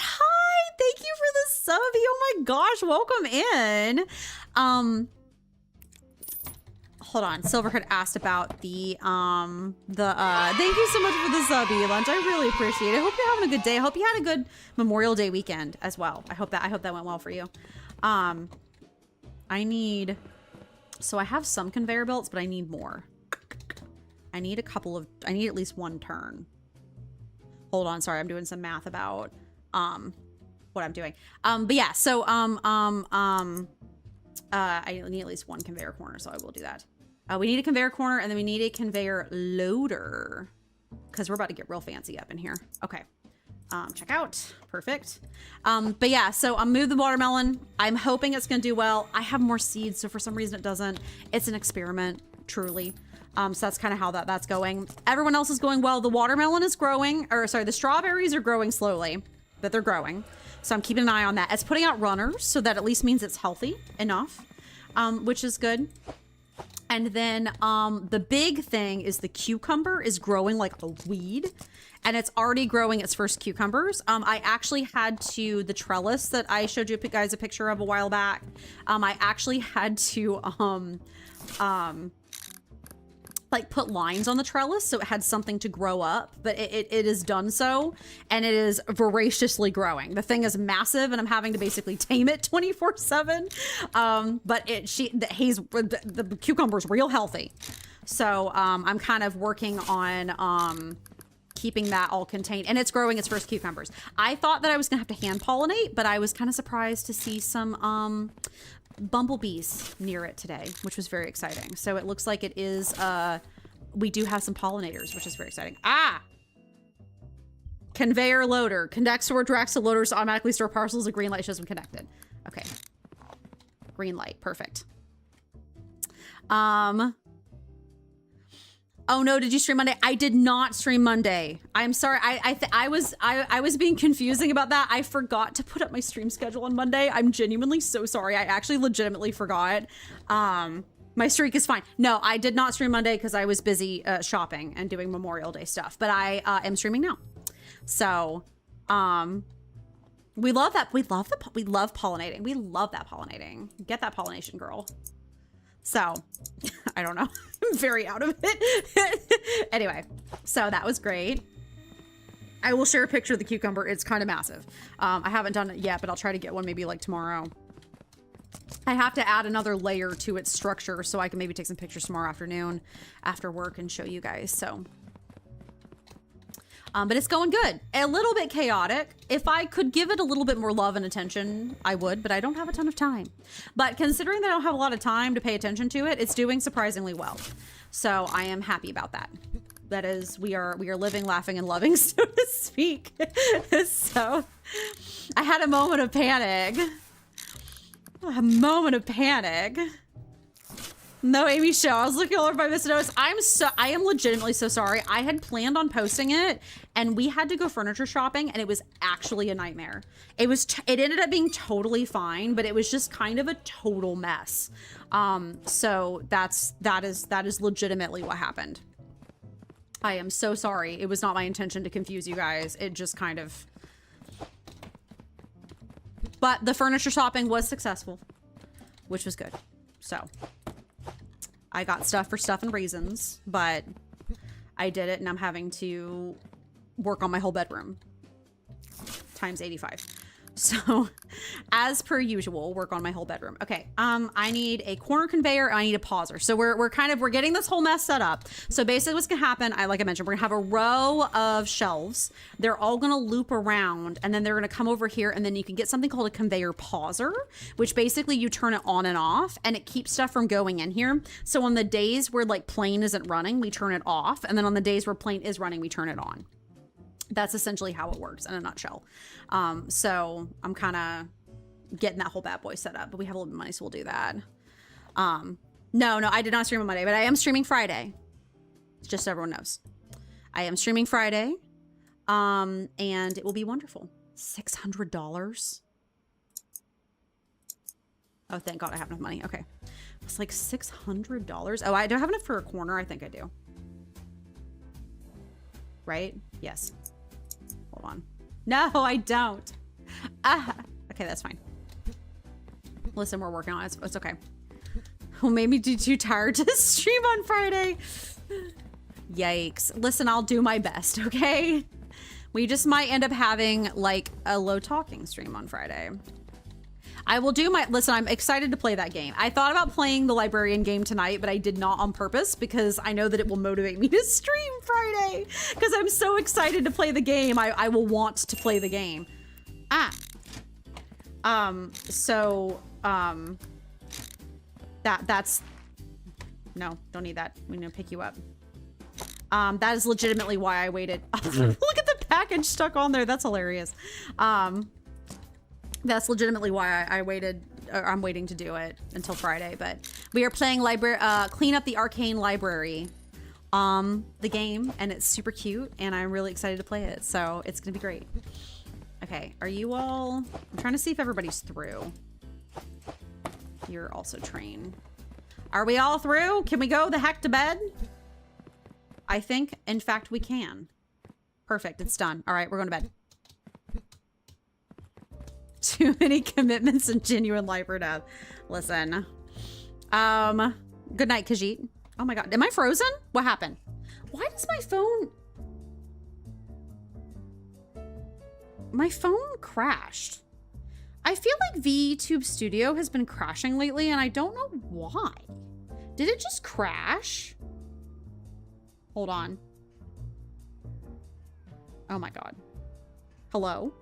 Hi! Thank you for the subby. Oh my gosh, welcome in. Hold on. Silverhead asked about the thank you so much for the subby lunch. I really appreciate it. I hope you're having a good day. I hope you had a good Memorial Day weekend as well. I hope that went well for you. So I have some conveyor belts, but I need more. I need at least one turn. Hold on, sorry, I'm doing some math about what I'm doing. But yeah, so I need at least one conveyor corner, so I will do that. We need a conveyor corner, and then we need a conveyor loader because we're about to get real fancy up in here. Okay. Check out. Perfect. But yeah, so I'm moving the watermelon. I'm hoping it's going to do well. I have more seeds, so for some reason it doesn't. It's an experiment, truly. So that's kind of how that's going. Everyone else is going well. The watermelon is growing, or sorry, the strawberries are growing slowly, but they're growing. So I'm keeping an eye on that. It's putting out runners, so that at least means it's healthy enough, which is good. And then the big thing is the cucumber is growing like a weed, and it's already growing its first cucumbers. I actually had to, the trellis that I showed you guys a picture of a while back, I actually had to like put lines on the trellis so it had something to grow up, but it has done so, and it is voraciously growing. The thing is massive, and I'm having to basically tame it 24/7. But the cucumber's real healthy, so I'm kind of working on keeping that all contained, and it's growing its first cucumbers. I thought that I was gonna have to hand pollinate, but I was kind of surprised to see some bumblebees near it today, which was very exciting. So it looks like it is we do have some pollinators, which is very exciting. Conveyor loader connects or directs to loaders to automatically store parcels. A green light shows them connected. Okay, green light, perfect. Oh no, did you stream Monday? I did not stream Monday. I'm sorry. I was being confusing about that. I forgot to put up my stream schedule on Monday. I'm genuinely so sorry. I actually legitimately forgot. My streak is fine. No, I did not stream Monday because I was busy shopping and doing Memorial Day stuff, but I am streaming now. So, we love that. We love pollinating. We love that pollinating. Get that pollination, girl. So, I don't know. I'm very out of it. Anyway, so that was great. I will share a picture of the cucumber. It's kind of massive. I haven't done it yet, but I'll try to get one maybe like tomorrow. I have to add another layer to its structure so I can maybe take some pictures tomorrow afternoon after work and show you guys. So, but it's going good. A little bit chaotic. If I could give it a little bit more love and attention, I would, but I don't have a ton of time. But considering that I don't have a lot of time to pay attention to it, it's doing surprisingly well. So I am happy about that. That is, we are living, laughing, and loving, so to speak. So I had a moment of panic. A moment of panic. No, Amy show. I was looking all over my missed notice. I am legitimately so sorry. I had planned on posting it, and we had to go furniture shopping, and it was actually a nightmare. It ended up being totally fine, but it was just kind of a total mess. So that is legitimately what happened. I am so sorry. It was not my intention to confuse you guys. It just kind of... But the furniture shopping was successful, which was good. So I got stuff for stuff and reasons, but I did it and I'm having to work on my whole bedroom times 85. So as per usual, work on my whole bedroom. Okay. I need a corner conveyor. I need a pauser. So we're getting this whole mess set up. So basically what's gonna happen, like I mentioned, we're gonna have a row of shelves. They're all gonna loop around and then they're gonna come over here and then you can get something called a conveyor pauser, which basically you turn it on and off and it keeps stuff from going in here. So on the days where like plane isn't running, we turn it off. And then on the days where plane is running, we turn it on. That's essentially how it works in a nutshell. So I'm kind of getting that whole bad boy set up, but we have a little bit of money, so we'll do that. No, I did not stream on Monday, but I am streaming Friday. Just so everyone knows. I am streaming Friday, and it will be wonderful. $600? Oh, thank God I have enough money. Okay. It's like $600. Oh, I don't have enough for a corner. I think I do. Right? Yes. Hold on. No, I don't. Okay, that's fine. Listen, we're working on it. It's okay. Well, maybe too tired to stream on Friday. Yikes. Listen, I'll do my best, okay? We just might end up having like a low talking stream on Friday. I will do my... Listen, I'm excited to play that game. I thought about playing the librarian game tonight, but I did not on purpose because I know that it will motivate me to stream Friday because I'm so excited to play the game. I will want to play the game. That's... No, don't need that. We're gonna pick you up. That is legitimately why I waited. Look at the package stuck on there. That's hilarious. That's legitimately why I waited, or I'm waiting to do it until Friday, but we are playing Clean Up the Arcane Library, the game, and it's super cute, and I'm really excited to play it, so it's gonna be great. Okay, are you all, I'm trying to see if everybody's through. You're also trained. Are we all through? Can we go the heck to bed? I think, in fact, we can. Perfect, it's done. All right, we're going to bed. Too many commitments and genuine life or death. Listen. Good night, Khajiit. Oh my God. Am I frozen? What happened? Why does my phone... My phone crashed. I feel like VTube Studio has been crashing lately and I don't know why. Did it just crash? Hold on. Oh my God. Hello?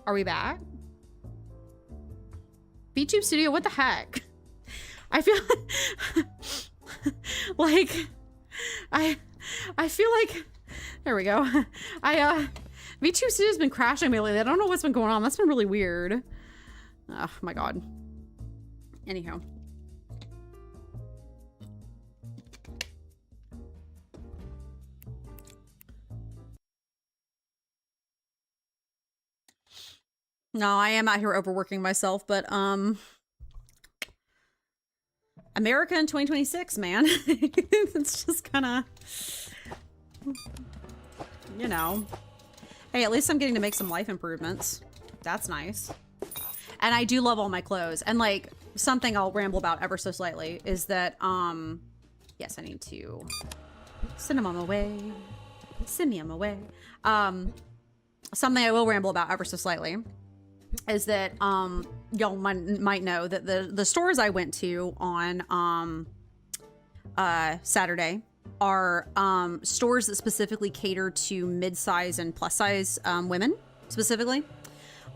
Are we back? VTube Studio, what the heck? I feel like I feel like there we go. VTube Studio's been crashing me lately. I don't know what's been going on. That's been really weird. Oh my God. Anyhow. No, I am out here overworking myself, but America in 2026, man. It's just kind of, you know. Hey, at least I'm getting to make some life improvements. That's nice. And I do love all my clothes. And like something I'll ramble about ever so slightly is that yes, I need to send him on my way. Send me on my way. Something I will ramble about ever so slightly is that y'all might know that the stores I went to on Saturday are stores that cater to mid-size and plus-size women specifically.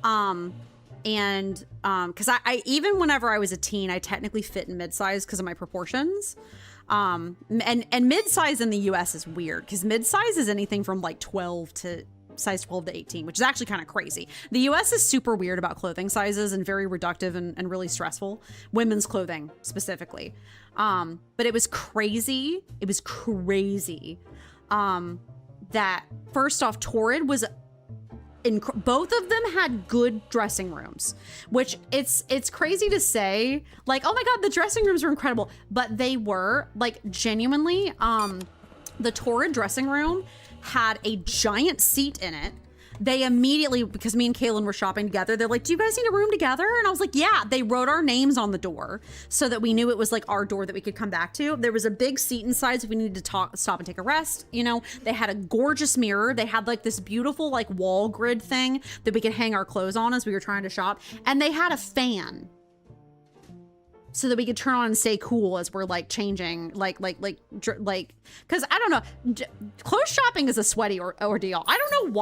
And because I even whenever I was a teen, I technically fit in mid-size because of my proportions. And mid-size in the US is weird because mid-size is anything from like 12 to size 12 to 18, which is actually kind of crazy. The US is super weird about clothing sizes and very reductive and really stressful. Women's clothing specifically. But it was crazy. It was crazy. That first off, Torrid was both of them had good dressing rooms, which it's crazy to say like, oh my God, the dressing rooms are incredible, but they were like genuinely, The Torrid dressing room had a giant seat in it. They immediately, because me and Kaylin were shopping together, they're like, do you guys need a room together? And I was like, yeah. They wrote our names on the door so that we knew it was like our door that we could come back to. There was a big seat inside, so if we needed to stop and take a rest, you know. They had a gorgeous mirror. They had like this beautiful like wall grid thing that we could hang our clothes on as we were trying to shop. And they had a fan so that we could turn on and stay cool as we're like changing, because I don't know, clothes shopping is a sweaty ordeal. I don't know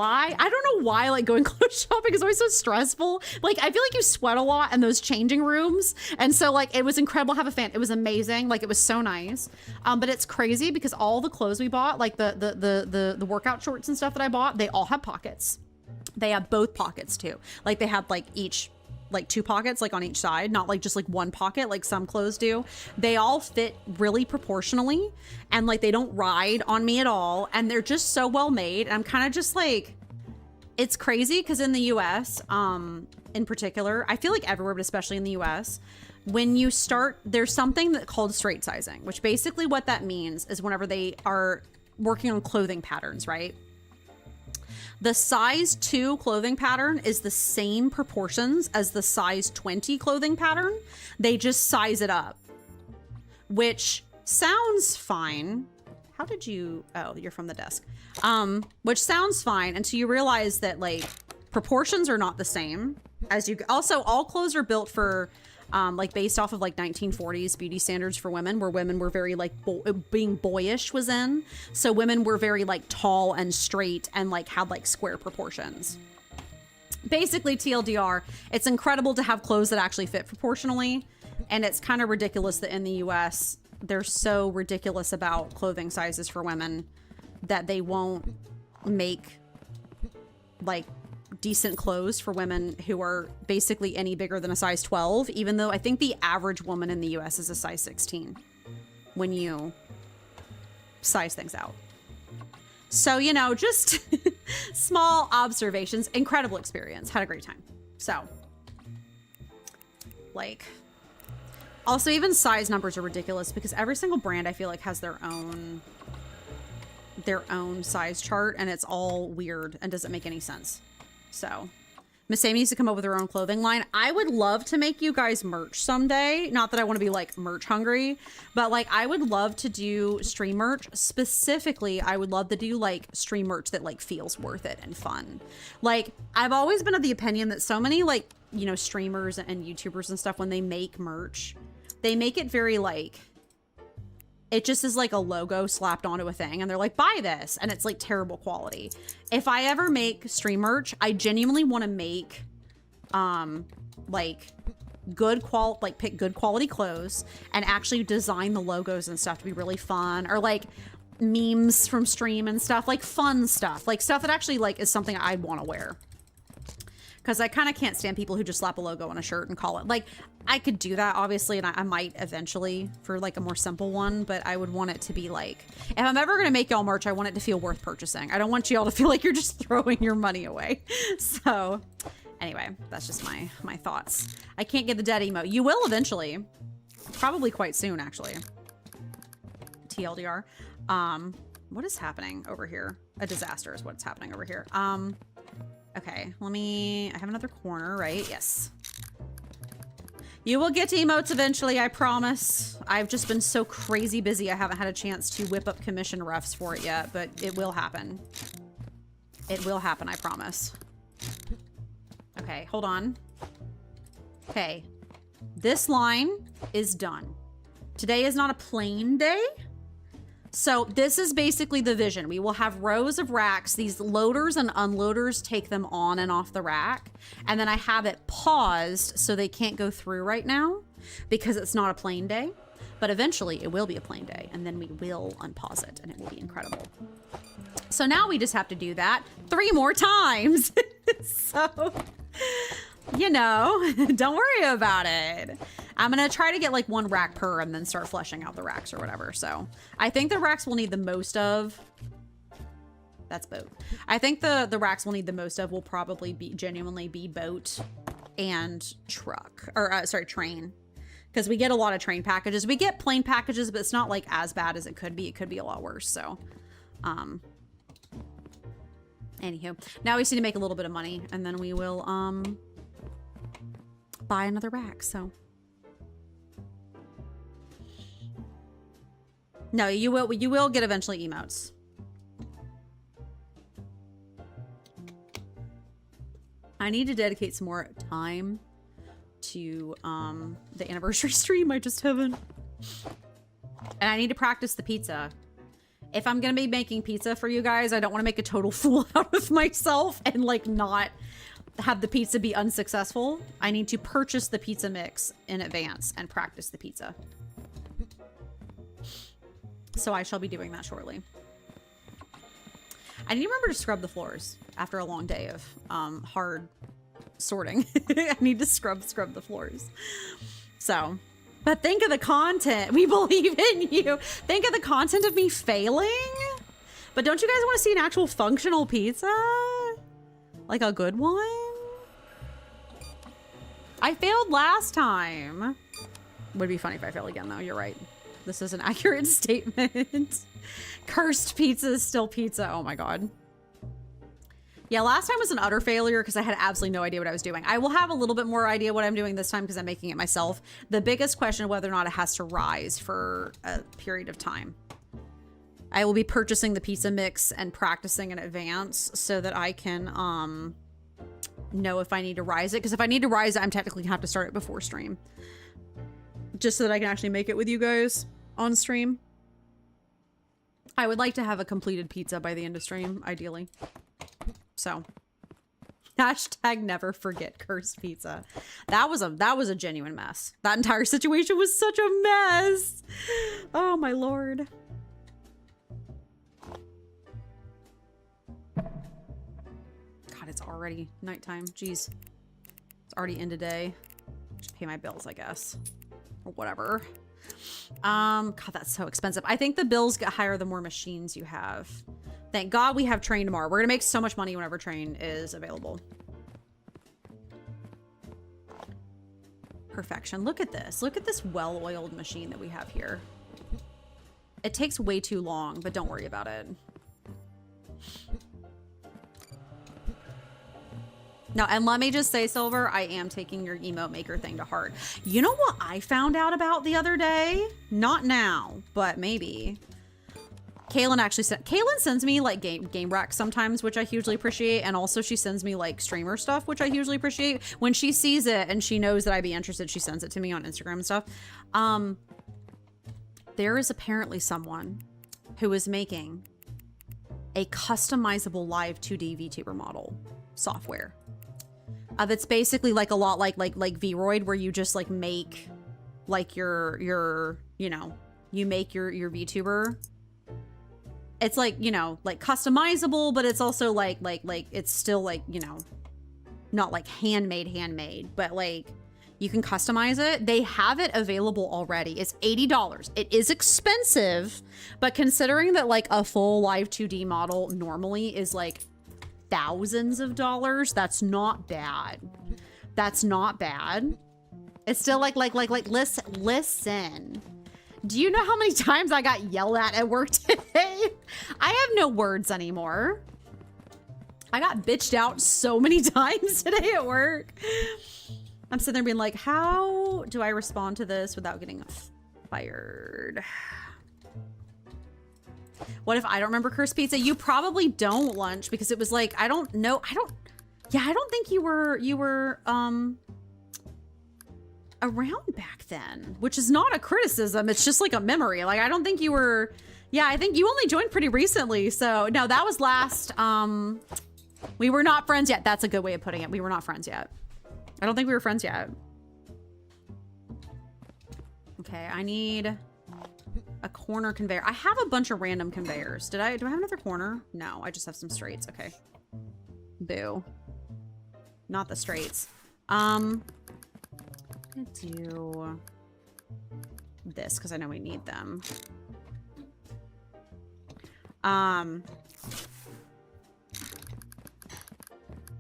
why like going clothes shopping is always so stressful. Like I feel like you sweat a lot in those changing rooms, and so like it was incredible to have a fan. It was amazing, like it was so nice. But it's crazy because all the clothes we bought, like the workout shorts and stuff that I bought, they all have pockets. They have both pockets too. Like they had like each like 2 pockets like on each side, not like just like 1 pocket like some clothes do. They all fit really proportionally, and like they don't ride on me at all, and they're just so well made. And I'm kind of just like, it's crazy because in the US in particular, I feel like everywhere, but especially in the US, when you start, there's something that called straight sizing, which basically what that means is whenever they are working on clothing patterns, right? The size 2 clothing pattern is the same proportions as the size 20 clothing pattern. They just size it up, which sounds fine. How did you, oh, you're from the desk. Which sounds fine until you realize that like proportions are not the same as you, also all clothes are built for, like based off of like 1940s beauty standards for women, where women were very like being boyish was in. So women were very like tall and straight and like had like square proportions. Basically TLDR, it's incredible to have clothes that actually fit proportionally. And it's kind of ridiculous that in the US, they're so ridiculous about clothing sizes for women that they won't make like decent clothes for women who are basically any bigger than a size 12, even though I think the average woman in the US is a size 16 when you size things out. So, you know, just small observations, incredible experience, had a great time. So like, also even size numbers are ridiculous because every single brand I feel like has their own size chart, and it's all weird and doesn't make any sense. So Miss Amy needs to come up with her own clothing line. I would love to make you guys merch someday. Not that I want to be like merch hungry, but like I would love to do stream merch. Specifically, I would love to do like stream merch that like feels worth it and fun. Like I've always been of the opinion that so many like, you know, streamers and YouTubers and stuff, when they make merch, they make it very like, it just is like a logo slapped onto a thing and they're like, buy this, and it's like terrible quality. If I ever make stream merch, I genuinely want to make like pick good quality clothes and actually design the logos and stuff to be really fun, or like memes from stream and stuff, like fun stuff, like stuff that actually like is something I'd want to wear. Because I kind of can't stand people who just slap a logo on a shirt and call it. Like, I could do that, obviously, and I might eventually for, like, a more simple one. But I would want it to be, like... If I'm ever going to make y'all merch, I want it to feel worth purchasing. I don't want y'all to feel like you're just throwing your money away. So, anyway, that's just my thoughts. I can't get the dead emote. You will eventually. Probably quite soon, actually. TLDR. What is happening over here? A disaster is what's happening over here. Okay, I have another corner, right? Yes. You will get emotes eventually, I promise. I've just been so crazy busy, I haven't had a chance to whip up commission refs for it yet, but it will happen. It will happen, I promise. Okay, hold on. Okay, this line is done. Today is not a plain day. So this is basically the vision. We will have rows of racks. These loaders and unloaders take them on and off the rack. And then I have it paused so they can't go through right now because it's not a plain day. But eventually it will be a plain day, and then we will unpause it and it will be incredible. So now we just have to do that 3 more times. So, you know, don't worry about it. I'm going to try to get like 1 rack per and then start fleshing out the racks or whatever. So I think the racks we'll need the most of. That's boat. I think the racks we'll need the most of will probably genuinely be boat and truck, or sorry, train. Because we get a lot of train packages. We get plane packages, but it's not like as bad as it could be. It could be a lot worse. So Anywho, now we just need to make a little bit of money, and then we will buy another rack. So no, you will get eventually emotes. I need to dedicate some more time to the anniversary stream. I just haven't. And I need to practice the pizza. If I'm gonna be making pizza for you guys, I don't want to make a total fool out of myself and like not have the pizza be unsuccessful. I need to purchase the pizza mix in advance and practice the pizza. So I shall be doing that shortly. I need to remember to scrub the floors after a long day of hard sorting. I need to scrub the floors. So, but think of the content. We believe in you. Think of the content of me failing. But don't you guys want to see an actual functional pizza? Like a good one? I failed last time. Would be funny if I fail again though. You're right. This is an accurate statement. Cursed pizza is still pizza. Oh my God. Yeah, last time was an utter failure because I had absolutely no idea what I was doing. I will have a little bit more idea what I'm doing this time because I'm making it myself. The biggest question of whether or not it has to rise for a period of time. I will be purchasing the pizza mix and practicing in advance so that I can know if I need to rise it. Because if I need to rise it, I'm technically gonna have to start it before stream. Just so that I can actually make it with you guys on stream. I would like to have a completed pizza by the end of stream, ideally. So, hashtag never forget cursed pizza. That was a genuine mess. That entire situation was such a mess. Oh my Lord. God, it's already nighttime. Jeez. It's already end of day. Just pay my bills, I guess. Or whatever. God, that's so expensive. I think the bills get higher the more machines you have. Thank God we have train tomorrow. We're gonna make so much money whenever train is available. Perfection. Look at this. Look at this well-oiled machine that we have here. It takes way too long, but don't worry about it. No, and let me just say, Silver, I am taking your emote maker thing to heart. You know what I found out about the other day? Not now, but maybe. Kaylin sends me like game racks sometimes, which I hugely appreciate. And also she sends me like streamer stuff, which I hugely appreciate. When she sees it and she knows that I'd be interested, she sends it to me on Instagram and stuff. There is apparently someone who is making a customizable live 2D VTuber model software. That's basically like a lot like Vroid, where you just like make like your you know, you make your VTuber. It's like, you know, like customizable, but it's also like it's still like, you know, not like handmade, but like you can customize it. They have it available already. It's $80. It is expensive, but considering that like a full live 2D model normally is like thousands of dollars, that's not bad. That's not bad. It's still like listen. Do you know how many times I got yelled at work today? I have no words anymore. I got bitched out so many times today at work. I'm sitting there being like, how do I respond to this without getting fired? What if I don't remember cursed pizza? You probably don't, Lunch, because it was like, I don't know. I don't think you were around back then, which is not a criticism. It's just like a memory. Like, I don't think you were, yeah, I think you only joined pretty recently. So no, that was last, we were not friends yet. That's a good way of putting it. We were not friends yet. I don't think we were friends yet. Okay, I need a corner conveyor. I have a bunch of random conveyors. Do I have another corner? No, I just have some straights. Okay. Boo. Not the straights. I'm gonna do this because I know we need them.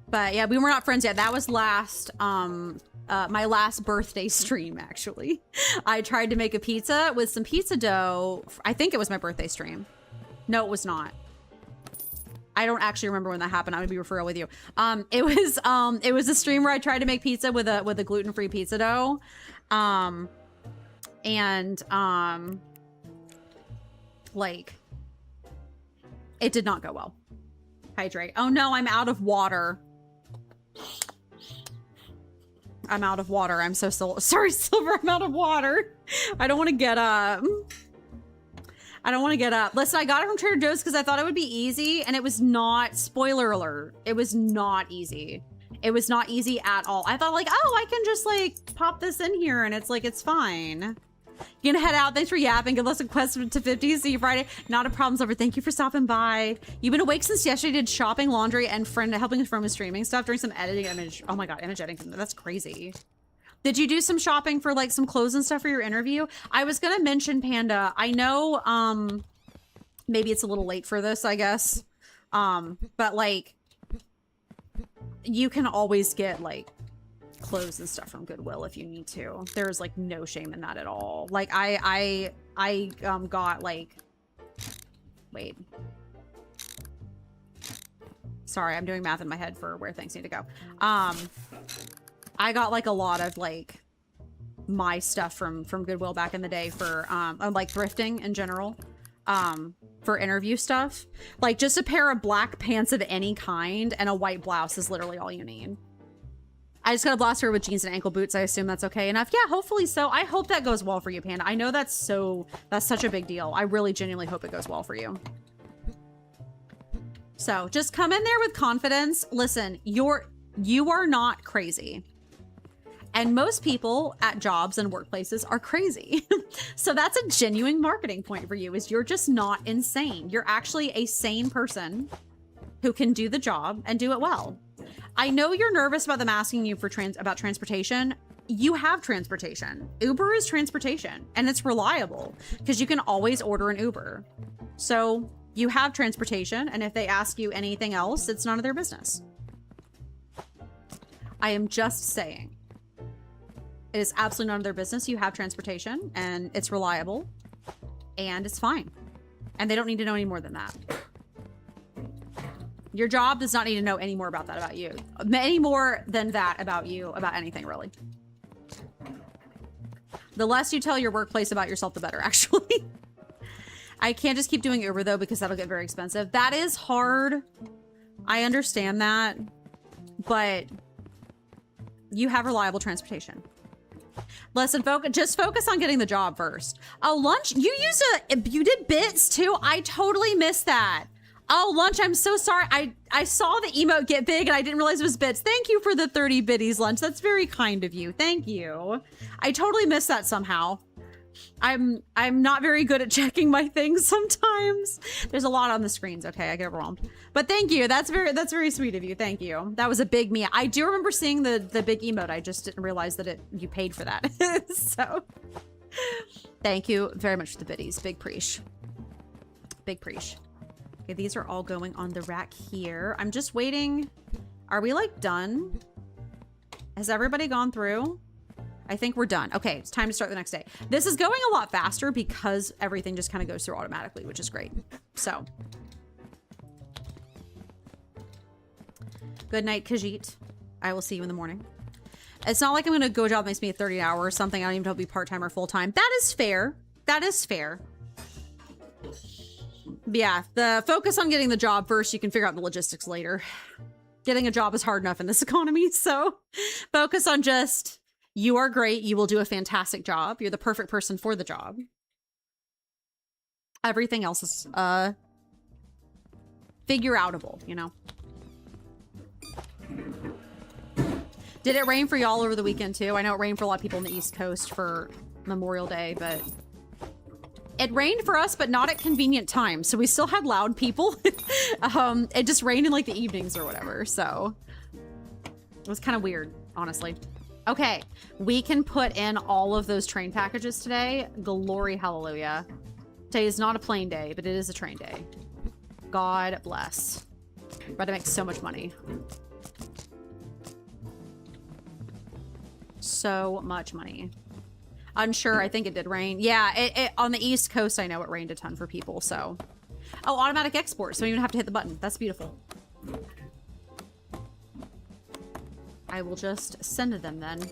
But yeah, we were not friends yet. That was last, my last birthday stream, actually. I tried to make a pizza with some pizza dough. I think it was my birthday stream. No, it was not. I don't actually remember when that happened. I'm gonna be real with you. It was a stream where I tried to make pizza with a gluten-free pizza dough. Like, it did not go well. Hydrate. Oh no, I'm out of water. I'm out of water. I'm so sorry, Silver. I'm out of water. I don't want to get up. I don't want to get up. Listen, I got it from Trader Joe's because I thought it would be easy, and it was not. Spoiler alert. It was not easy. It was not easy at all. I thought like, oh, I can just like pop this in here and it's like, it's fine. You're gonna head out. Thanks for yapping. Good luck with Quest to 50. See you Friday. Not a problem, Silver. Thank you for stopping by. You've been awake since yesterday. Did shopping, laundry, and helping his friend with streaming stuff, doing some editing, image. Oh my God, image editing. That's crazy. Did you do some shopping for like some clothes and stuff for your interview? I was gonna mention Panda. I know maybe it's a little late for this, I guess. But like you can always get like clothes and stuff from Goodwill if you need to. There's like no shame in that at all. Like I got like, wait. Sorry, I'm doing math in my head for where things need to go. I got like a lot of like my stuff from Goodwill back in the day for like thrifting in general. For interview stuff. Like just a pair of black pants of any kind and a white blouse is literally all you need. I just got a blaster with jeans and ankle boots. I assume that's okay enough. Yeah, hopefully so. I hope that goes well for you, Panda. I know that's such a big deal. I really genuinely hope it goes well for you. So just come in there with confidence. Listen, you are not crazy. And most people at jobs and workplaces are crazy. So that's a genuine marketing point for you, is you're just not insane. You're actually a sane person who can do the job and do it well. I know you're nervous about them asking you for about transportation. You have transportation. Uber is transportation and it's reliable because you can always order an Uber. So you have transportation, and if they ask you anything else, it's none of their business. I am just saying. It is absolutely none of their business. You have transportation and it's reliable and it's fine. And they don't need to know any more than that. Your job does not need to know any more about that about you. Any more than that about you, about anything really. The less you tell your workplace about yourself, the better, actually. I can't just keep doing Uber though, because that'll get very expensive. That is hard. I understand that, but you have reliable transportation. Listen, just focus on getting the job first. Oh, lunch, you did bits too? I totally missed that. Oh, lunch, I'm so sorry. I saw the emote get big and I didn't realize it was bits. Thank you for the 30 biddies, lunch. That's very kind of you. Thank you. I totally missed that somehow. I'm not very good at checking my things sometimes. There's a lot on the screens. Okay, I get overwhelmed. But thank you. That's very sweet of you. Thank you. That was a big me. I do remember seeing the big emote. I just didn't realize that you paid for that. So thank you very much for the biddies. Big preach. Big preach. Okay, these are all going on the rack here. I'm just waiting. Are we like done? Has everybody gone through? I think we're done. Okay, it's time to start the next day. This is going a lot faster because everything just kind of goes through automatically, which is great. So. Good night, Khajiit. I will see you in the morning. It's not like I'm going to go a job that makes me 30 hours or something. I don't even know if it'll be part-time or full-time. That is fair. That is fair. But yeah, the focus on getting the job first. You can figure out the logistics later. Getting a job is hard enough in this economy, so focus on just... You are great. You will do a fantastic job. You're the perfect person for the job. Everything else is figure outable, you know. Did it rain for y'all over the weekend too? I know it rained for a lot of people on the East Coast for Memorial Day, but it rained for us, but not at convenient times. So we still had loud people. It just rained in like the evenings or whatever. So it was kind of weird, honestly. Okay, we can put in all of those train packages today. Glory, hallelujah. Today is not a plane day, but it is a train day. God bless. About to make so much money. So much money. Unsure, I think it did rain. Yeah, it on the East Coast, I know it rained a ton for people, so. Oh, automatic export, so you don't even have to hit the button. That's beautiful. I will just send them then.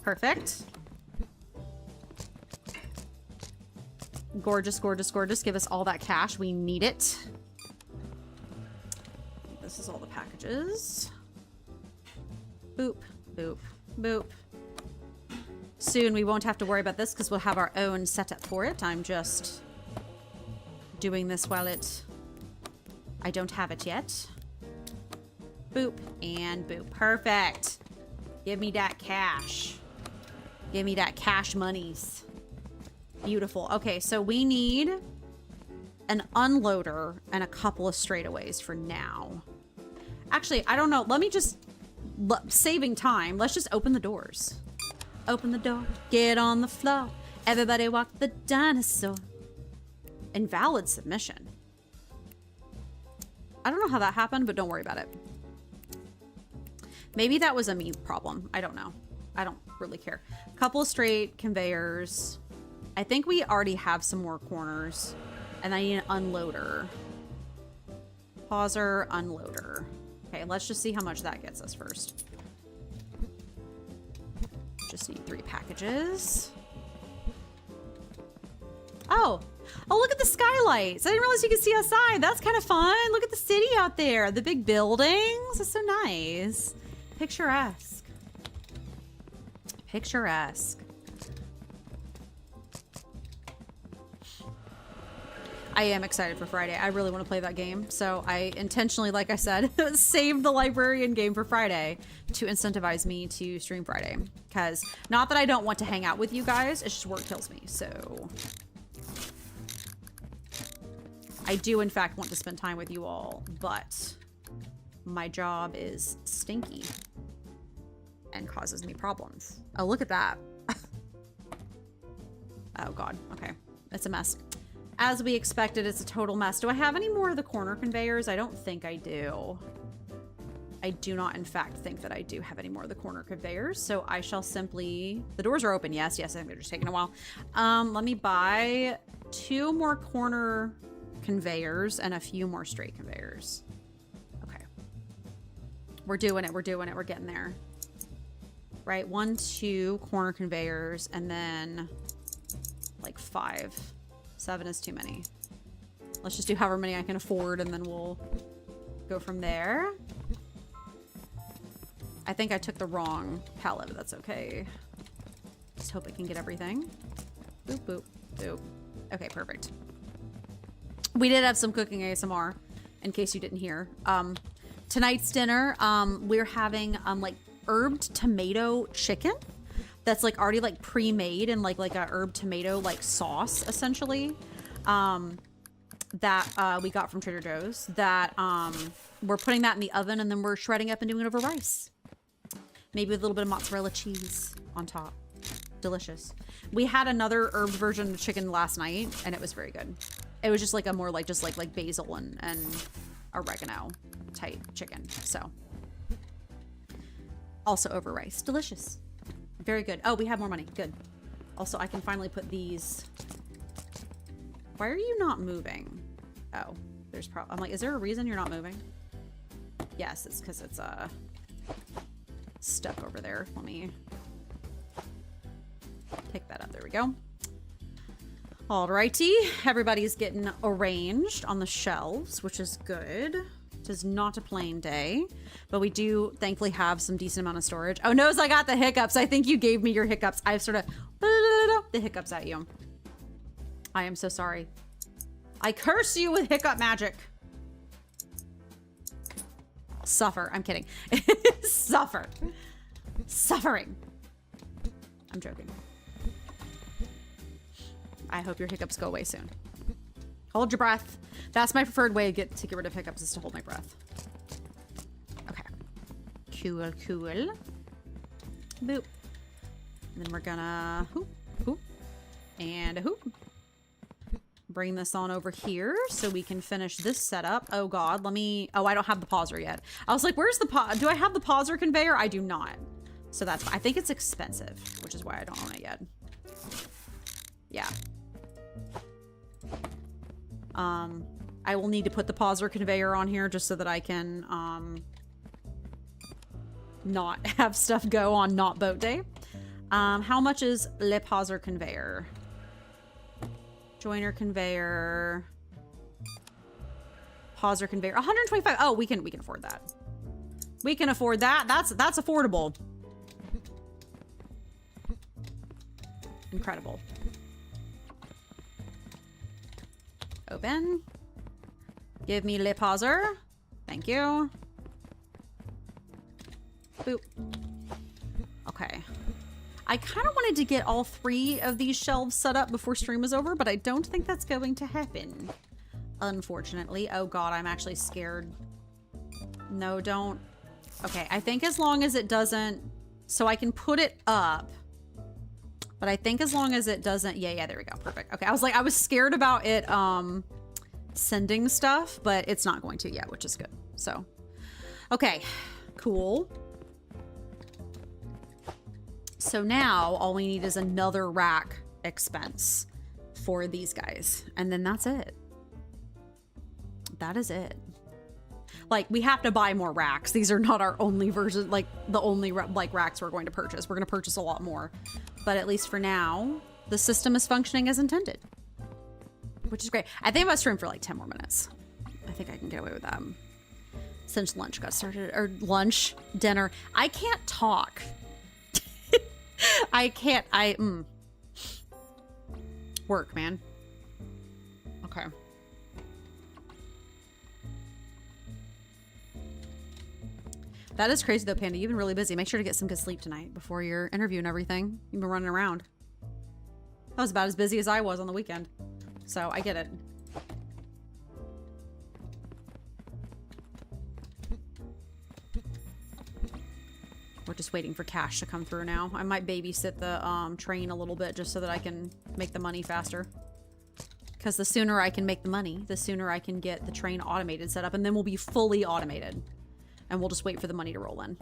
Perfect. Gorgeous, gorgeous, gorgeous. Give us all that cash. We need it. This is all the packages. Boop, boop, boop. Soon we won't have to worry about this because we'll have our own setup for it. I'm just doing this while I don't have it yet. Boop and boop. Perfect. Give me that cash. Give me that cash monies. Beautiful. Okay, so we need an unloader and a couple of straightaways for now. Actually, I don't know. Let me just... saving time. Let's just open the doors. Open the door. Get on the floor. Everybody walk the dinosaur. Invalid submission. I don't know how that happened, but don't worry about it. Maybe that was a me problem. I don't know. I don't really care. Couple of straight conveyors. I think we already have some more corners. And I need an unloader. Pauser, unloader. Okay, let's just see how much that gets us first. Just need 3 packages. Oh. Oh, look at the skylights. I didn't realize you could see outside. That's kind of fun. Look at the city out there. The big buildings. It's so nice. Picturesque. Picturesque. I am excited for Friday. I really want to play that game. So I intentionally, like I said, saved the librarian game for Friday to incentivize me to stream Friday. Because not that I don't want to hang out with you guys, it's just work kills me. So I do in fact want to spend time with you all, but my job is stinky and causes me problems. Oh, look at that. Oh God, okay. It's a mess. As we expected, it's a total mess. Do I have any more of the corner conveyors? I don't think I do. I do not, in fact, think that I do have any more of the corner conveyors. So I shall simply... The doors are open. Yes, yes. I think they're just taking a while. Let me buy 2 more corner conveyors and a few more straight conveyors. Okay. We're doing it. We're doing it. We're getting there. Right. 1, 2 corner conveyors and then like 5. 7 is too many. Let's just do however many I can afford and then we'll go from there. I think I took the wrong pallet, but that's okay. Just hope I can get everything. Boop, boop, boop. Okay, perfect. We did have some cooking ASMR, in case you didn't hear. Tonight's dinner, we're having like herbed tomato chicken. That's like already like pre-made and like a herb tomato like sauce essentially that we got from Trader Joe's that we're putting that in the oven and then we're shredding up and doing it over rice, maybe with a little bit of mozzarella cheese on top. Delicious. We had another herb version of chicken last night and it was very good. It was just like a more like just like basil and oregano type chicken, so also over rice. Delicious. Very good. Oh, we have more money. Good. Also, I can finally put these. Why are you not moving? Oh, there's probably. I'm like, is there a reason you're not moving? Yes, it's because it's stuck over there. Let me pick that up. There we go. Alrighty. Everybody's getting arranged on the shelves, which is good. It is not a plain day, but we do thankfully have some decent amount of storage. Oh, Nose, I got the hiccups. I think you gave me your hiccups. I've sort of the hiccups at you. I am so sorry. I curse you with hiccup magic. Suffer. I'm kidding. Suffer. Suffering. I'm joking. I hope your hiccups go away soon. Hold your breath. That's my preferred way to get rid of hiccups is to hold my breath. Okay. Cool, cool. Boop. And then we're gonna hoop, hoop, and a hoop. Bring this on over here so we can finish this setup. Oh God, let me, oh, I don't have the pauser yet. I was like, where's the do I have the pauser conveyor? I do not. So that's fine. I think it's expensive, which is why I don't own it yet. Yeah. I will need to put the pauser conveyor on here just so that I can not have stuff go on not boat day. How much is le pauser conveyor? Joiner conveyor. Pauser conveyor. 125. Oh, we can afford that. We can afford that. That's affordable. Incredible. Open. Give me le pauser. Thank you. Boop. Okay. I kind of wanted to get all 3 of these shelves set up before stream was over, but I don't think that's going to happen. Unfortunately. Oh god, I'm actually scared. No, don't. Okay, I think as long as it doesn't... So I can put it up. But I think as long as it doesn't... Yeah, there we go. Perfect. Okay, I was scared about it sending stuff, but it's not going to yet, which is good. So, okay, cool. So now all we need is another rack expense for these guys. And then that's it. That is it. Like, we have to buy more racks. These are not our only version, like the only like racks we're going to purchase. We're going to purchase a lot more. But at least for now, the system is functioning as intended. Which is great. I think I'm about to stream for like 10 more minutes. I think I can get away with that. Since lunch got started, or lunch, dinner. I can't talk. I can't, Work, man. Okay. That is crazy though, Panda. You've been really busy. Make sure to get some good sleep tonight before your interview and everything. You've been running around. That was about as busy as I was on the weekend. So I get it. We're just waiting for cash to come through now. I might babysit the train a little bit just so that I can make the money faster. Because the sooner I can make the money, the sooner I can get the train automated set up, and then we'll be fully automated. And we'll just wait for the money to roll in.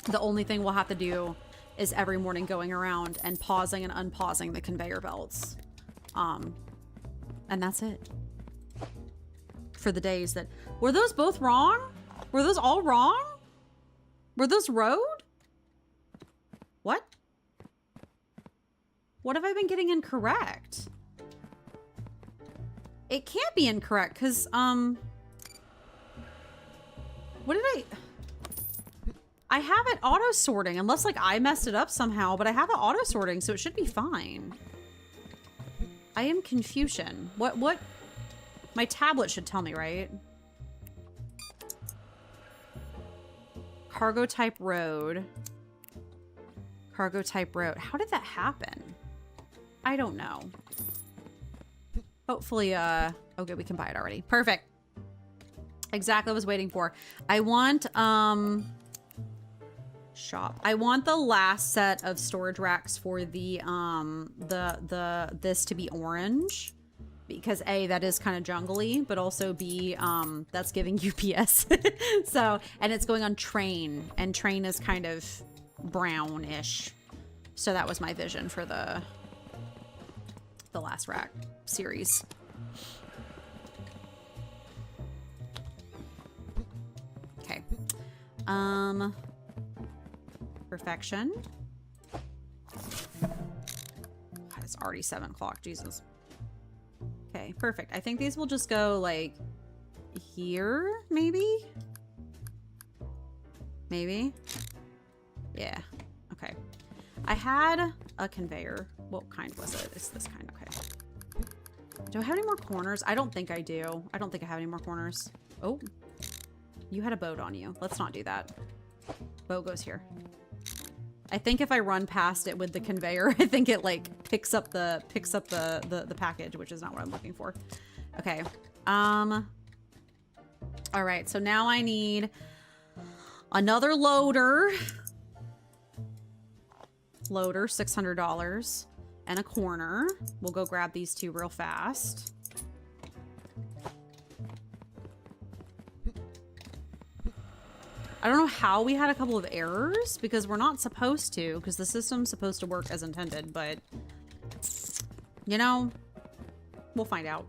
The only thing we'll have to do is every morning going around and pausing and unpausing the conveyor belts. And that's it. For the days that... Were those both wrong? Were those all wrong? Were those road? What? What have I been getting incorrect? It can't be incorrect because, what did I have it auto sorting unless like I messed it up somehow, but I have it auto sorting, so it should be fine. I am confusion. What? My tablet should tell me, right? Cargo type road. Cargo type road. How did that happen? I don't know. Hopefully, okay, we can buy it already. Perfect. Exactly what I was waiting for. I want, shop. I want the last set of storage racks for the this to be orange. Because A, that is kind of jungly, but also B, that's giving UPS. So, and it's going on train, and train is kind of brownish. So that was my vision for the last rack series. Okay. Perfection. God, it's already 7 o'clock, Jesus. Okay, perfect. I think these will just go like here, maybe? Maybe? Yeah, okay. I had a conveyor. What kind was it? It's this kind, okay. Do I have any more corners? I don't think I do. I don't think I have any more corners. Oh, you had a boat on you. Let's not do that. Boat goes here. I think if I run past it with the conveyor, I think it like picks up the package, which is not what I'm looking for. Okay. All right. So now I need another loader. Loader, $600, and a corner. We'll go grab these two real fast. I don't know how we had a couple of errors because we're not supposed to, because the system's supposed to work as intended, but you know, We'll find out.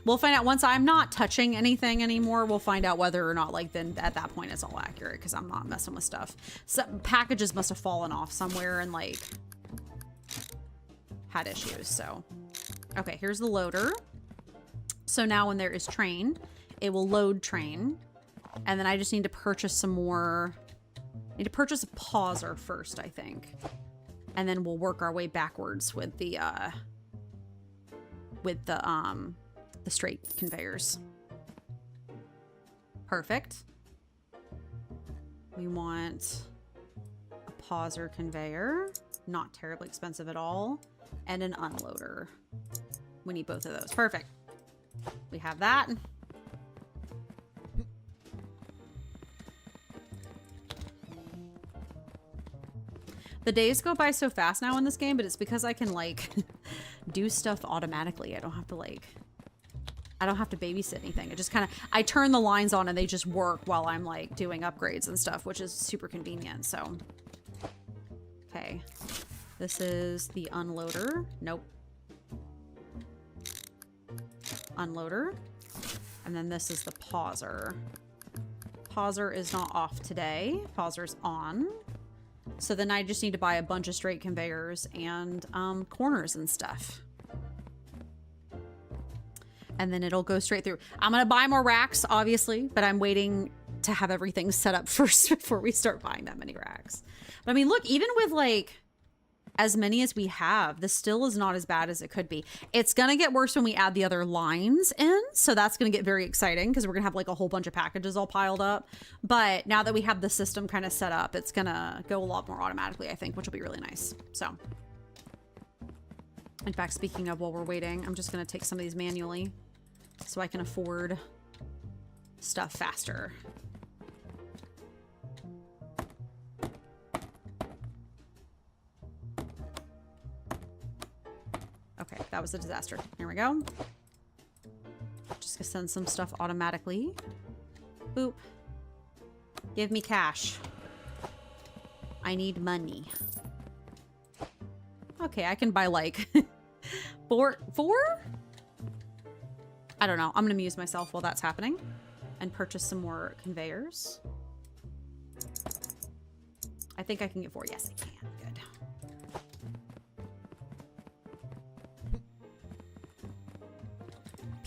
We'll find out once I'm not touching anything anymore. We'll find out whether or not, like, then at that point it's all accurate because I'm not messing with stuff. Some packages must have fallen off somewhere and, like, had issues. So, okay, here's the loader. So now when there is train, it will load train. And then I just need to purchase some more. I need to purchase a pauser first, I think. And then we'll work our way backwards with the straight conveyors. Perfect. We want a pauser conveyor, not terribly expensive at all, and an unloader. We need both of those. Perfect. We have that. The days go by so fast now in this game, but it's because I can, like, do stuff automatically. I don't have to babysit anything. It just kind of, I turn the lines on and they just work while I'm, like, doing upgrades and stuff, which is super convenient. So, okay. This is the unloader. Nope. Unloader. And then this is the pauser. Pauser is not off today. Pauser's on. So then I just need to buy a bunch of straight conveyors and corners and stuff. And then it'll go straight through. I'm going to buy more racks, obviously, but I'm waiting to have everything set up first before we start buying that many racks. But I mean, look, even with, like, as many as we have, this still is not as bad as it could be. It's going to get worse when we add the other lines in. So that's going to get very exciting because we're going to have, like, a whole bunch of packages all piled up. But now that we have the system kind of set up, it's going to go a lot more automatically, I think, which will be really nice. So, in fact, speaking of while we're waiting, I'm just going to take some of these manually so I can afford stuff faster. Okay, that was a disaster. Here we go. Just gonna send some stuff automatically. Boop. Give me cash. I need money. Okay, I can buy, like, four? I don't know. I'm gonna amuse myself while that's happening and purchase some more conveyors. I think I can get 4. Yes, I can. Good.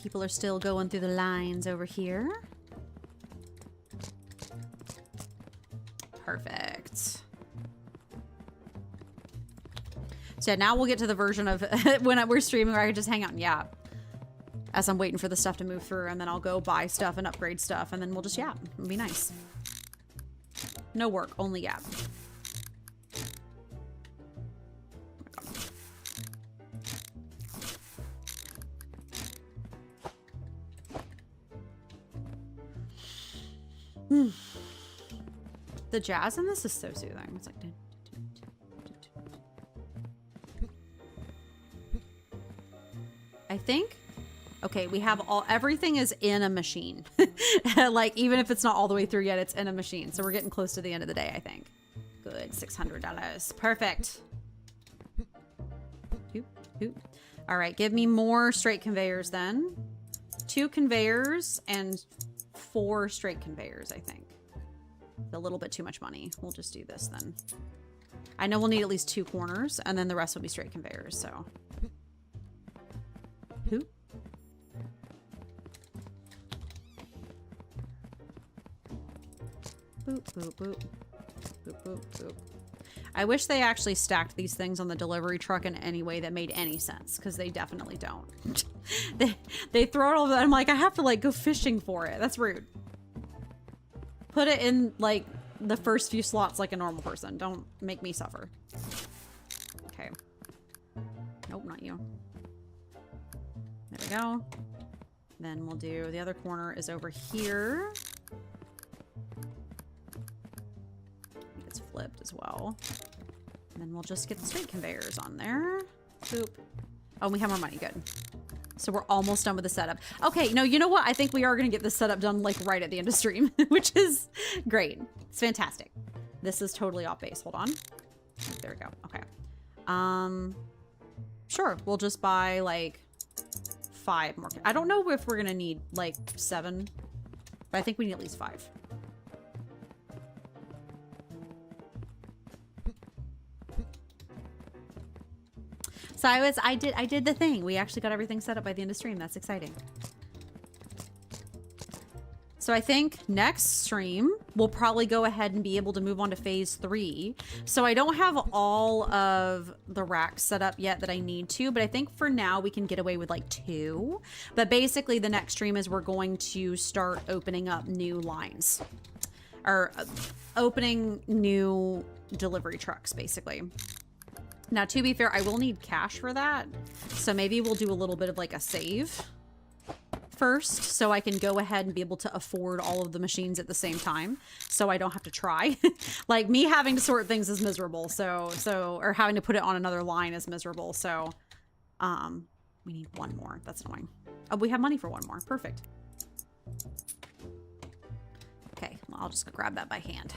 People are still going through the lines over here. Perfect. So yeah, now we'll get to the version of when we're streaming where I can just hang out and yap as I'm waiting for the stuff to move through, and then I'll go buy stuff and upgrade stuff, and then we'll just yap. It'll be nice. No work, only yap. The jazz in this is so soothing. It's like, I think, okay, we have everything is in a machine. Like, even if it's not all the way through yet, it's in a machine. So we're getting close to the end of the day, I think. Good, $600. Perfect. All right, give me more straight conveyors then. 2 conveyors and 4 straight conveyors, I think. A little bit too much money. We'll just do this then. I know we'll need at least 2 corners, and then the rest will be straight conveyors, so. Boop, boop, boop. Boop, boop, boop. I wish they actually stacked these things on the delivery truck in any way that made any sense, because they definitely don't. they throw it over there. I'm like, I have to, like, go fishing for it. That's rude. Put it in, like, the first few slots like a normal person. Don't make me suffer. Okay. Nope, not you. There we go. Then we'll do, the other corner is over here. I think it's flipped as well. And then we'll just get the straight conveyors on there. Boop. Oh, we have more money. Good. So we're almost done with the setup. Okay, no, you know what? I think we are going to get this setup done, like, right at the end of stream, which is great. It's fantastic. This is totally off base. Hold on. There we go. Okay. Sure. We'll just buy, like, 5 more. I don't know if we're gonna need like 7, but I think we need at least 5. So I did the thing. We actually got everything set up by the end of stream. That's exciting. So I think next stream, we'll probably go ahead and be able to move on to phase 3. So I don't have all of the racks set up yet that I need to, but I think for now we can get away with like 2. But basically the next stream is we're going to start opening up new lines. Or opening new delivery trucks, basically. Now, to be fair, I will need cash for that. So maybe we'll do a little bit of like a save first, so I can go ahead and be able to afford all of the machines at the same time, so I don't have to try. Like, me having to sort things is miserable, or having to put it on another line is miserable. So, we need 1 more. That's annoying. Oh, we have money for 1 more. Perfect. Okay, well, I'll just go grab that by hand.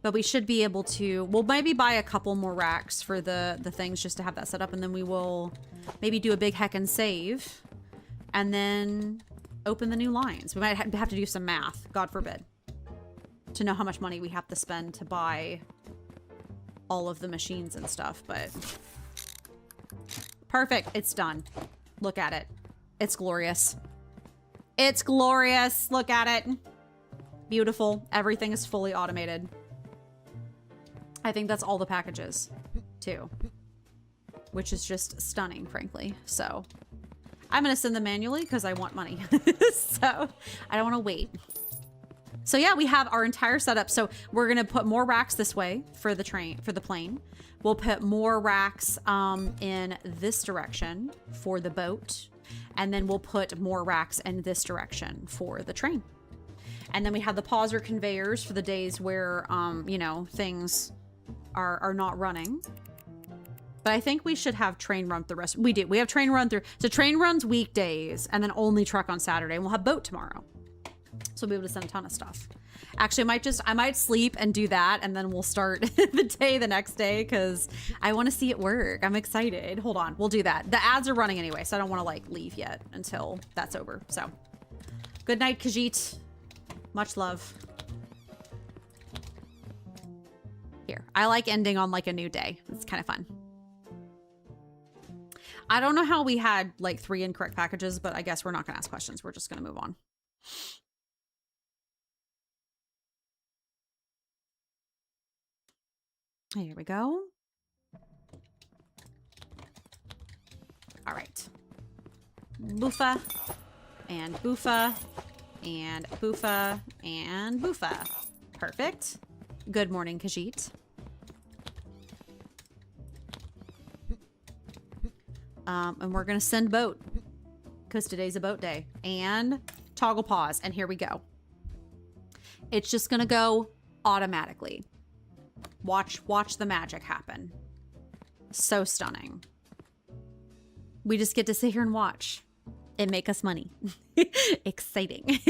But we should be able to, we'll maybe buy a couple more racks for the things just to have that set up. And then we will maybe do a big heckin' save and then open the new lines. We might have to do some math, God forbid, to know how much money we have to spend to buy all of the machines and stuff. But perfect. It's done. Look at it. It's glorious. It's glorious. Look at it. Beautiful. Everything is fully automated. I think that's all the packages, too. Which is just stunning, frankly. So, I'm going to send them manually because I want money. So, I don't want to wait. So, yeah, we have our entire setup. So, we're going to put more racks this way for the plane. We'll put more racks in this direction for the boat. And then we'll put more racks in this direction for the train. And then we have the pauser conveyors for the days where, you know, things are not running. But I think we should have train run the rest. We do. We have train run through. So train runs weekdays and then only truck on Saturday. And we'll have boat tomorrow. So we'll be able to send a ton of stuff. Actually, I might sleep and do that. And then we'll start the next day because I want to see it work. I'm excited. Hold on. We'll do that. The ads are running anyway. So I don't want to like leave yet until that's over. So good night, Khajiit. Much love. Here. I like ending on like a new day. It's kind of fun. I don't know how we had like 3 incorrect packages, but I guess we're not going to ask questions. We're just going to move on. Here we go. All right. Boofa and boofa and boofa and boofa. Perfect. Good morning, Khajiit. And we're going to send boat because today's a boat day. And toggle pause. And here we go. It's just going to go automatically. Watch the magic happen. So stunning. We just get to sit here and watch and make us money. Exciting.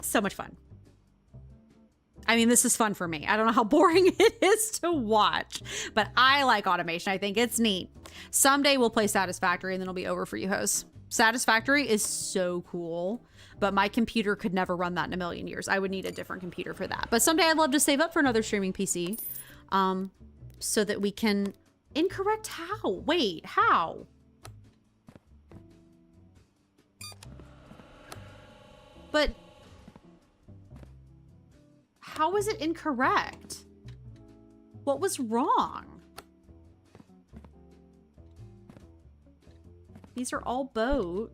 So much fun. I mean, this is fun for me. I don't know how boring it is to watch, but I like automation. I think it's neat. Someday we'll play Satisfactory and then it'll be over for you hoes. Satisfactory is so cool, but my computer could never run that in a million years. I would need a different computer for that. But someday I'd love to save up for another streaming PC so that we can... Incorrect how? Wait, how? But... How is it incorrect? What was wrong? These are all boat.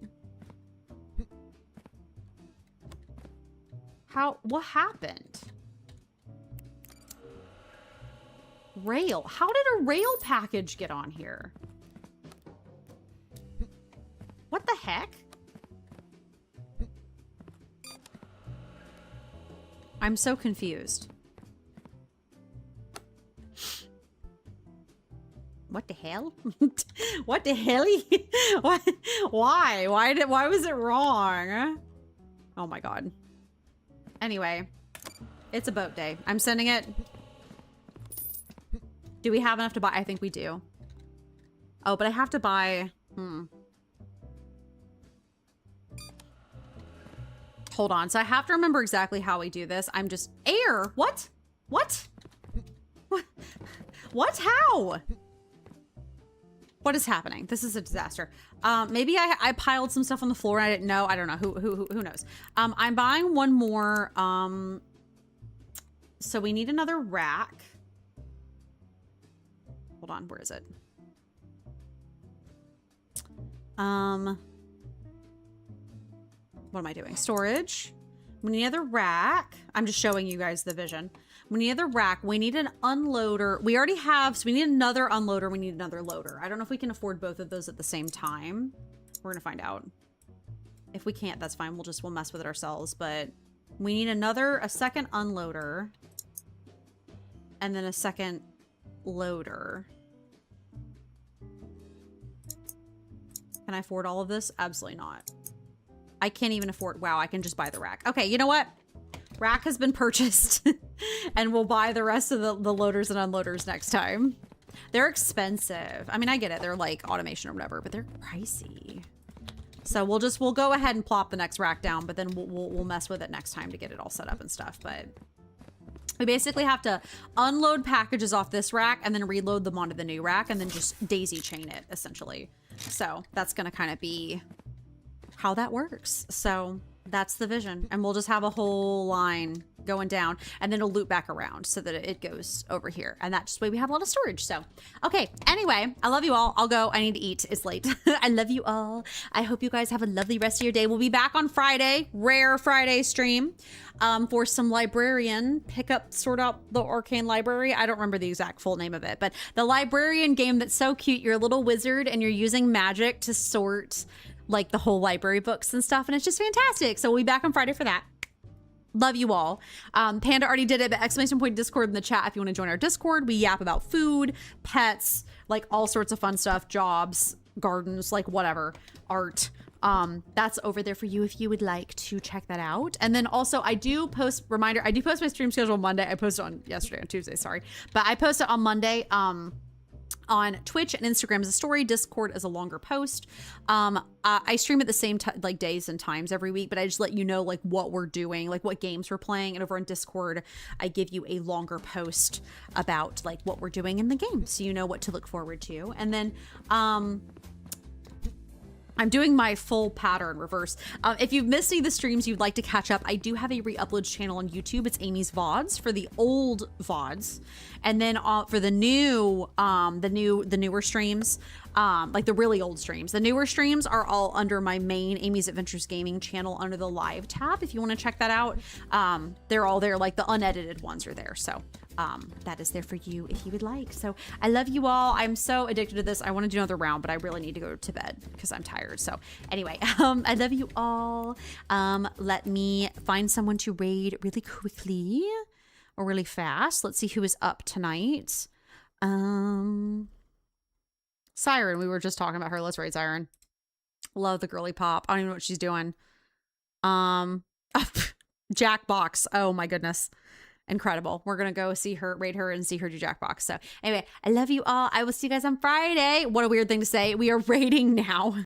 What happened? Rail. How did a rail package get on here? What the heck? I'm so confused. What the hell? What the hell? What? Why? Why was it wrong? Oh my god. Anyway, it's a boat day. I'm sending it. Do we have enough to buy? I think we do. Oh, but I have to buy, Hold on. So I have to remember exactly how we do this. I'm just, air, what? What? What? How? What is happening? This is a disaster. Maybe I piled some stuff on the floor and I didn't know. I don't know. Who knows? I'm buying one more. So we need another rack. Hold on. Where is it? What am I doing? Storage. We need another rack. I'm just showing you guys the vision. We need another rack. We need an unloader. We already have, so we need another unloader. We need another loader. I don't know if we can afford both of those at the same time. We're gonna find out. If we can't, that's fine. We'll mess with it ourselves, but we need a second unloader and then a second loader. Can I afford all of this? Absolutely not. I can't even afford, wow, I can just buy the rack. Okay, you know what? Rack has been purchased and we'll buy the rest of the loaders and unloaders next time. They're expensive. I mean, I get it. They're like automation or whatever, but they're pricey. So we'll go ahead and plop the next rack down, but then we'll mess with it next time to get it all set up and stuff. But we basically have to unload packages off this rack and then reload them onto the new rack and then just daisy chain it essentially. So that's going to kind of be how that works. So that's the vision. And we'll just have a whole line going down and then it'll loop back around so that it goes over here. And that just way we have a lot of storage. So, okay. Anyway, I love you all. I'll go. I need to eat. It's late. I love you all. I hope you guys have a lovely rest of your day. We'll be back on Friday, rare Friday stream, for some librarian sort out the arcane library. I don't remember the exact full name of it, but the librarian game that's so cute. You're a little wizard and you're using magic to sort like the whole library books and stuff. And it's just fantastic. So we'll be back on Friday for that. Love you all. Panda already did it, but exclamation point Discord in the chat if you want to join our Discord. We yap about food, pets, like all sorts of fun stuff, jobs, gardens, like whatever, art. That's over there for you if you would like to check that out. And then also I do post my stream schedule on Monday. I posted on Tuesday, sorry. But I post it on Monday. On Twitch and Instagram as a story, Discord as a longer post. I stream at the same like days and times every week, but I just let you know like what we're doing, like what games we're playing. And over on Discord, I give you a longer post about like what we're doing in the game, so you know what to look forward to. And then I'm doing my full pattern reverse. If you've missed any of the streams you'd like to catch up, I do have a re-uploads channel on YouTube. It's Amy's VODs for the old VODs. And then for the new, the newer streams, like the really old streams, the newer streams are all under my main Amy's Adventures Gaming channel under the live tab. If you want to check that out, they're all there, like the unedited ones are there. So that is there for you if you would like. So I love you all. I'm so addicted to this. I want to do another round, but I really need to go to bed because I'm tired. So anyway, I love you all. Let me find someone to raid really quickly or really fast. Let's see who is up tonight. Siren, we were just talking about her. Let's raid Siren. Love the girly pop. I don't even know what she's doing. Jackbox. Oh my goodness. Incredible. We're going to go raid her and see her do Jackbox. So anyway, I love you all. I will see you guys on Friday. What a weird thing to say. We are raiding now.